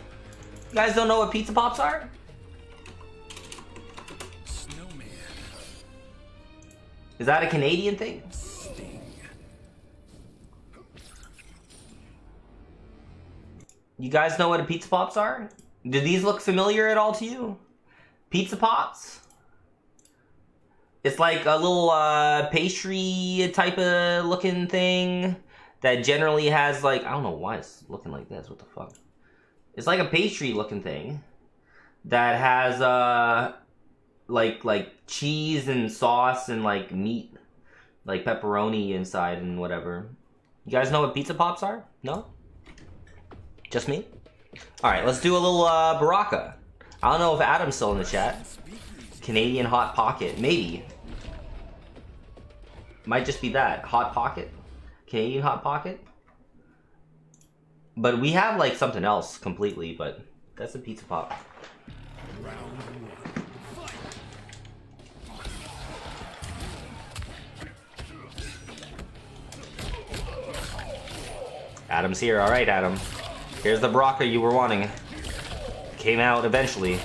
You guys don't know what pizza pops are? Snowman. Is that a Canadian thing? Sting. You guys know what a pizza pops are? Do these look familiar at all to you? Pizza pops? It's like a little pastry type of looking thing that generally has like, I don't know why it's looking like this, what the fuck? It's like a pastry looking thing that has like cheese and sauce and like meat, like pepperoni inside and whatever. You guys know what pizza pops are? No? Just me? Alright, let's do a little Baraka. I don't know if Adam's still in the chat. Canadian Hot Pocket. Maybe. Might just be that. Hot Pocket. Canadian Hot Pocket. But we have like something else completely, but that's a pizza pop. Adam's here. Alright, Adam. Here's the Baraka you were wanting. Came out eventually.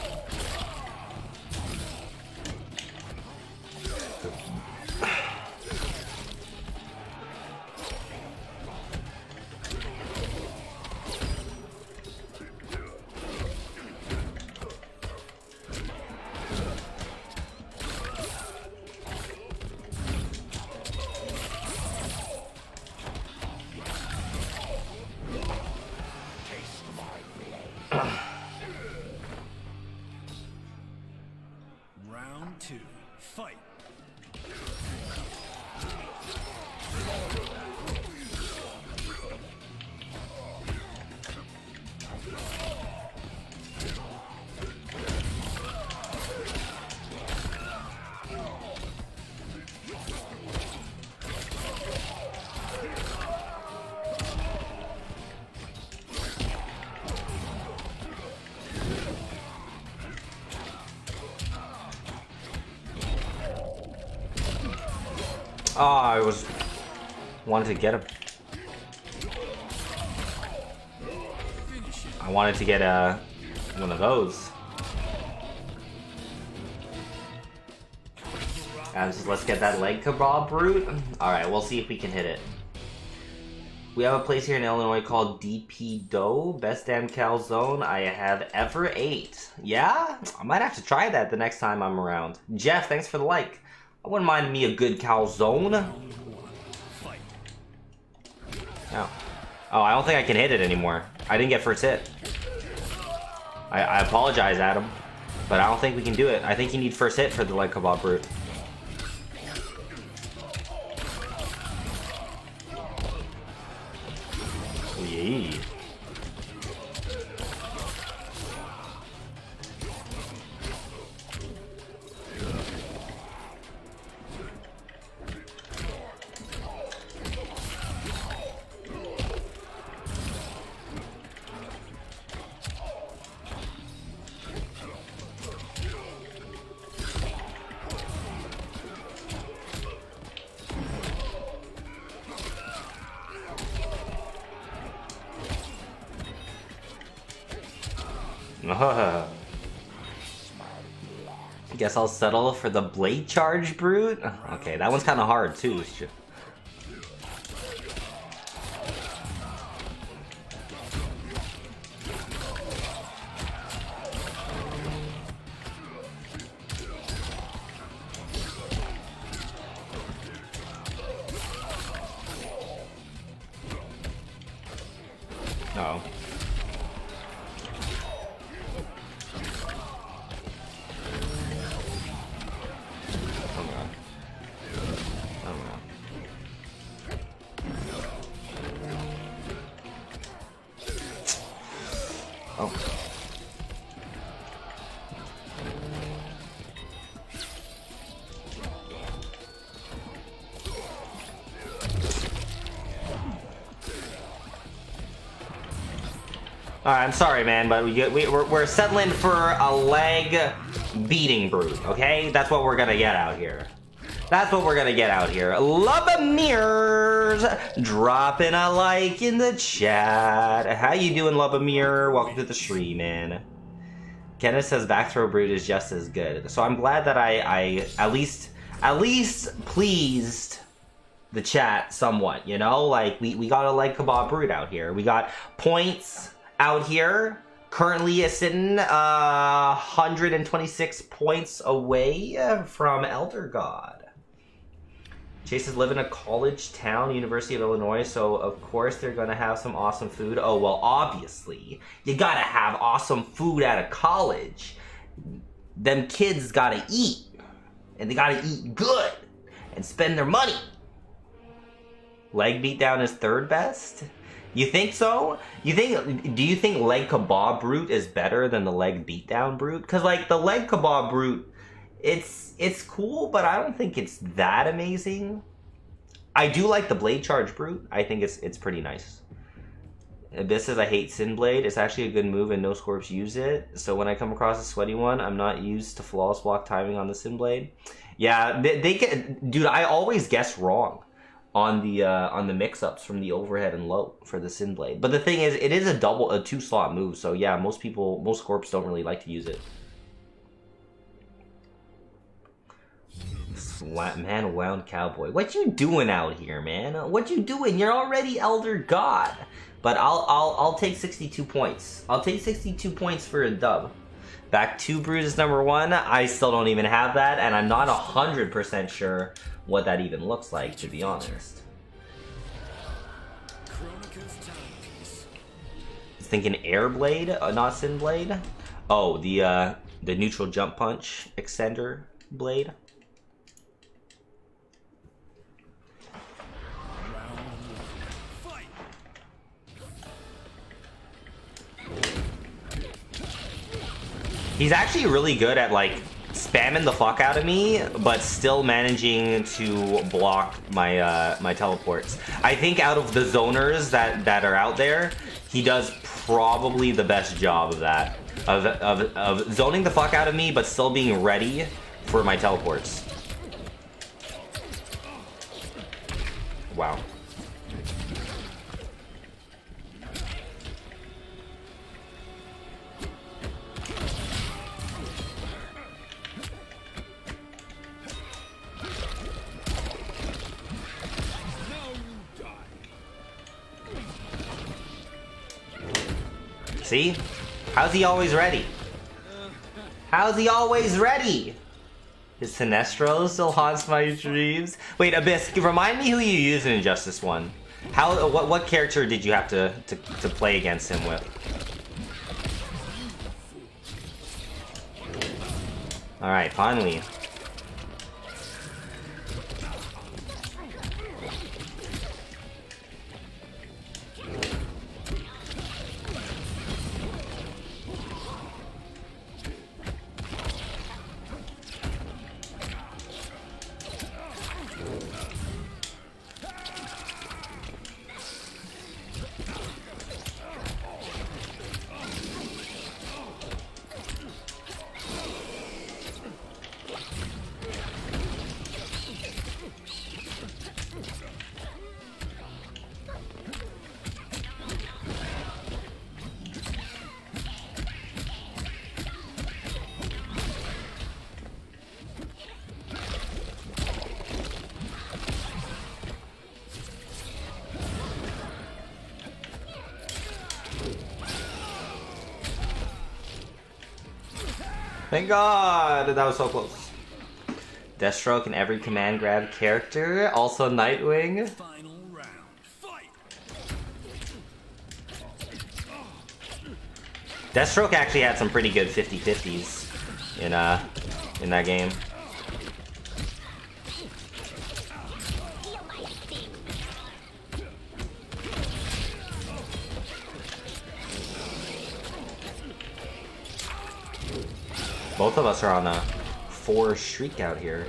Round 2. Fight. Oh, I wanted to get him. I wanted to get one of those. Let's get that leg kebab brute. All right, we'll see if we can hit it. We have a place here in Illinois called DP Dough, best damn calzone I have ever ate. Yeah, I might have to try that the next time I'm around. Jeff, thanks for the like. I wouldn't mind me a good calzone. Oh. Oh, I don't think I can hit it anymore. I didn't get first hit. I apologize, Adam. But I don't think we can do it. I think you need first hit for the leg kebab brute. Yee. Guess I'll settle for the Blade Charge Brute. Okay, that one's kind of hard too. Oh. Oh. Alright, I'm sorry, man, but we're settling for a leg beating brute, okay? That's what we're gonna get out here. That's what we're gonna get out here. Lubamirs dropping a like in the chat. How you doing, Lubamir? Welcome to the stream, man. Kenneth says back throw brute is just as good. So I'm glad that I at least pleased the chat somewhat, you know? Like we got a leg kebab brute out here. We got points out here. Currently is sitting 126 points away from Elder God. Chases live in a college town, University of Illinois, so of course they're gonna have some awesome food. Oh, well, obviously, you gotta have awesome food at a college. Them kids gotta eat, and they gotta eat good, and spend their money. Leg beatdown is third best? You think so? Do you think leg kebab brute is better than the leg beatdown brute? Because like the leg kebab brute, it's cool, but I don't think it's that amazing. I do like the blade charge brute. I think it's pretty nice. Abyss says I hate Sin Blade. It's actually a good move and no scorps use it. So when I come across a sweaty one, I'm not used to flawless block timing on the Sin Blade. Yeah, they get, dude. I always guess wrong on the mix-ups from the overhead and low for the Sin Blade. But the thing is, it is a 2-slot move. So yeah, most scorps don't really like to use it. Man wound cowboy, what you doing out here, man? What you doing? You're already Elder God. But I'll take 62 points. I'll take 62 points for a dub. Back 2 brute is number 1. I still don't even have that, and I'm not 100% sure what that even looks like, to be honest. Thinking Air Blade, not Sin Blade. Oh, the neutral jump punch extender blade. He's actually really good at like spamming the fuck out of me, but still managing to block my my teleports. I think out of the zoners that are out there, he does probably the best job of that, of zoning the fuck out of me, but still being ready for my teleports. Wow. See? How's he always ready? How's he always ready? His Sinestro still haunts my dreams. Wait, Abyss, remind me who you used in Injustice 1. What character did you have to play against him with? Alright, finally. Thank God! That was so close. Deathstroke in every command grab character. Also Nightwing. Final round. Fight! Deathstroke actually had some pretty good 50-50s in that game. Feel my sting. Both of us are on a 4 streak out here.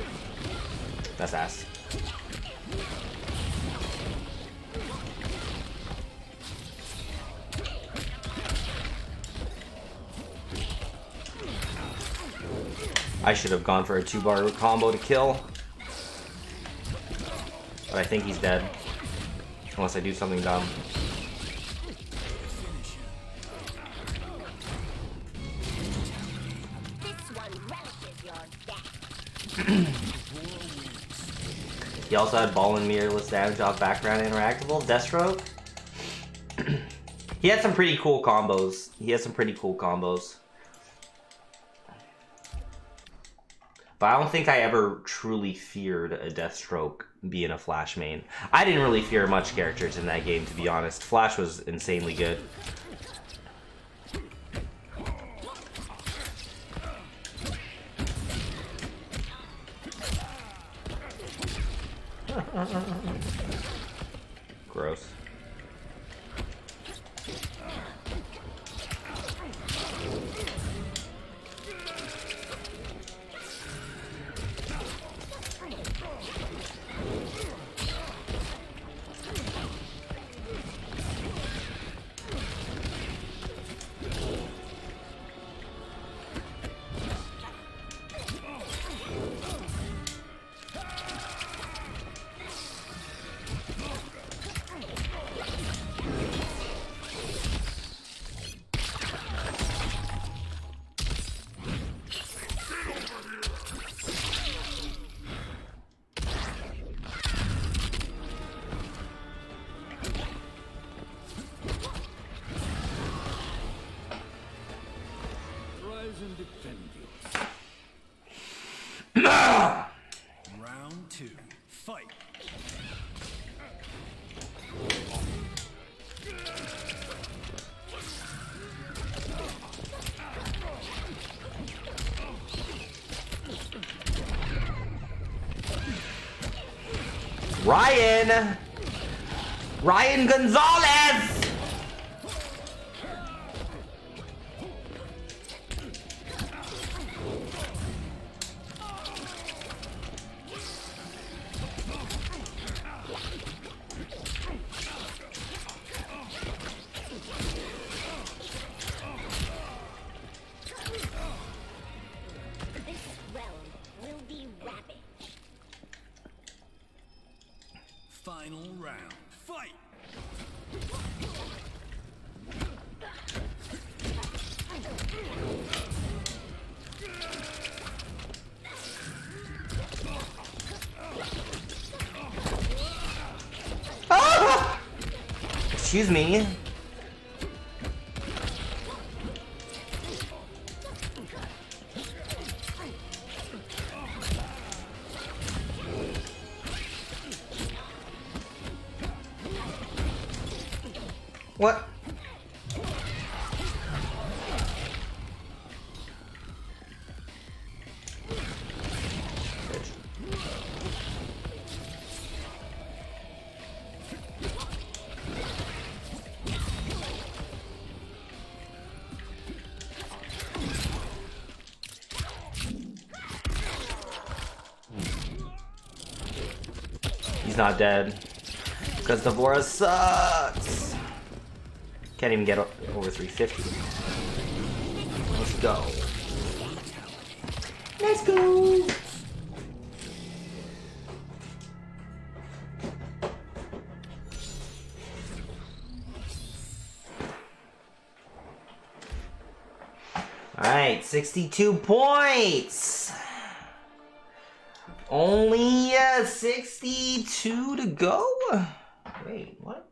That's ass. I should have gone for a 2-bar combo to kill. But I think he's dead. Unless I do something dumb. This one relishes your death. He also had ball and mirrorless damage off background interactable. Deathstroke. He had some pretty cool combos. But I don't think I ever truly feared a Deathstroke being a Flash main. I didn't really fear much characters in that game, to be honest. Flash was insanely good. Gross. Rise and defend yourself. Round 2. Fight! Ryan Gonzalez! This realm will be ravaged. Final round. Fight! Ah! Excuse me. What? He's not dead. Because Devora sucks. Can't even get over 350. Let's go. Let's go. Alright, 62 points. Only 62 to go? Wait, what?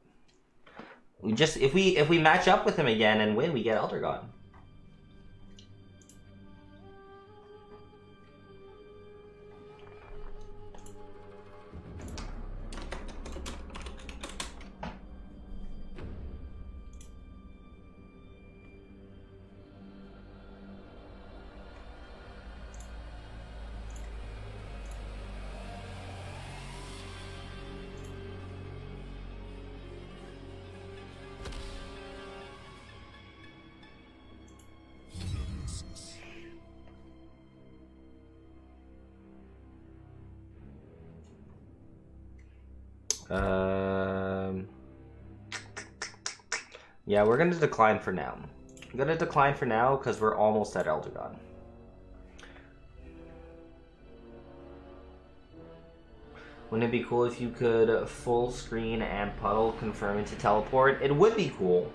We just if we match up with him again and win, we get Elder God. Yeah, we're gonna decline for now. I'm gonna decline for now because we're almost at Elder God. Wouldn't it be cool if you could full screen and puddle confirm into teleport? It would be cool,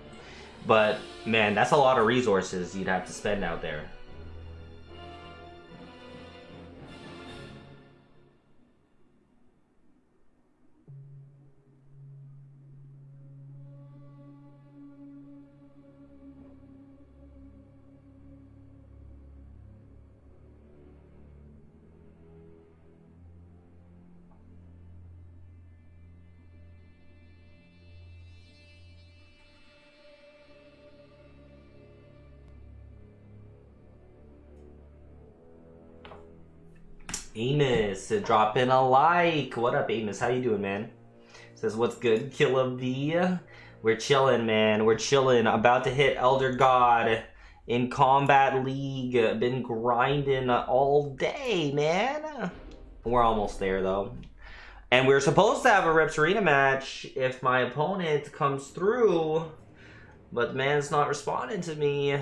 but man, that's a lot of resources you'd have to spend out there. Amos, drop in a like. What up, Amos? How you doing, man? Says, what's good, Killer V? We're chilling, man. We're chilling. About to hit Elder God in Combat League. Been grinding all day, man. We're almost there, though. And we're supposed to have a Rips Arena match if my opponent comes through. But man's not responding to me.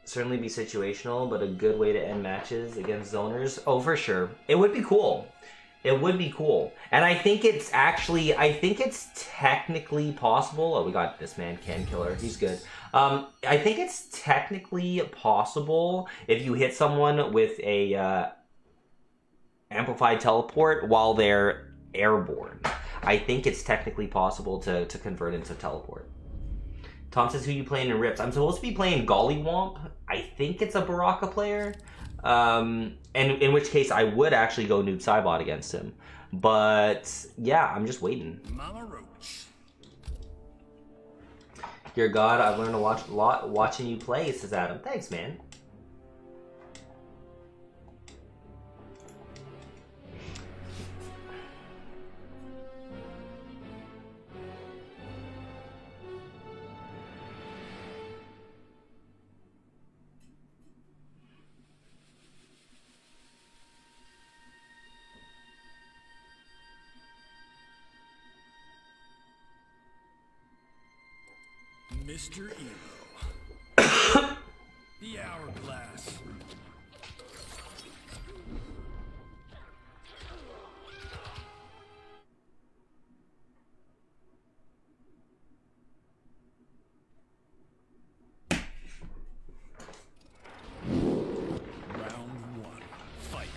Certainly be situational, but a good way to end matches against zoners. Oh, for sure. It would be cool. It would be cool. And I think it's actually, I think it's technically possible. Oh, we got this man, Can Killer. He's good. I think it's technically possible if you hit someone with a amplified teleport while they're airborne. I think it's technically possible to convert into teleport. Tom says, who you playing in Rips? I'm supposed to be playing Gollywomp. I think it's a Baraka player. And in which case I would actually go Noob Saibot against him. But yeah, I'm just waiting. Mama Roach. Dear God, I've learned to watch a lot watching you play, says Adam. Thanks, man. Mr. Elo. The Hourglass. Round one. Fight.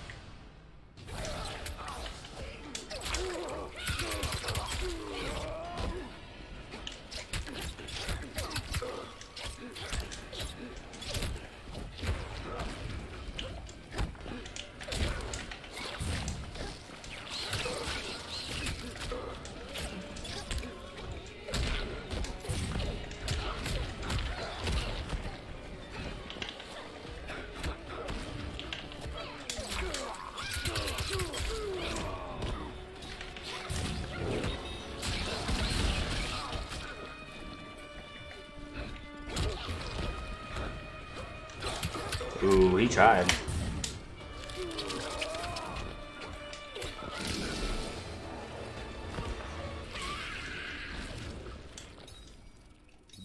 Ooh, he tried.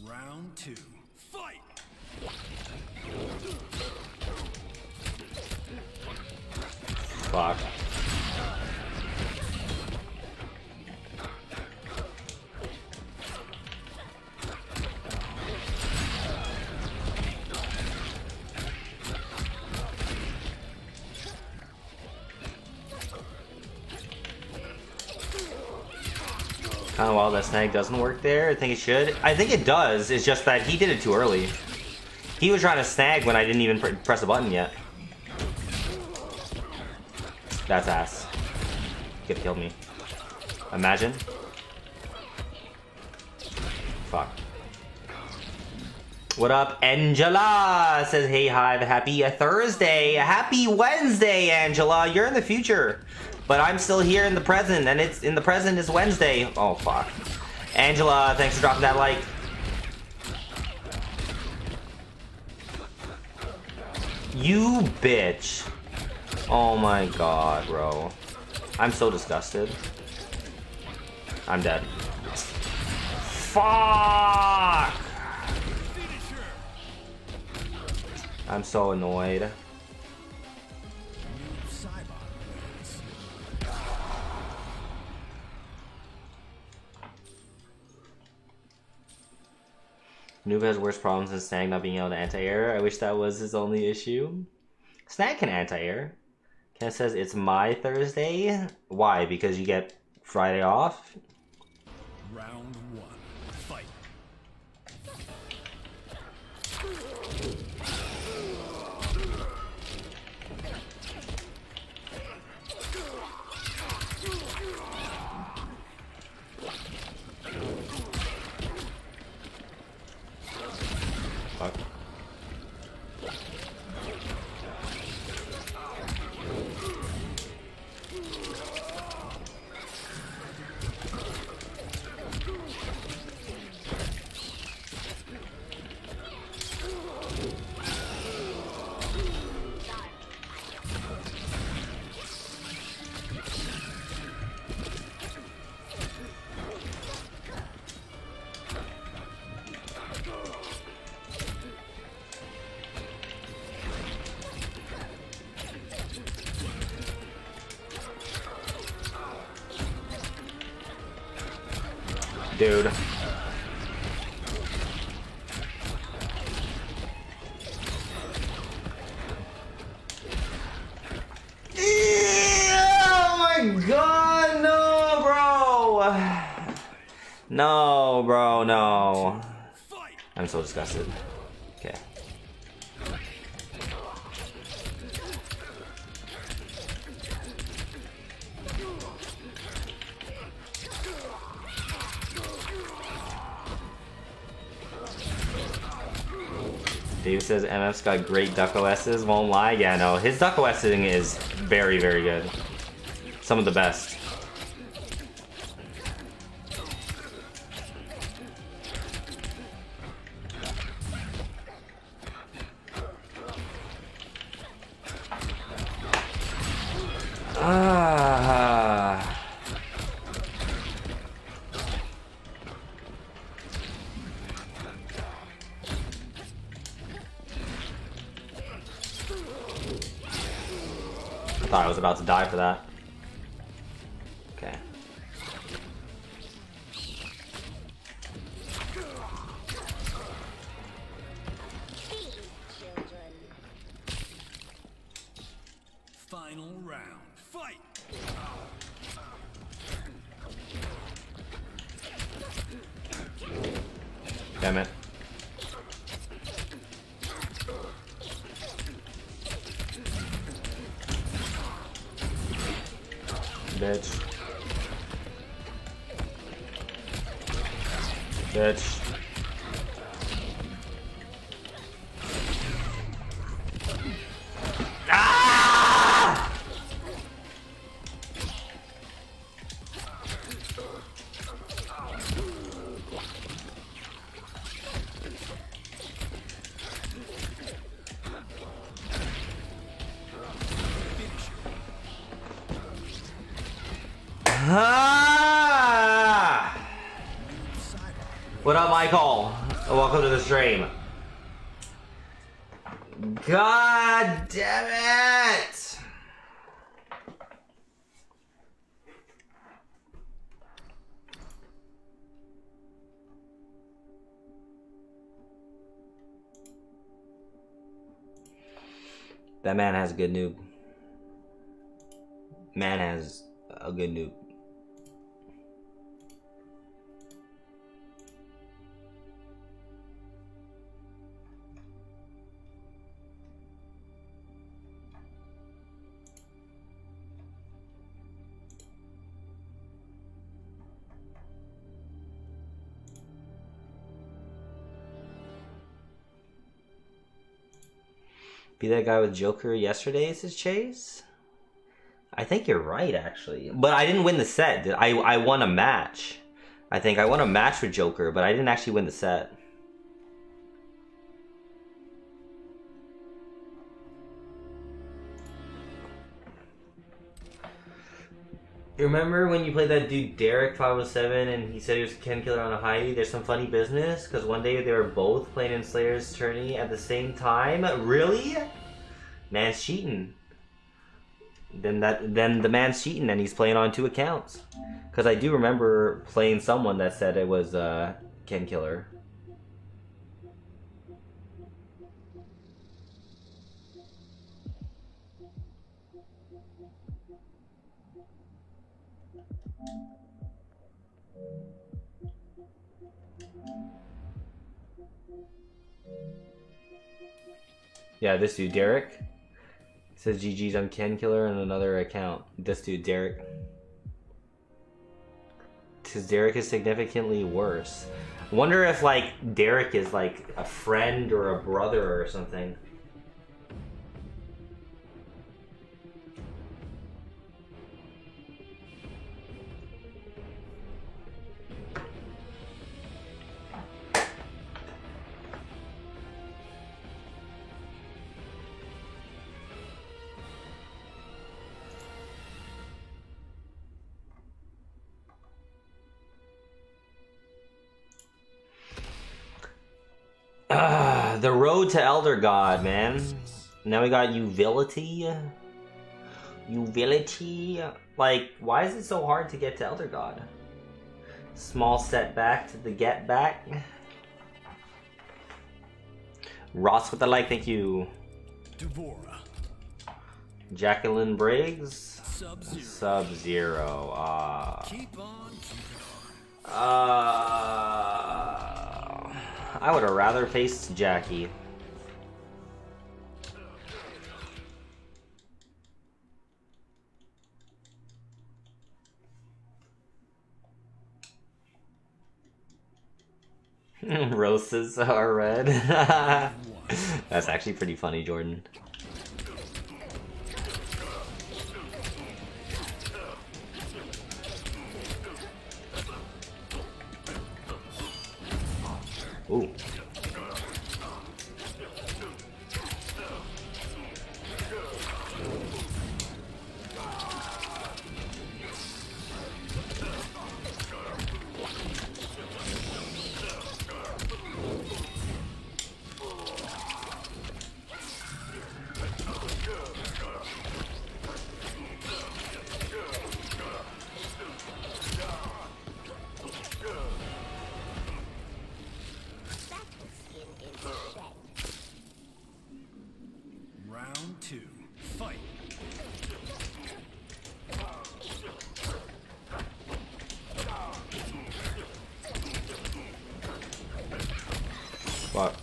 Round two. Fight! Fuck. Oh, well, that snag doesn't work there. I think it should. I think it does. It's just that he did it too early. He was trying to snag when I didn't even press the button yet. That's ass. Could have killed me. Imagine. Fuck. What up, Angela? Says, hey, Hive. Happy Thursday. Happy Wednesday, Angela. You're in the future. But I'm still here in the present, and it's in the present is Wednesday. Oh, fuck. Angela, thanks for dropping that like. You bitch. Oh my god, bro. I'm so disgusted. I'm dead. Fuck! I'm so annoyed. Noob has worse problems than Snag not being able to anti-air. I wish that was his only issue. Snag can anti-air. Ken says it's my Thursday. Why? Because you get Friday off? Round one. Fight. Fuck. Dude. Oh my god, no, bro. No, bro, no. I'm so disgusted. Okay. Dave says MF's got great duck OSs. Won't lie. Yeah, no. His duck OSing is very, very good. Some of the best. Ah. I thought I was about to die for that. Okay. Final round. Fight. Damn it. Bitch. Bitch. Ah! Ah! What up, Michael? Welcome to the stream. God damn it! That man has a good noob. Man has a good noob. Be that guy with Joker yesterday is his chase? I think you're right, actually. But I didn't win the set. I won a match. I think I won a match with Joker, but I didn't actually win the set. Remember when you played that dude Derek 507 and he said he was Ken Killer on a Heidi? There's some funny business because one day they were both playing in Slayer's tourney at the same time. Really? Man's cheating. Then the man's cheating and he's playing on 2 accounts. Because I do remember playing someone that said it was Ken Killer. Yeah, this dude, Derek. Says GG's on Ken Killer on another account. This dude, Derek. Because Derek is significantly worse. Wonder if, like, Derek is, like, a friend or a brother or something. The road to Elder God, man. Now we got Uvility. Uvility. Like, why is it so hard to get to Elder God? Small setback to the get back. Ross with the like, thank you. Devora. Jacqueline Briggs. Sub-Zero. Sub-Zero. Keep on. I would have rather faced Jackie. Roses are red. That's actually pretty funny, Jordan. Ooh. Round 2. Fight. What?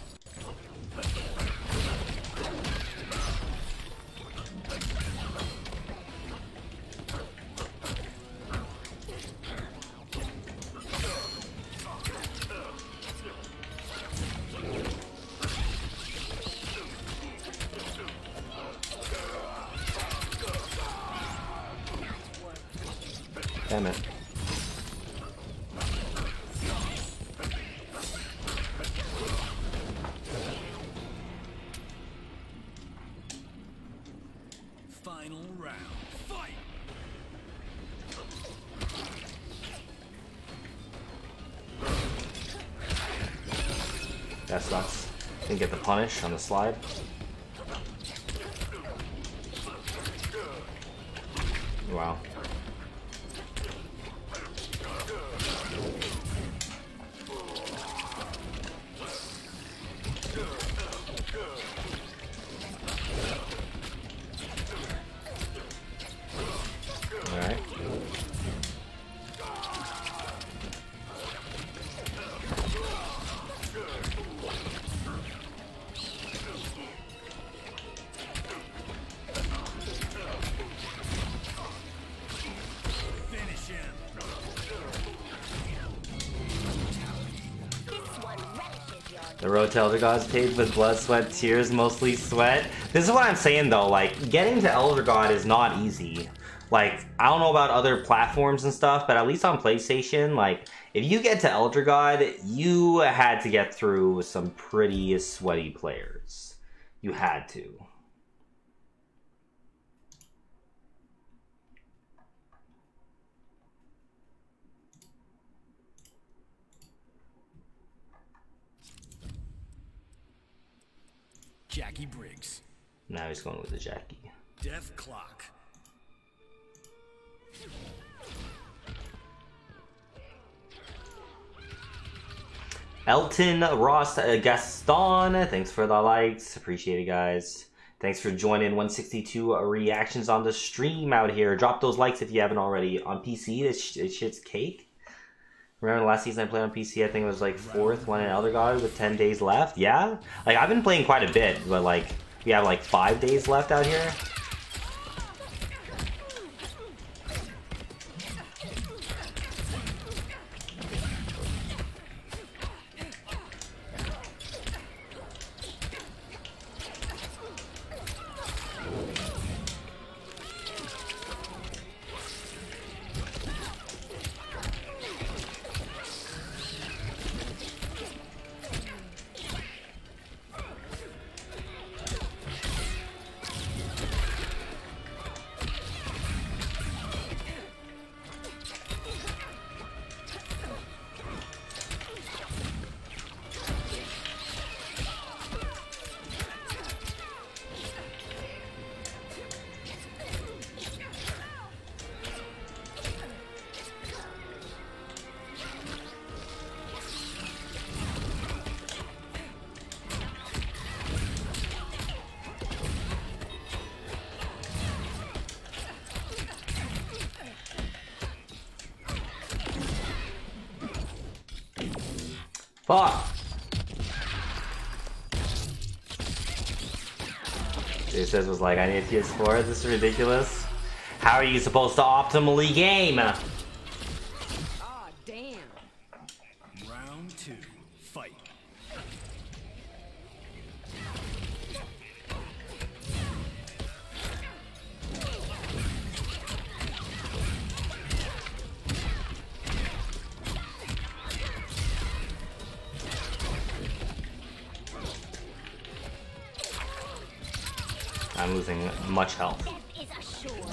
Damn it. Final round. Fight. That sucks. Didn't get the punish on the slide. Wow. Alright. Finish him. This one relishes your The road to Elder God is paved with blood, sweat, tears, mostly sweat. This is what I'm saying though, like, getting to Elder God is not easy. Like, I don't know about other platforms and stuff, but at least on PlayStation, like, if you get to Elder God, you had to get through some pretty sweaty players. You had to. Jackie Briggs. Now he's going with the Jackie. Death Clock. Elton Ross Gaston, thanks for the likes. Appreciate it, guys. Thanks for joining 162 reactions on the stream out here. Drop those likes if you haven't already. On PC, this shit's cake. Remember the last season I played on PC? I think it was like 4th one in Elder God with 10 days left. Yeah? Like, I've been playing quite a bit, but like, we have like 5 days left out here. Fuck! It says was like, I need to explore. This is ridiculous. How are you supposed to optimally game? Ah, damn. Round 2. Fight. I'm losing much health. Death is assured.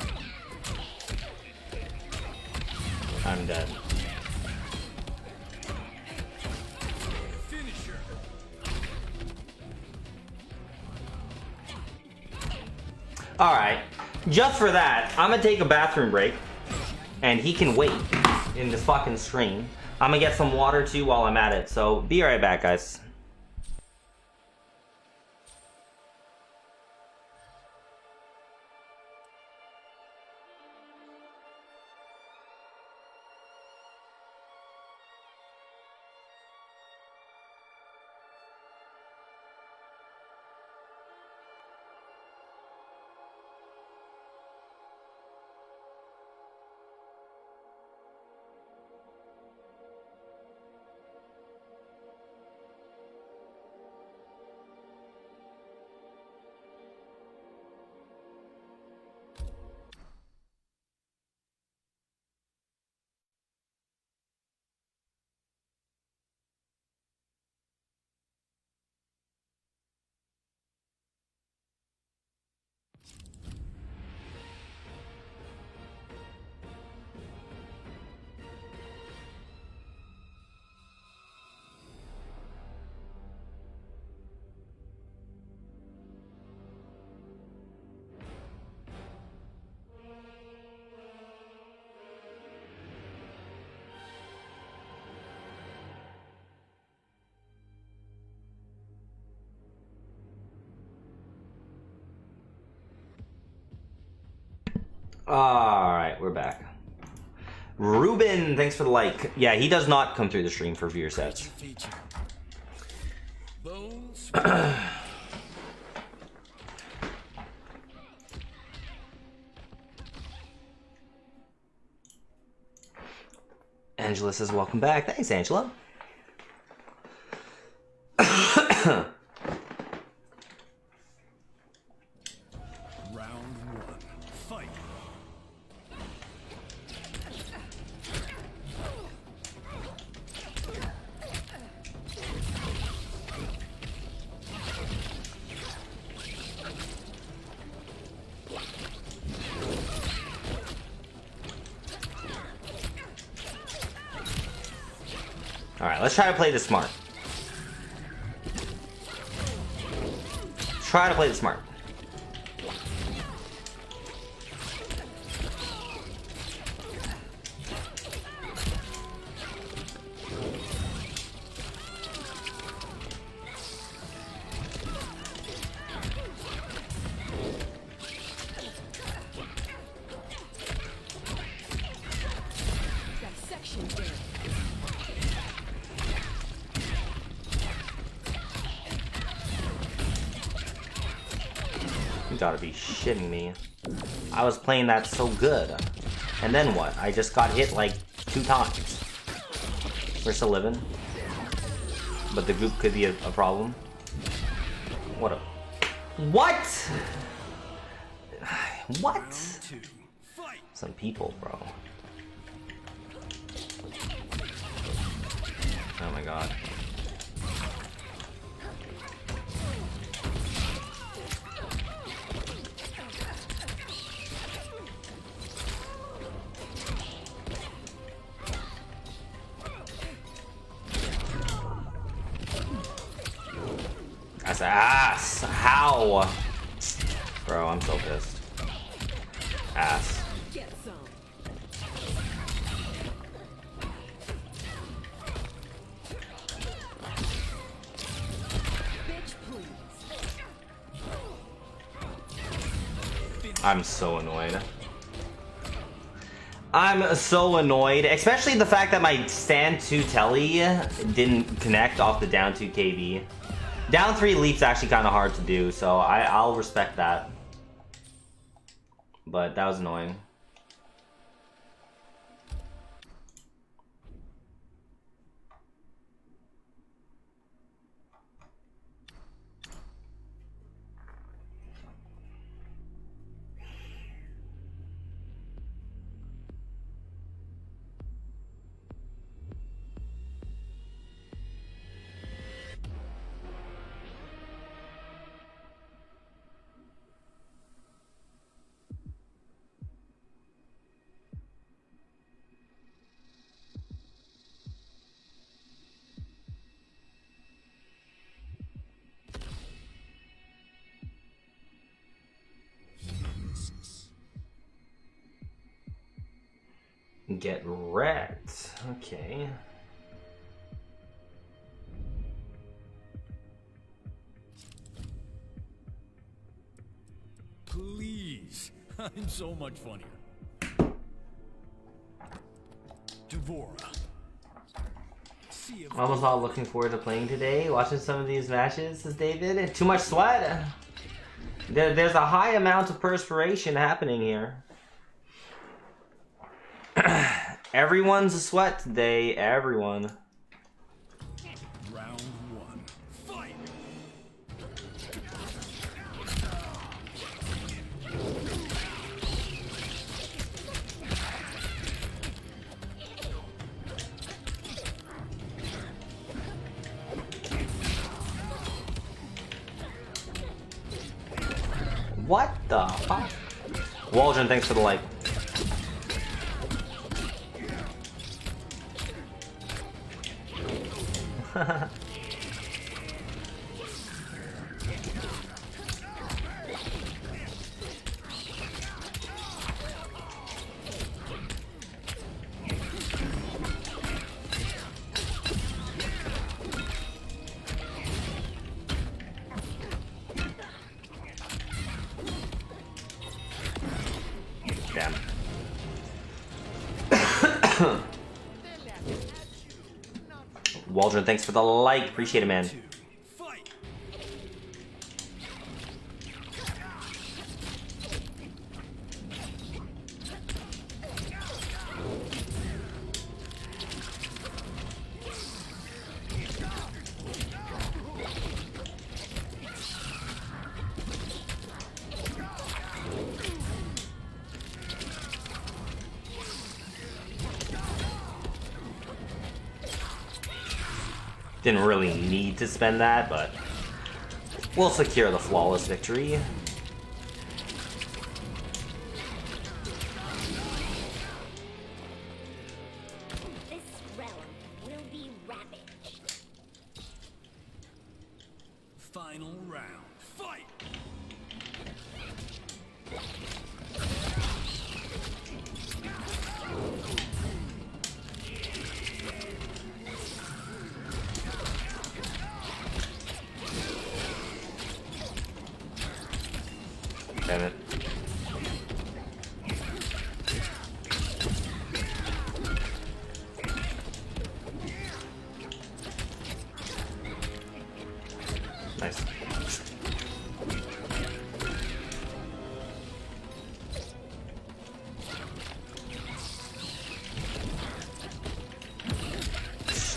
I'm dead. Finisher. Alright, just for that, I'm gonna take a bathroom break. And he can wait in this fucking stream. I'm gonna get some water too while I'm at it. So, be right back, guys. Alright, we're back. Ruben, thanks for the like. Yeah, he does not come through the stream for viewer sets. Feature. Bones. Angela says, welcome back. Thanks, Angela. Round 1. Fight. Alright, let's try to play this smart. try to play it smart. You gotta be shitting me. I was playing that so good. And then what? I just got hit like 2 times. We're still living. But the goop could be a problem. What a... What? What? Some people, bro. Oh my god. That's ass. How? Bro, I'm so pissed. Ass. Get some. Bitch, please. I'm so annoyed. I'm so annoyed, especially the fact that my stand 2 telly didn't connect off the down 2 KV. Down 3 leap's actually kind of hard to do, so I'll respect that. But that was annoying. Get wrecked. Okay. Please. I'm so much funnier. Devora. See if I was all looking forward to playing today. Watching some of these matches, says David. Too much sweat. There's a high amount of perspiration happening here. Everyone's a sweat today. Everyone. round 1. Fight! What the fuck? Waldron, thanks for the like. Damn. Waldron, thanks for the like. Appreciate it, man. Fight! Didn't really need to spend that, but we'll secure the flawless victory. This realm will be ravaged. Final round. Fight!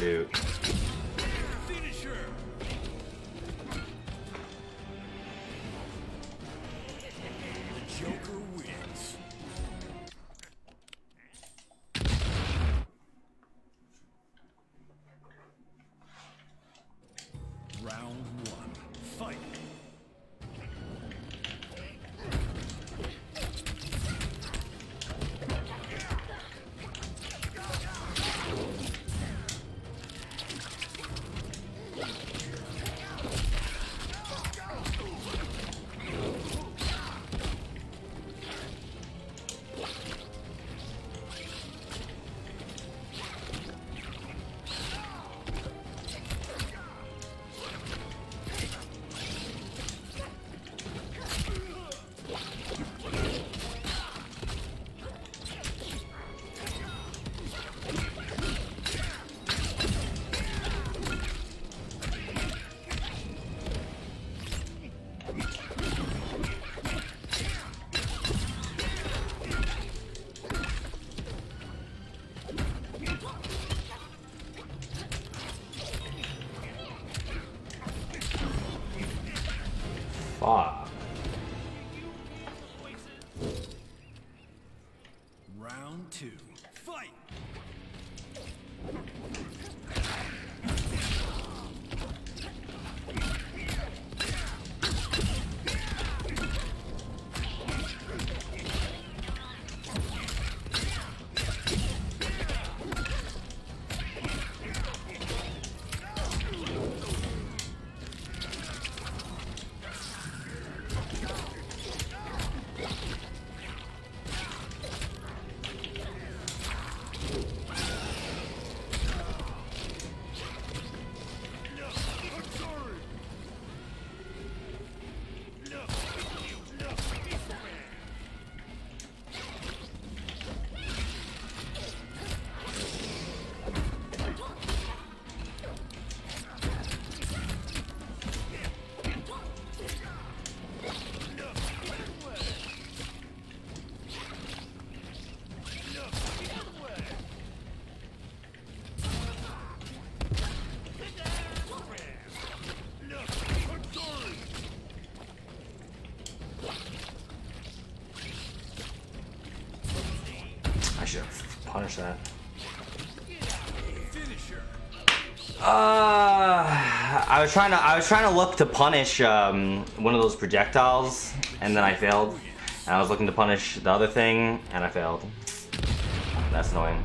shoot. Finisher. The Joker wins. Round one. Fight. Fuck. Round two. Fight. I should have punished that. Finisher. I was trying to look to punish one of those projectiles, and then I failed. And I was looking to punish the other thing, and I failed. That's annoying.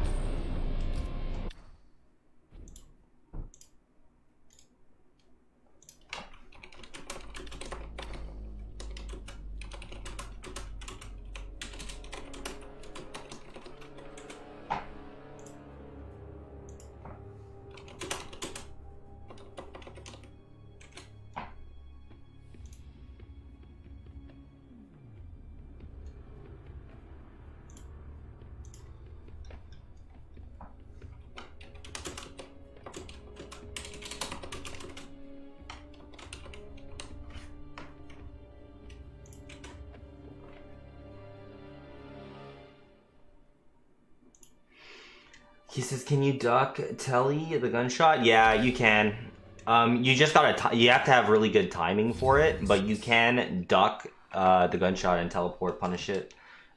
He says, "Can you duck Telly the gunshot?" Yeah, you can. You just gotta. You have to have really good timing for it, but you can duck the gunshot and teleport punish it.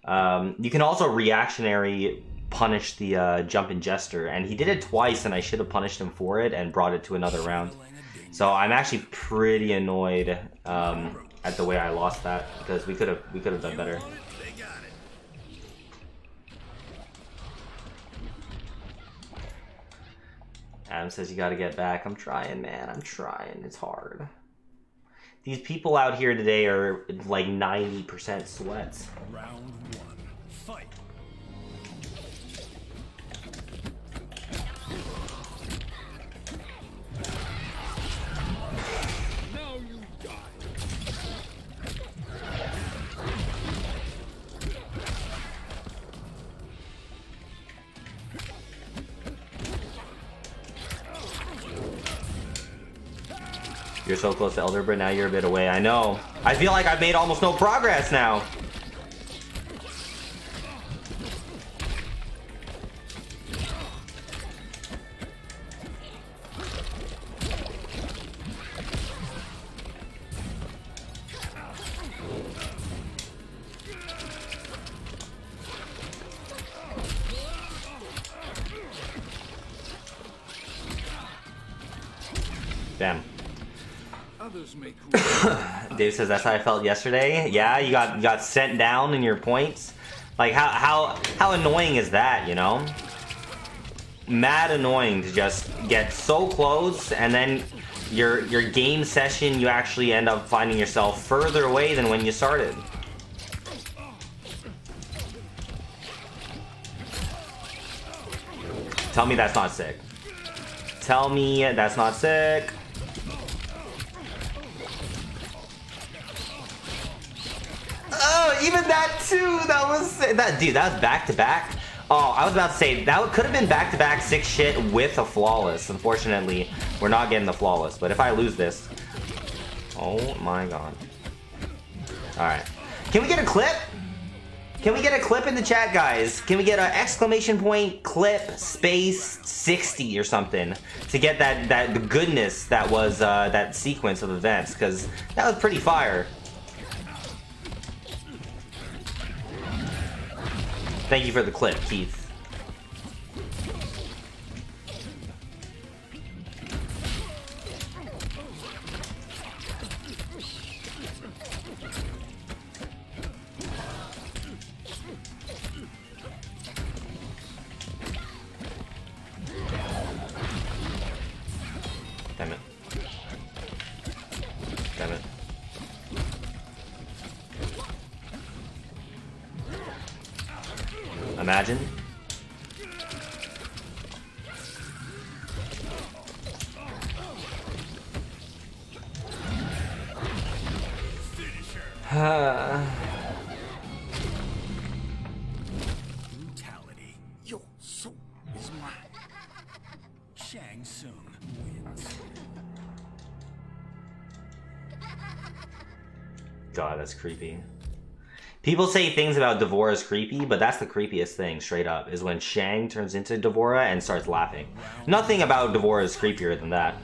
You can also reactionary punish the jumping jester, and he did it twice, and I should have punished him for it and brought it to another round. So I'm actually pretty annoyed at the way I lost that, because we could have done better. Adam says you gotta get back. I'm trying, man. I'm trying. It's hard. These people out here today are like 90% sweats. Round one. Fight. Now you die. You're so close to Elder, but now you're a bit away. I know. I feel like I've made almost no progress now. Bam. Others make rules. Dave says that's how I felt yesterday. Yeah, you got sent down in your points. Like how annoying is that, you know? Mad annoying to just get so close and then your game session you actually end up finding yourself further away than when you started. Tell me that's not sick. Tell me that's not sick. Oh, even that too. That was that dude. That was back to back. Oh, I was about to say that could have been back to back sick shit with a flawless. Unfortunately, we're not getting the flawless. But if I lose this, oh my god. All right, can we get a clip? Can we get a clip in the chat, guys? Can we get an exclamation point clip space 60 or something to get that the goodness that was that sequence of events? Because that was pretty fire. Thank you for the clip, Keith. Damn it. Damn it. Imagine. Brutality. Your soul is mine. Shang Tsung wins. God, that's creepy. People say things about Devora is creepy, but that's the creepiest thing, straight up, is when Shang turns into Devora and starts laughing. Nothing about Devora is creepier than that.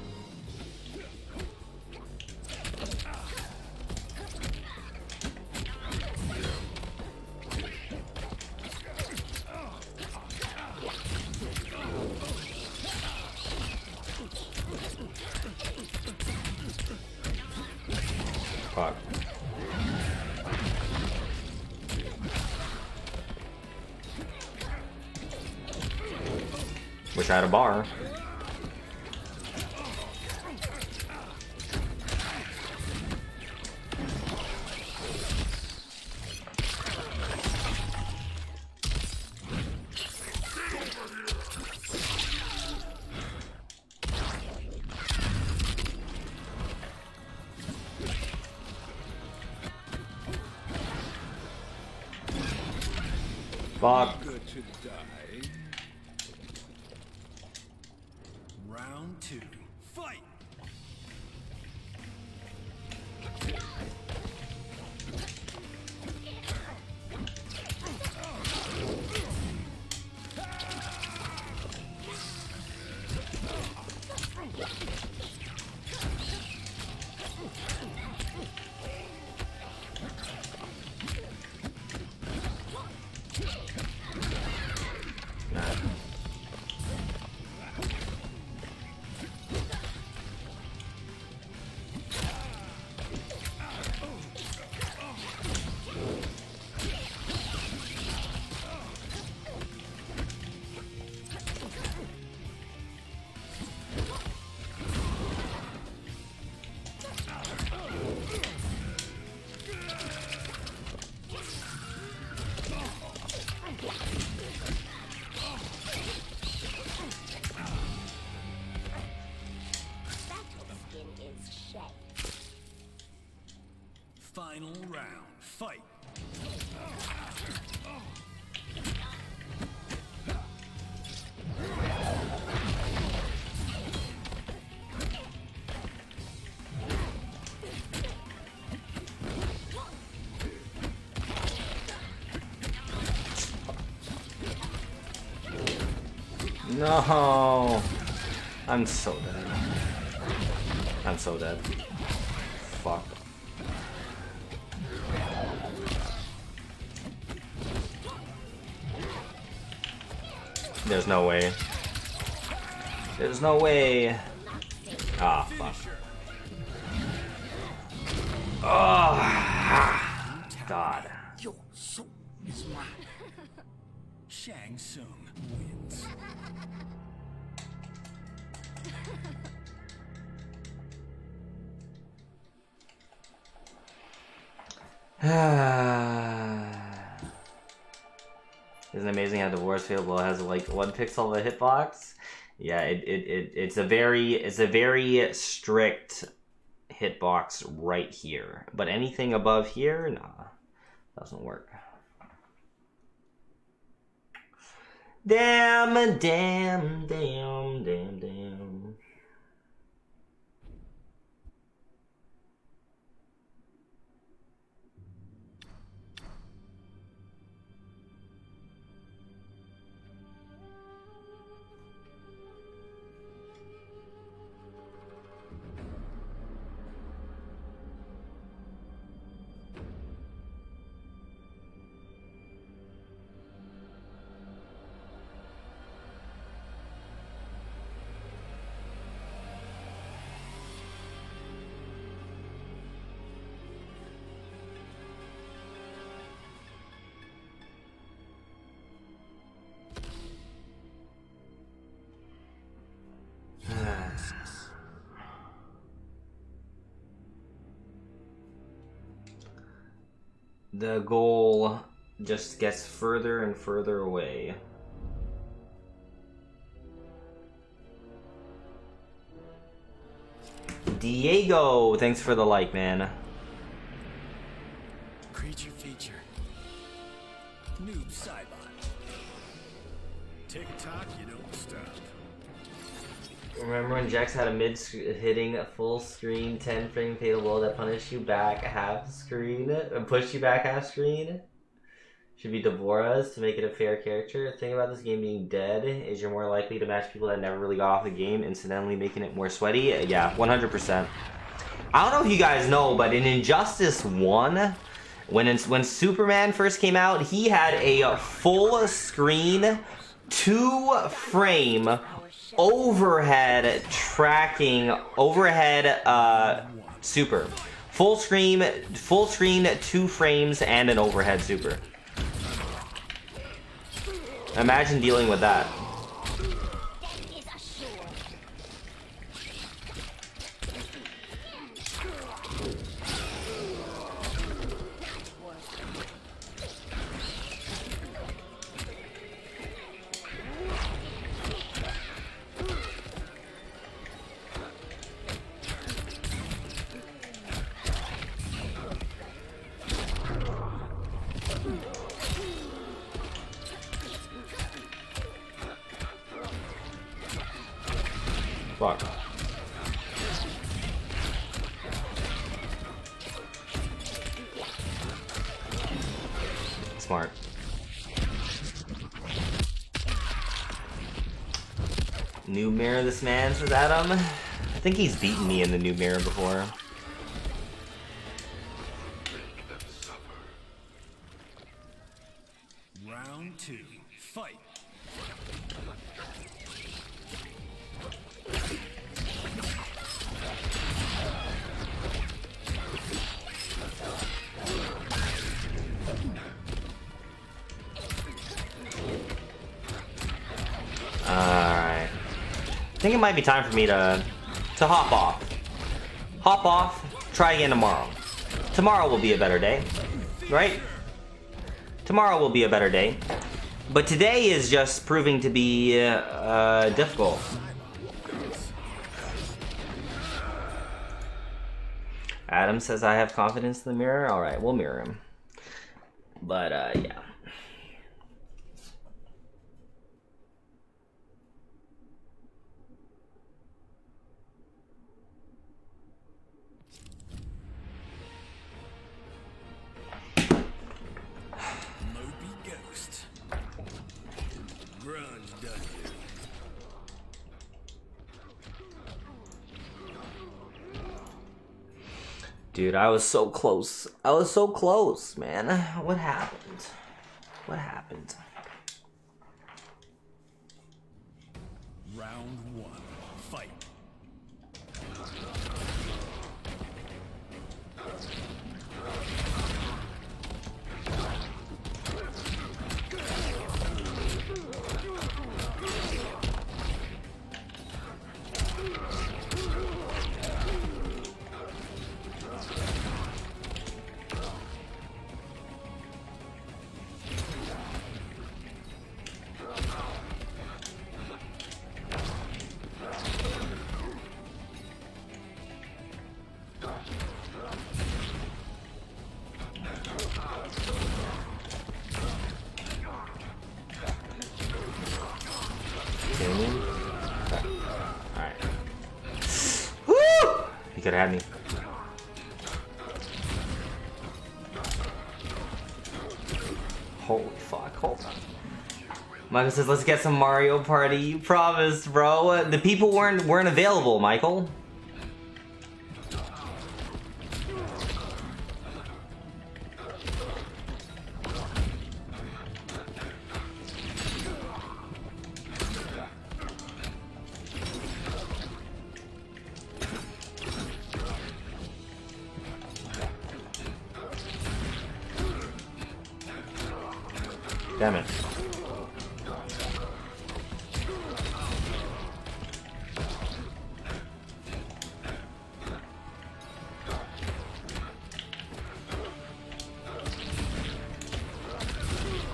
Fuck. Wish I had a bar. Fuck. Good to die. Round two. Fight! Final round. Fight! No. I'm so dead. I'm so dead. Fuck. There's no way. There's no way. Ah, fuck. Oh, God. Your soul is mine. Shang Tsung wins. Isn't it amazing how Divorce Fatal has like 1 pixel of a hitbox? Yeah, it's a very strict hitbox right here. But anything above here, nah, doesn't work. Damn, damn, damn, damn, damn. The goal just gets further and further away. Diego, thanks for the like, man. Creature feature. Noob Cybot. TikTok, you don't stop. Remember when Jax had a hitting full screen 10 frame fatal blow that punished you back half screen and pushed you back half screen? Should be Devora's to make it a fair character. The thing about this game being dead is you're more likely to match people that never really got off the game, incidentally making it more sweaty. Yeah, 100%. I don't know if you guys know, but in Injustice 1, when Superman first came out, he had a full screen 2 frame overhead tracking super full screen 2 frames and an overhead super. Imagine dealing with that. Fuck. Smart. New mirror this man, says Adam. I think he's beaten me in the new mirror before. Round 2. Fight. Alright. I think it might be time for me to hop off. Hop off, try again tomorrow. Tomorrow will be a better day, right? Tomorrow will be a better day. But today is just proving to be difficult. Adam says I have confidence in the mirror. Alright, we'll mirror him. But, yeah. Dude, I was so close. I was so close, man. What happened? What happened? Round 1. Fight. He could have had me. Holy fuck, hold on. Michael says, let's get some Mario Party. You promised, bro. The people weren't available, Michael. Damn it.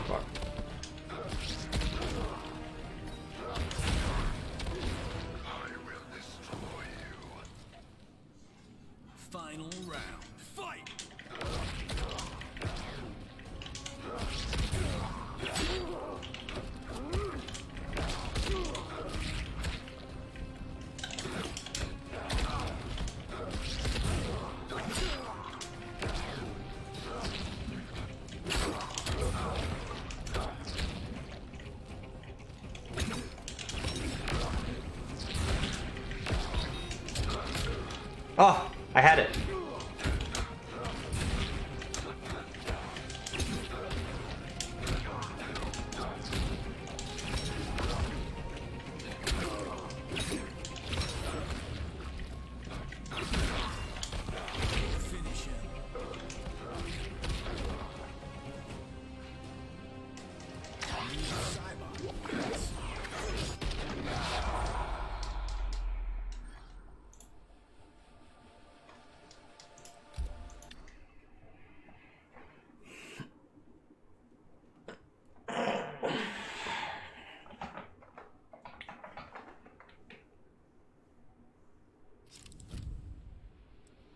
Fuck. I will destroy you. Final round. Fight! Oh, I had it. Finish him.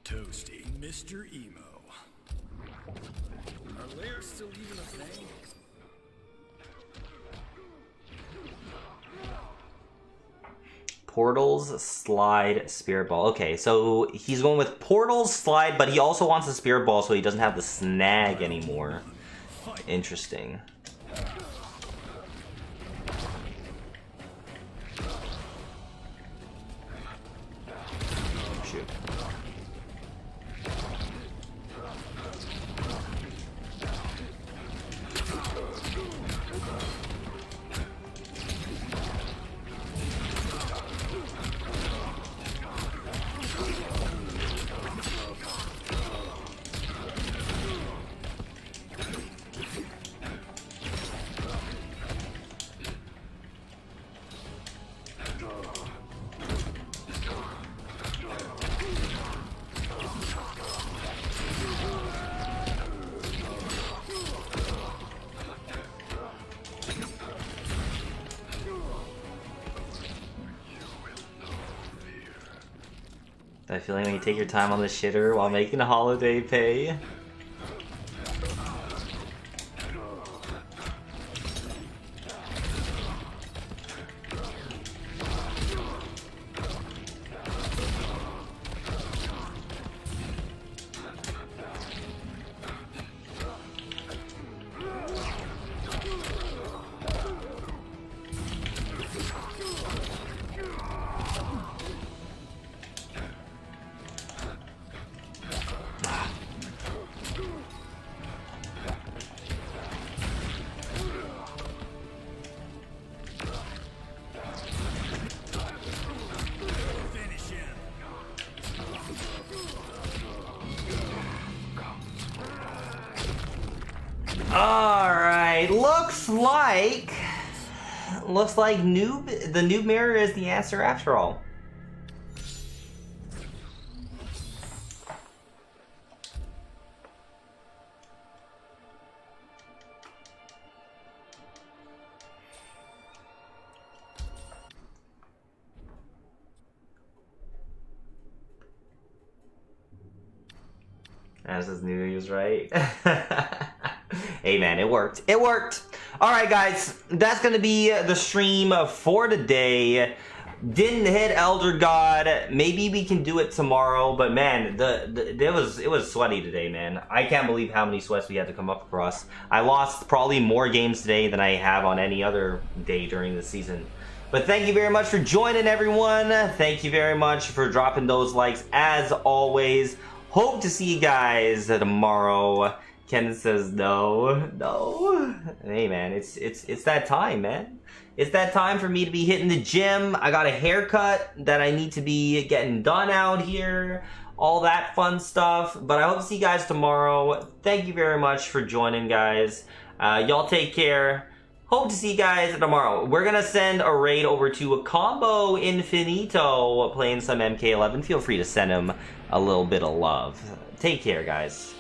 Toasty, Mr. Emo. Are layers still even a thing? Portals, slide, spirit ball. Okay, so he's going with portals, slide, but he also wants a spirit ball so he doesn't have the snag anymore. Interesting. Shoot. That feeling when you take your time on the shitter while making a holiday pay. Alright, looks like the noob mirror is the answer after all. As his New Year's, right? Hey man, it worked. It worked! Alright guys, that's gonna be the stream for today. Didn't hit Elder God. Maybe we can do it tomorrow. But man, it was sweaty today, man. I can't believe how many sweats we had to come up across. I lost probably more games today than I have on any other day during the season. But thank you very much for joining, everyone. Thank you very much for dropping those likes as always. Hope to see you guys tomorrow. Ken says no. Hey man, it's that time, man. It's that time for me to be hitting the gym. I got a haircut that I need to be getting done out here. All that fun stuff. But I hope to see you guys tomorrow. Thank you very much for joining, guys. Y'all take care. Hope to see you guys tomorrow. We're gonna send a raid over to a Combo Infinito playing some MK11. Feel free to send him a little bit of love. Take care, guys.